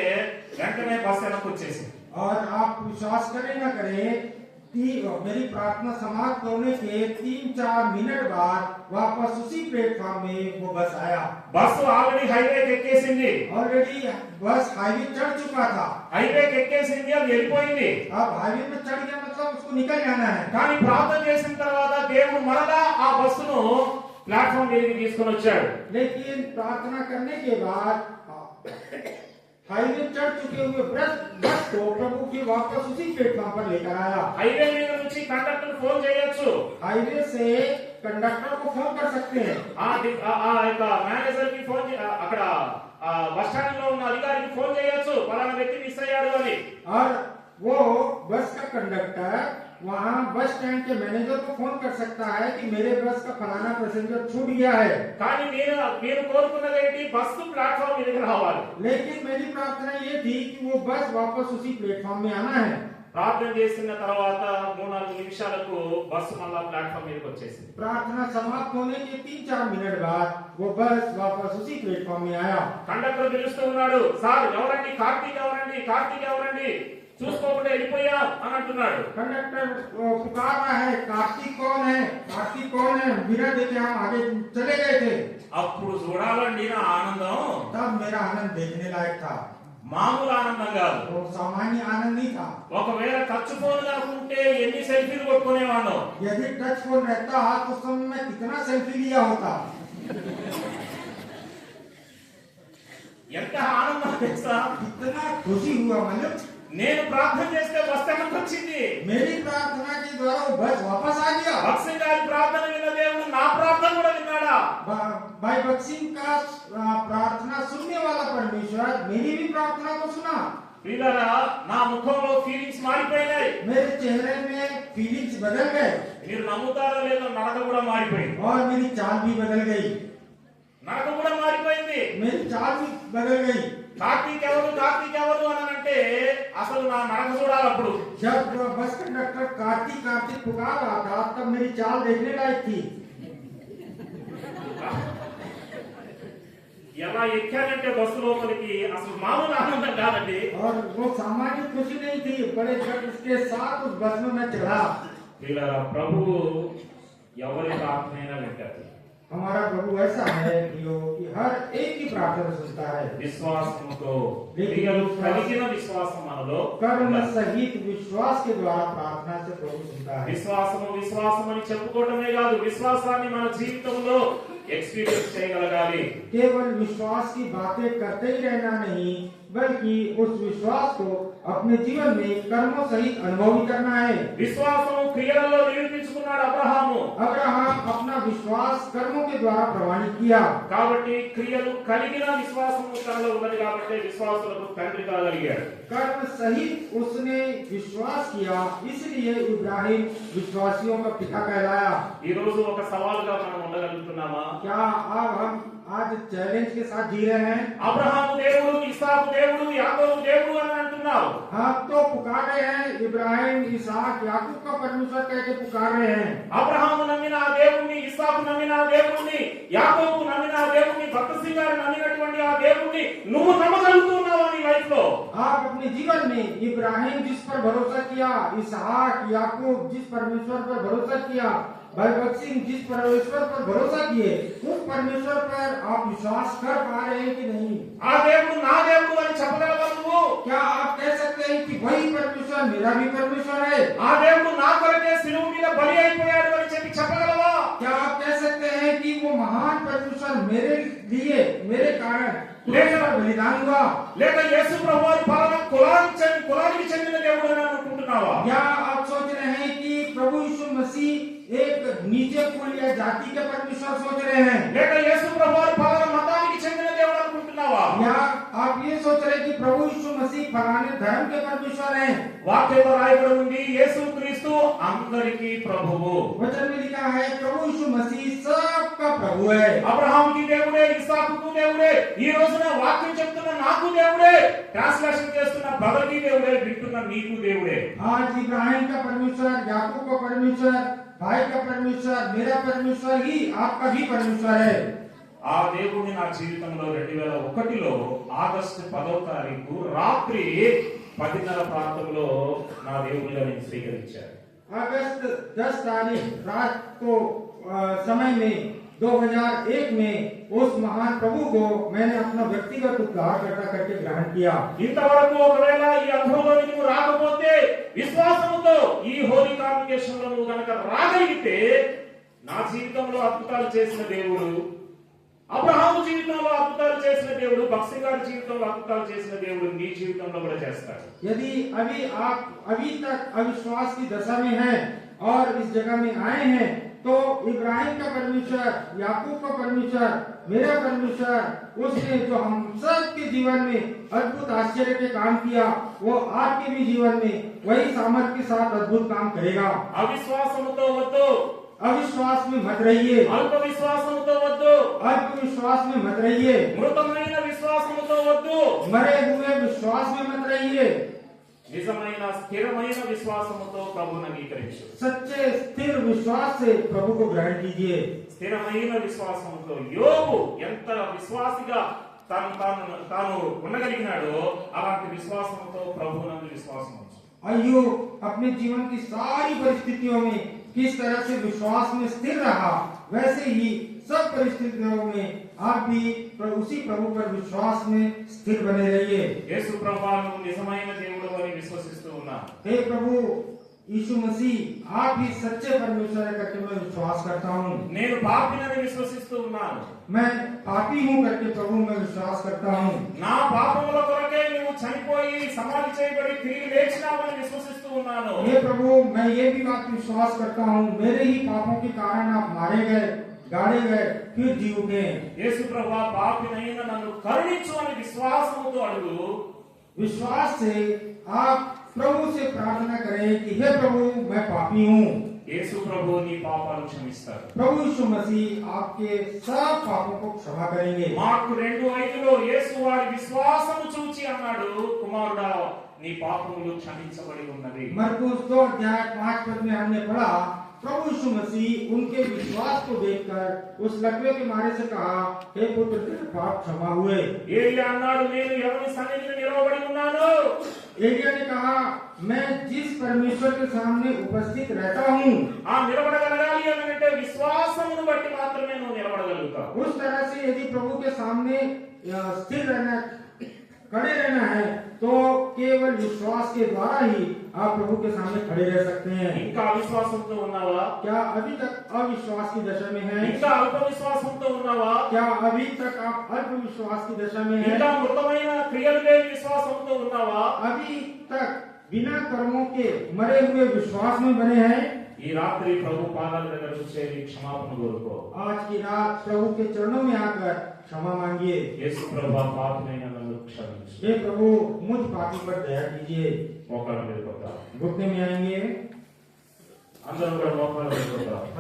వెంటనే బస్ వెనక్కి వచ్చేసింది. और आप विश्वास करें ना करें मेरी प्रार्थना समाप्त होने के 3-4 मिनट बाद वापस उसी प्लेटफॉर्म में वो बस आया। బస్సు ఆల్రెడీ హైవేకి ఎక్కేసింది, ऑलरेडी बस हाईवे चढ़ चुका था। హైవేకి ఎక్కేసింది, అది వెళ్ళిపోయింది। अब हाईवे में चढ़ गया मतलब उसको निकल जाना है। కానీ ప్రార్థన చేసిన తర్వాత దేవుడు మరలా ఆ బస్సును ప్లాట్ఫామ్ మీదకి తీసుకొని వచ్చాడు। लेकिन प्रार्थना करने के बाद हाईवे चढ़ चुके हुए बस को प्रभु के वापस उसी प्लेटफॉर्म पर लेकर आया। హైవే మీద నుంచి కండక్టర్ ఫోన్ చేయొచ్చు, हाईवे से कंडक्टर को फोन कर सकते हैं। ఆ యొక్క మేనేజర్ కి ఫోన్ అక్కడ బస్ స్టాండ్ లో ఉన్న అధికారికి ఫోన్ చేయొచ్చు, పలానా వ్యక్తి మిస్ అయ్యాడు అని। और वो बस का कंडक्टर वहाँ बस स्टैंड के मैनेजर को फोन कर सकता है कि मेरे बस का फलाना पैसेंजर छूट गया है। కానీ మీరు కోరుకున్నది ఏంటి? బస్సు ప్లాట్ఫామ్ మీదకి రావాలి। लेकिन मेरी प्रार्थना ये थी कि वो बस वापस उसी प्लेटफॉर्म में आना है। ప్రార్థన చేసిన తర్వాత 3-4 నిమిషాలకు బస్సు మళ్ళా ప్లాట్ఫామ్ మీదకి వచ్చేసింది। प्रार्थना समाप्त होने के 3-4 मिनट बाद वो बस वापस उसी प्लेटफॉर्म में आया। కండక్టర్ పిలుస్తూ ఉన్నాడు, సార్ ఎవరండి? కార్తీక్ ఎవరండి? చూసుకోకుండా వెళ్ళిపోయాం అని అంటున్నాడు। कंडक्टर पुकार रहा है, कार्तिक कौन है? बिना देखे हम आगे चले गए थे। అప్పుడు చూడాలండి నా ఆనందం तब मेरा आनंद देखने लायक था, మామూలు ఆనందం కాదు। वो सामान्य आनंद नहीं था। ఒకవేళ టచ్ ఫోన్ అనుకుంటే ఎన్ని సెల్ఫీలు కొట్టుకునేవాడు। यदि टच फोन रहता तो उस समय मैं कितना सेल्फी लिया होता। ఎంత ఆనందం తెలుసా? कितना खुशी हुआ। मतलब నేను ప్రార్థన చేస్తే బస్ ఎక్కడికి వచ్చింది? मेरी प्रार्थना के द्वारा वो बस वापस आ गया। భక్సింగ్ గారి ప్రార్థన విన్న దేవుడు నా ప్రార్థన కూడా విన్నాడా? भाई बक्सिंग का प्रार्थना सुनने वाला परमेश्वर मेरी भी प्रार्थना को सुना। ప్రియులారా, నా ముఖంలో ఫీలింగ్స్ మారిపోయినాయి। मेरे चेहरे में फीलिंग्स बदल गए। మీరు నమ్ముతారో లేదో నడక కూడా మారిపోయింది। और मेरी चाल भी बदल गई। నడక కూడా మారిపోయింది। मेरी चाल भी बदल गई। కార్తీక్ ఎవరు అని అంటే అసలు నా నడక చూడాలి। అప్పుడు जब बस कंडक्टर कार्तिक पुकार रहा था तब मेरी चाल देखने लायक थी। ఎలా ఎక్కానంటే బస్సు లోపలికి అసలు మామూలు ఆనందం కాదండి। और वो सामान्य खुशी नहीं थी, बड़े गर्व के साथ उस बस में मैं चढ़ा। ప్రియులారా, ప్రభువు ఎవరి ప్రార్థనైనా వింటాడు। हमारा प्रभु ऐसा है कि हर एक की प्रार्थना सुनता है। విశ్వాసముతో కలిగిన విశ్వాసం మనలో कर्म सहित विश्वास के द्वारा प्रार्थना से प्रभु सुनता है। విశ్వాసం అని చెప్పుకోవడమే కాదు, విశ్వాసాన్ని మన జీవితంలో ఎక్స్పీరియన్స్ చేయగలగాలి। केवल विश्वास की बातें करते ही रहना नहीं, बल्कि उस विश्वास को अपने जीवन में कर्मों सहित अनुभव भी करना है। విశ్వాసం క్రియలలో నిరూపించుకున్నాడు అబ్రహాము। अब्राहम अपना विश्वास कर्मों के द्वारा प्रमाणित किया। కాబట్టి క్రియలు కలిగిన విశ్వాసము తనలో ఉన్నది కాబట్టి విశ్వాసులకు తండ్రి కాగలిగాడు। कर्म सहित उसने विश्वास किया, इसलिए इब्राहिम विश्वासियों का पिता कहलाया। ఈ రోజు ఒక సవాలుగా మనం ఉండగలుగుతున్నామా? क्या अब हम आज चैलेंज के साथ जी रहे हैं? అబ్రహాము దేవుడు, ఇస్సాకు దేవుడు, యాకోబు దేవుడు అని అంటున్నావు। हम तो पुकार रहे हैं, इब्राहिम, इसहाक, याकूब का परमेश्वर कह के पुकार रहे हैं। అబ్రహాము నమ్మిన ఆ దేవుణ్ణి, ఇస్సాకు నమ్మిన ఆ దేవుణ్ణి, యాకోబు నమ్మిన ఆ దేవుణ్ణి, భక్తసింగ్ గారు నమ్మినటువంటి ఆ దేవుణ్ణి నువ్వు నమ్మగలుగుతున్నావా నీ లైఫ్ లో? आप अपने जीवन में इब्राहिम जिस पर भरोसा किया, इसहाक, याकूब जिस परमेश्वर पर भरोसा किया, भाई बक्सिंग जिस परमेश्वर पर भरोसा किए, उस परमेश्वर पर आप विश्वास कर पा रहे हैं कि नहीं? ఆ దేవుడు నా దేవుడు అని చెప్పగలవా నువ్వు? क्या आप कह सकते हैं कि वही परमेश्वर मेरा भी परमेश्वर है? ఆ దేవుడు నా కొరకే శిలువ మీద బలి అయిపోయాడు అని చెప్పి చెప్పగలవా? क्या आप कह सकते हैं कि वो महान परमेश्वर मेरे लिए, मेरे कारण बलिदान हुआ? లేక యేసు ప్రభువారు పరమ కులానికి చెందిన దేవుడు అని అనుకుంటున్నావా? क्या आप सोच रहे हैं कि प्रभु यीशु मसीह एक नीचे कुल या जाति के परमेश्वर सोच रहे हैं? లేక యేసు ప్రభువారు పరమ మతానికి చెందిన దేవుడు అనుకుంటున్నావా? या आप ये सोच रहे हैं कि प्रभु यीशु मसीह फलाने धर्म के परमेश्वर हैं? వాక్యంలో రాయబడి ఉంది, యేసు క్రీస్తు అందరికీ ప్రభువు। वचन में लिखा है प्रभु यीशु मसीह सबका प्रभु है। అబ్రహాముకి దేవుడే, ఇస్సాకుకు దేవుడే, ఈ రోజున వాక్యం చెప్తున్న నాకు దేవుడే, ట్రాన్స్లేషన్ చేస్తున్న బ్రదర్కి దేవుడే, వింటున్న నీకు దేవుడే। आज इब्राहिम का परमेश्वर, याकूब का परमेश्वर, भाई का परमेश्वर, मेरा परमेश्वर ही आपका भी परमेश्वर है। ఆ దేవుడిని నా జీవితంలో 2001లో ఆగస్టు 10వ తారీఖు రాత్రి 10:30 ప్రాంతంలో నా దేవుడిగా నేను స్వీకరించాను. अगस्त 10 तारीख रात को समय में 2001 में उस महान प्रभु को मैंने अपना व्यक्तिगत उद्धारकर्ता करके ग्रहण किया। ఇంతవరకు ఒకవేళ ఈ అనుభవంలోకి నువ్వు రాకపోతే విశ్వాసంతో ఈ హోలీ కాన్వకేషన్ లో నువ్వు గనక రాగలిగితే నా జీవితంలో అద్భుతాలు చేసిన దేవుడు, అబ్రహాము జీవితంలో అద్భుతాలు చేసిన దేవుడు, భక్తి గారి జీవితంలో అద్భుతాలు చేసిన దేవుడు నీ జీవితంలో కూడా చేస్తాడు. यदि आप अभी तक अविश्वास की दशा में हैं और इस जगह में आए हैं, तो इब्राहिम का परमेश्वर, याकूब का परमेश्वर, मेरा परमेश्वर, उसने जो हम सब के जीवन में अद्भुत आश्चर्य के काम किया, वो आपके भी जीवन में वही सामर्थ्य के साथ अद्भुत काम करेगा। అవిశ్వాసముతో వద్దు, अविश्वास में मत रहिए, అల్ప విశ్వాసముతో వద్దు, अल्प विश्वास में मत रहिए, మృతమైన విశ్వాసముతో వద్దు, मरे हुए विश्वास में मत रहिए, నిజమైన స్థిరమైన విశ్వాసముతో ప్రభువును అంగీకరించు. सच्चे स्थिर विश्वास से प्रभु को ग्रहण कीजिए। స్థిరమైన విశ్వాసముతో యోబు ఎంత విశ్వాసిగా తాను ఉండగలిగినాడో అలాంటి విశ్వాసముతో ప్రభువునందు విశ్వాసం ఉంచు. अय्यूब अपने जीवन की सारी परिस्थितियों में किस तरह से विश्वास में स्थिर रहा, वैसे ही सब परिस्थितियों में आप भी उसी प्रभु पर विश्वास में स्थिर बने रहिए। యేసు ప్రభువును నిజమైన దేవుడు అని విశ్వసిస్తూ ఉన్నాను. हे प्रभु यीशु मसीह, आप ही सच्चे परमेश्वर है करके मैं विश्वास करता हूँ। నేను పాపినని విశ్వసిస్తూ ఉన్నాను. मैं पापी हूँ करके प्रभु मैं विश्वास करता हूँ। నా పాపముల కొరకే నువ్వు చనిపోయి సమాధి చేయబడి తిరిగి లేచినావని విశ్వసిస్తూ ఉన్నాను. हे प्रभु, मैं ये भी बात विश्वास करता हूँ, मेरे ही पापों के कारण आप मारे गए, गाड़े गए, फिर जी उठे। యేసు ప్రభువా పాపినైన నన్ను కరుణించు అని విశ్వాసముతో అడుగు. विश्वास से आप प्रभु से प्रार्थना करें कि हे प्रभु मैं पापी हूँ। యేసు ప్రభువు నీ పాపాలు క్షమిస్తాడు. प्रभु यीशु मसीह आपके सब पापों को क्षमा करेंगे। మార్కు 2:5లో యేసు వారి విశ్వాసము చూచి అన్నాడు, కుమారుడా నీ పాపములు క్షమించబడి ఉన్నవి. मरकुस 2:5 में हमने पढ़ा, प्रभु यीशु मसीह उनके विश्वास को देखकर उस लकवे के मारे से कहा, हे पुत्र तेरे पाप क्षमा हुए। ఏలియా అన్నాడు, నేను ఎవరి సన్నిధిలో నిలవబడి ఉన్నాను, एलिया ने कहा, मैं जिस परमेश्वर के सामने उपस्थित रहता हूँ, ఆ నిలబడగలగాలి అని అంటే విశ్వాసమును బట్టి మాత్రమే నువ్వు నిలబడగలుగుతావు. उस तरह से यदि प्रभु के सामने स्थिर रहना, खड़े रहना है, तो केवल विश्वास के द्वारा ही आप प्रभु के सामने खड़े रह सकते हैं। ఇంకా అవిశ్వాసంతో ఉన్నావా? क्या अभी तक अविश्वास की दशा में हैं? ఇంకా అల్ప విశ్వాసంతో ఉన్నావా? क्या अभी तक आप अल्प विश्वास की दशा में हैं? ఇంకా మృతమైన క్రియలు లేని విశ్వాసంతో ఉన్నావా? अभी तक बिना कर्मों के मरे हुए विश्वास में बने हैं? ఈ రాత్రి ప్రభు పాదాల దగ్గర వచ్చేది క్షమాపణ కోరుకో. आज की रात प्रभु के चरणों में आकर क्षमा मांगिए। యేసు ప్రభువా పాపినైన నన్ను క్షమించు. हे प्रभु मुझ पापी पर दया कीजिए। మోకాళ్ళ మీద కొడతాం. घुटने में आएंगे। అందరూ కూడా మోకాళ్ళ మీద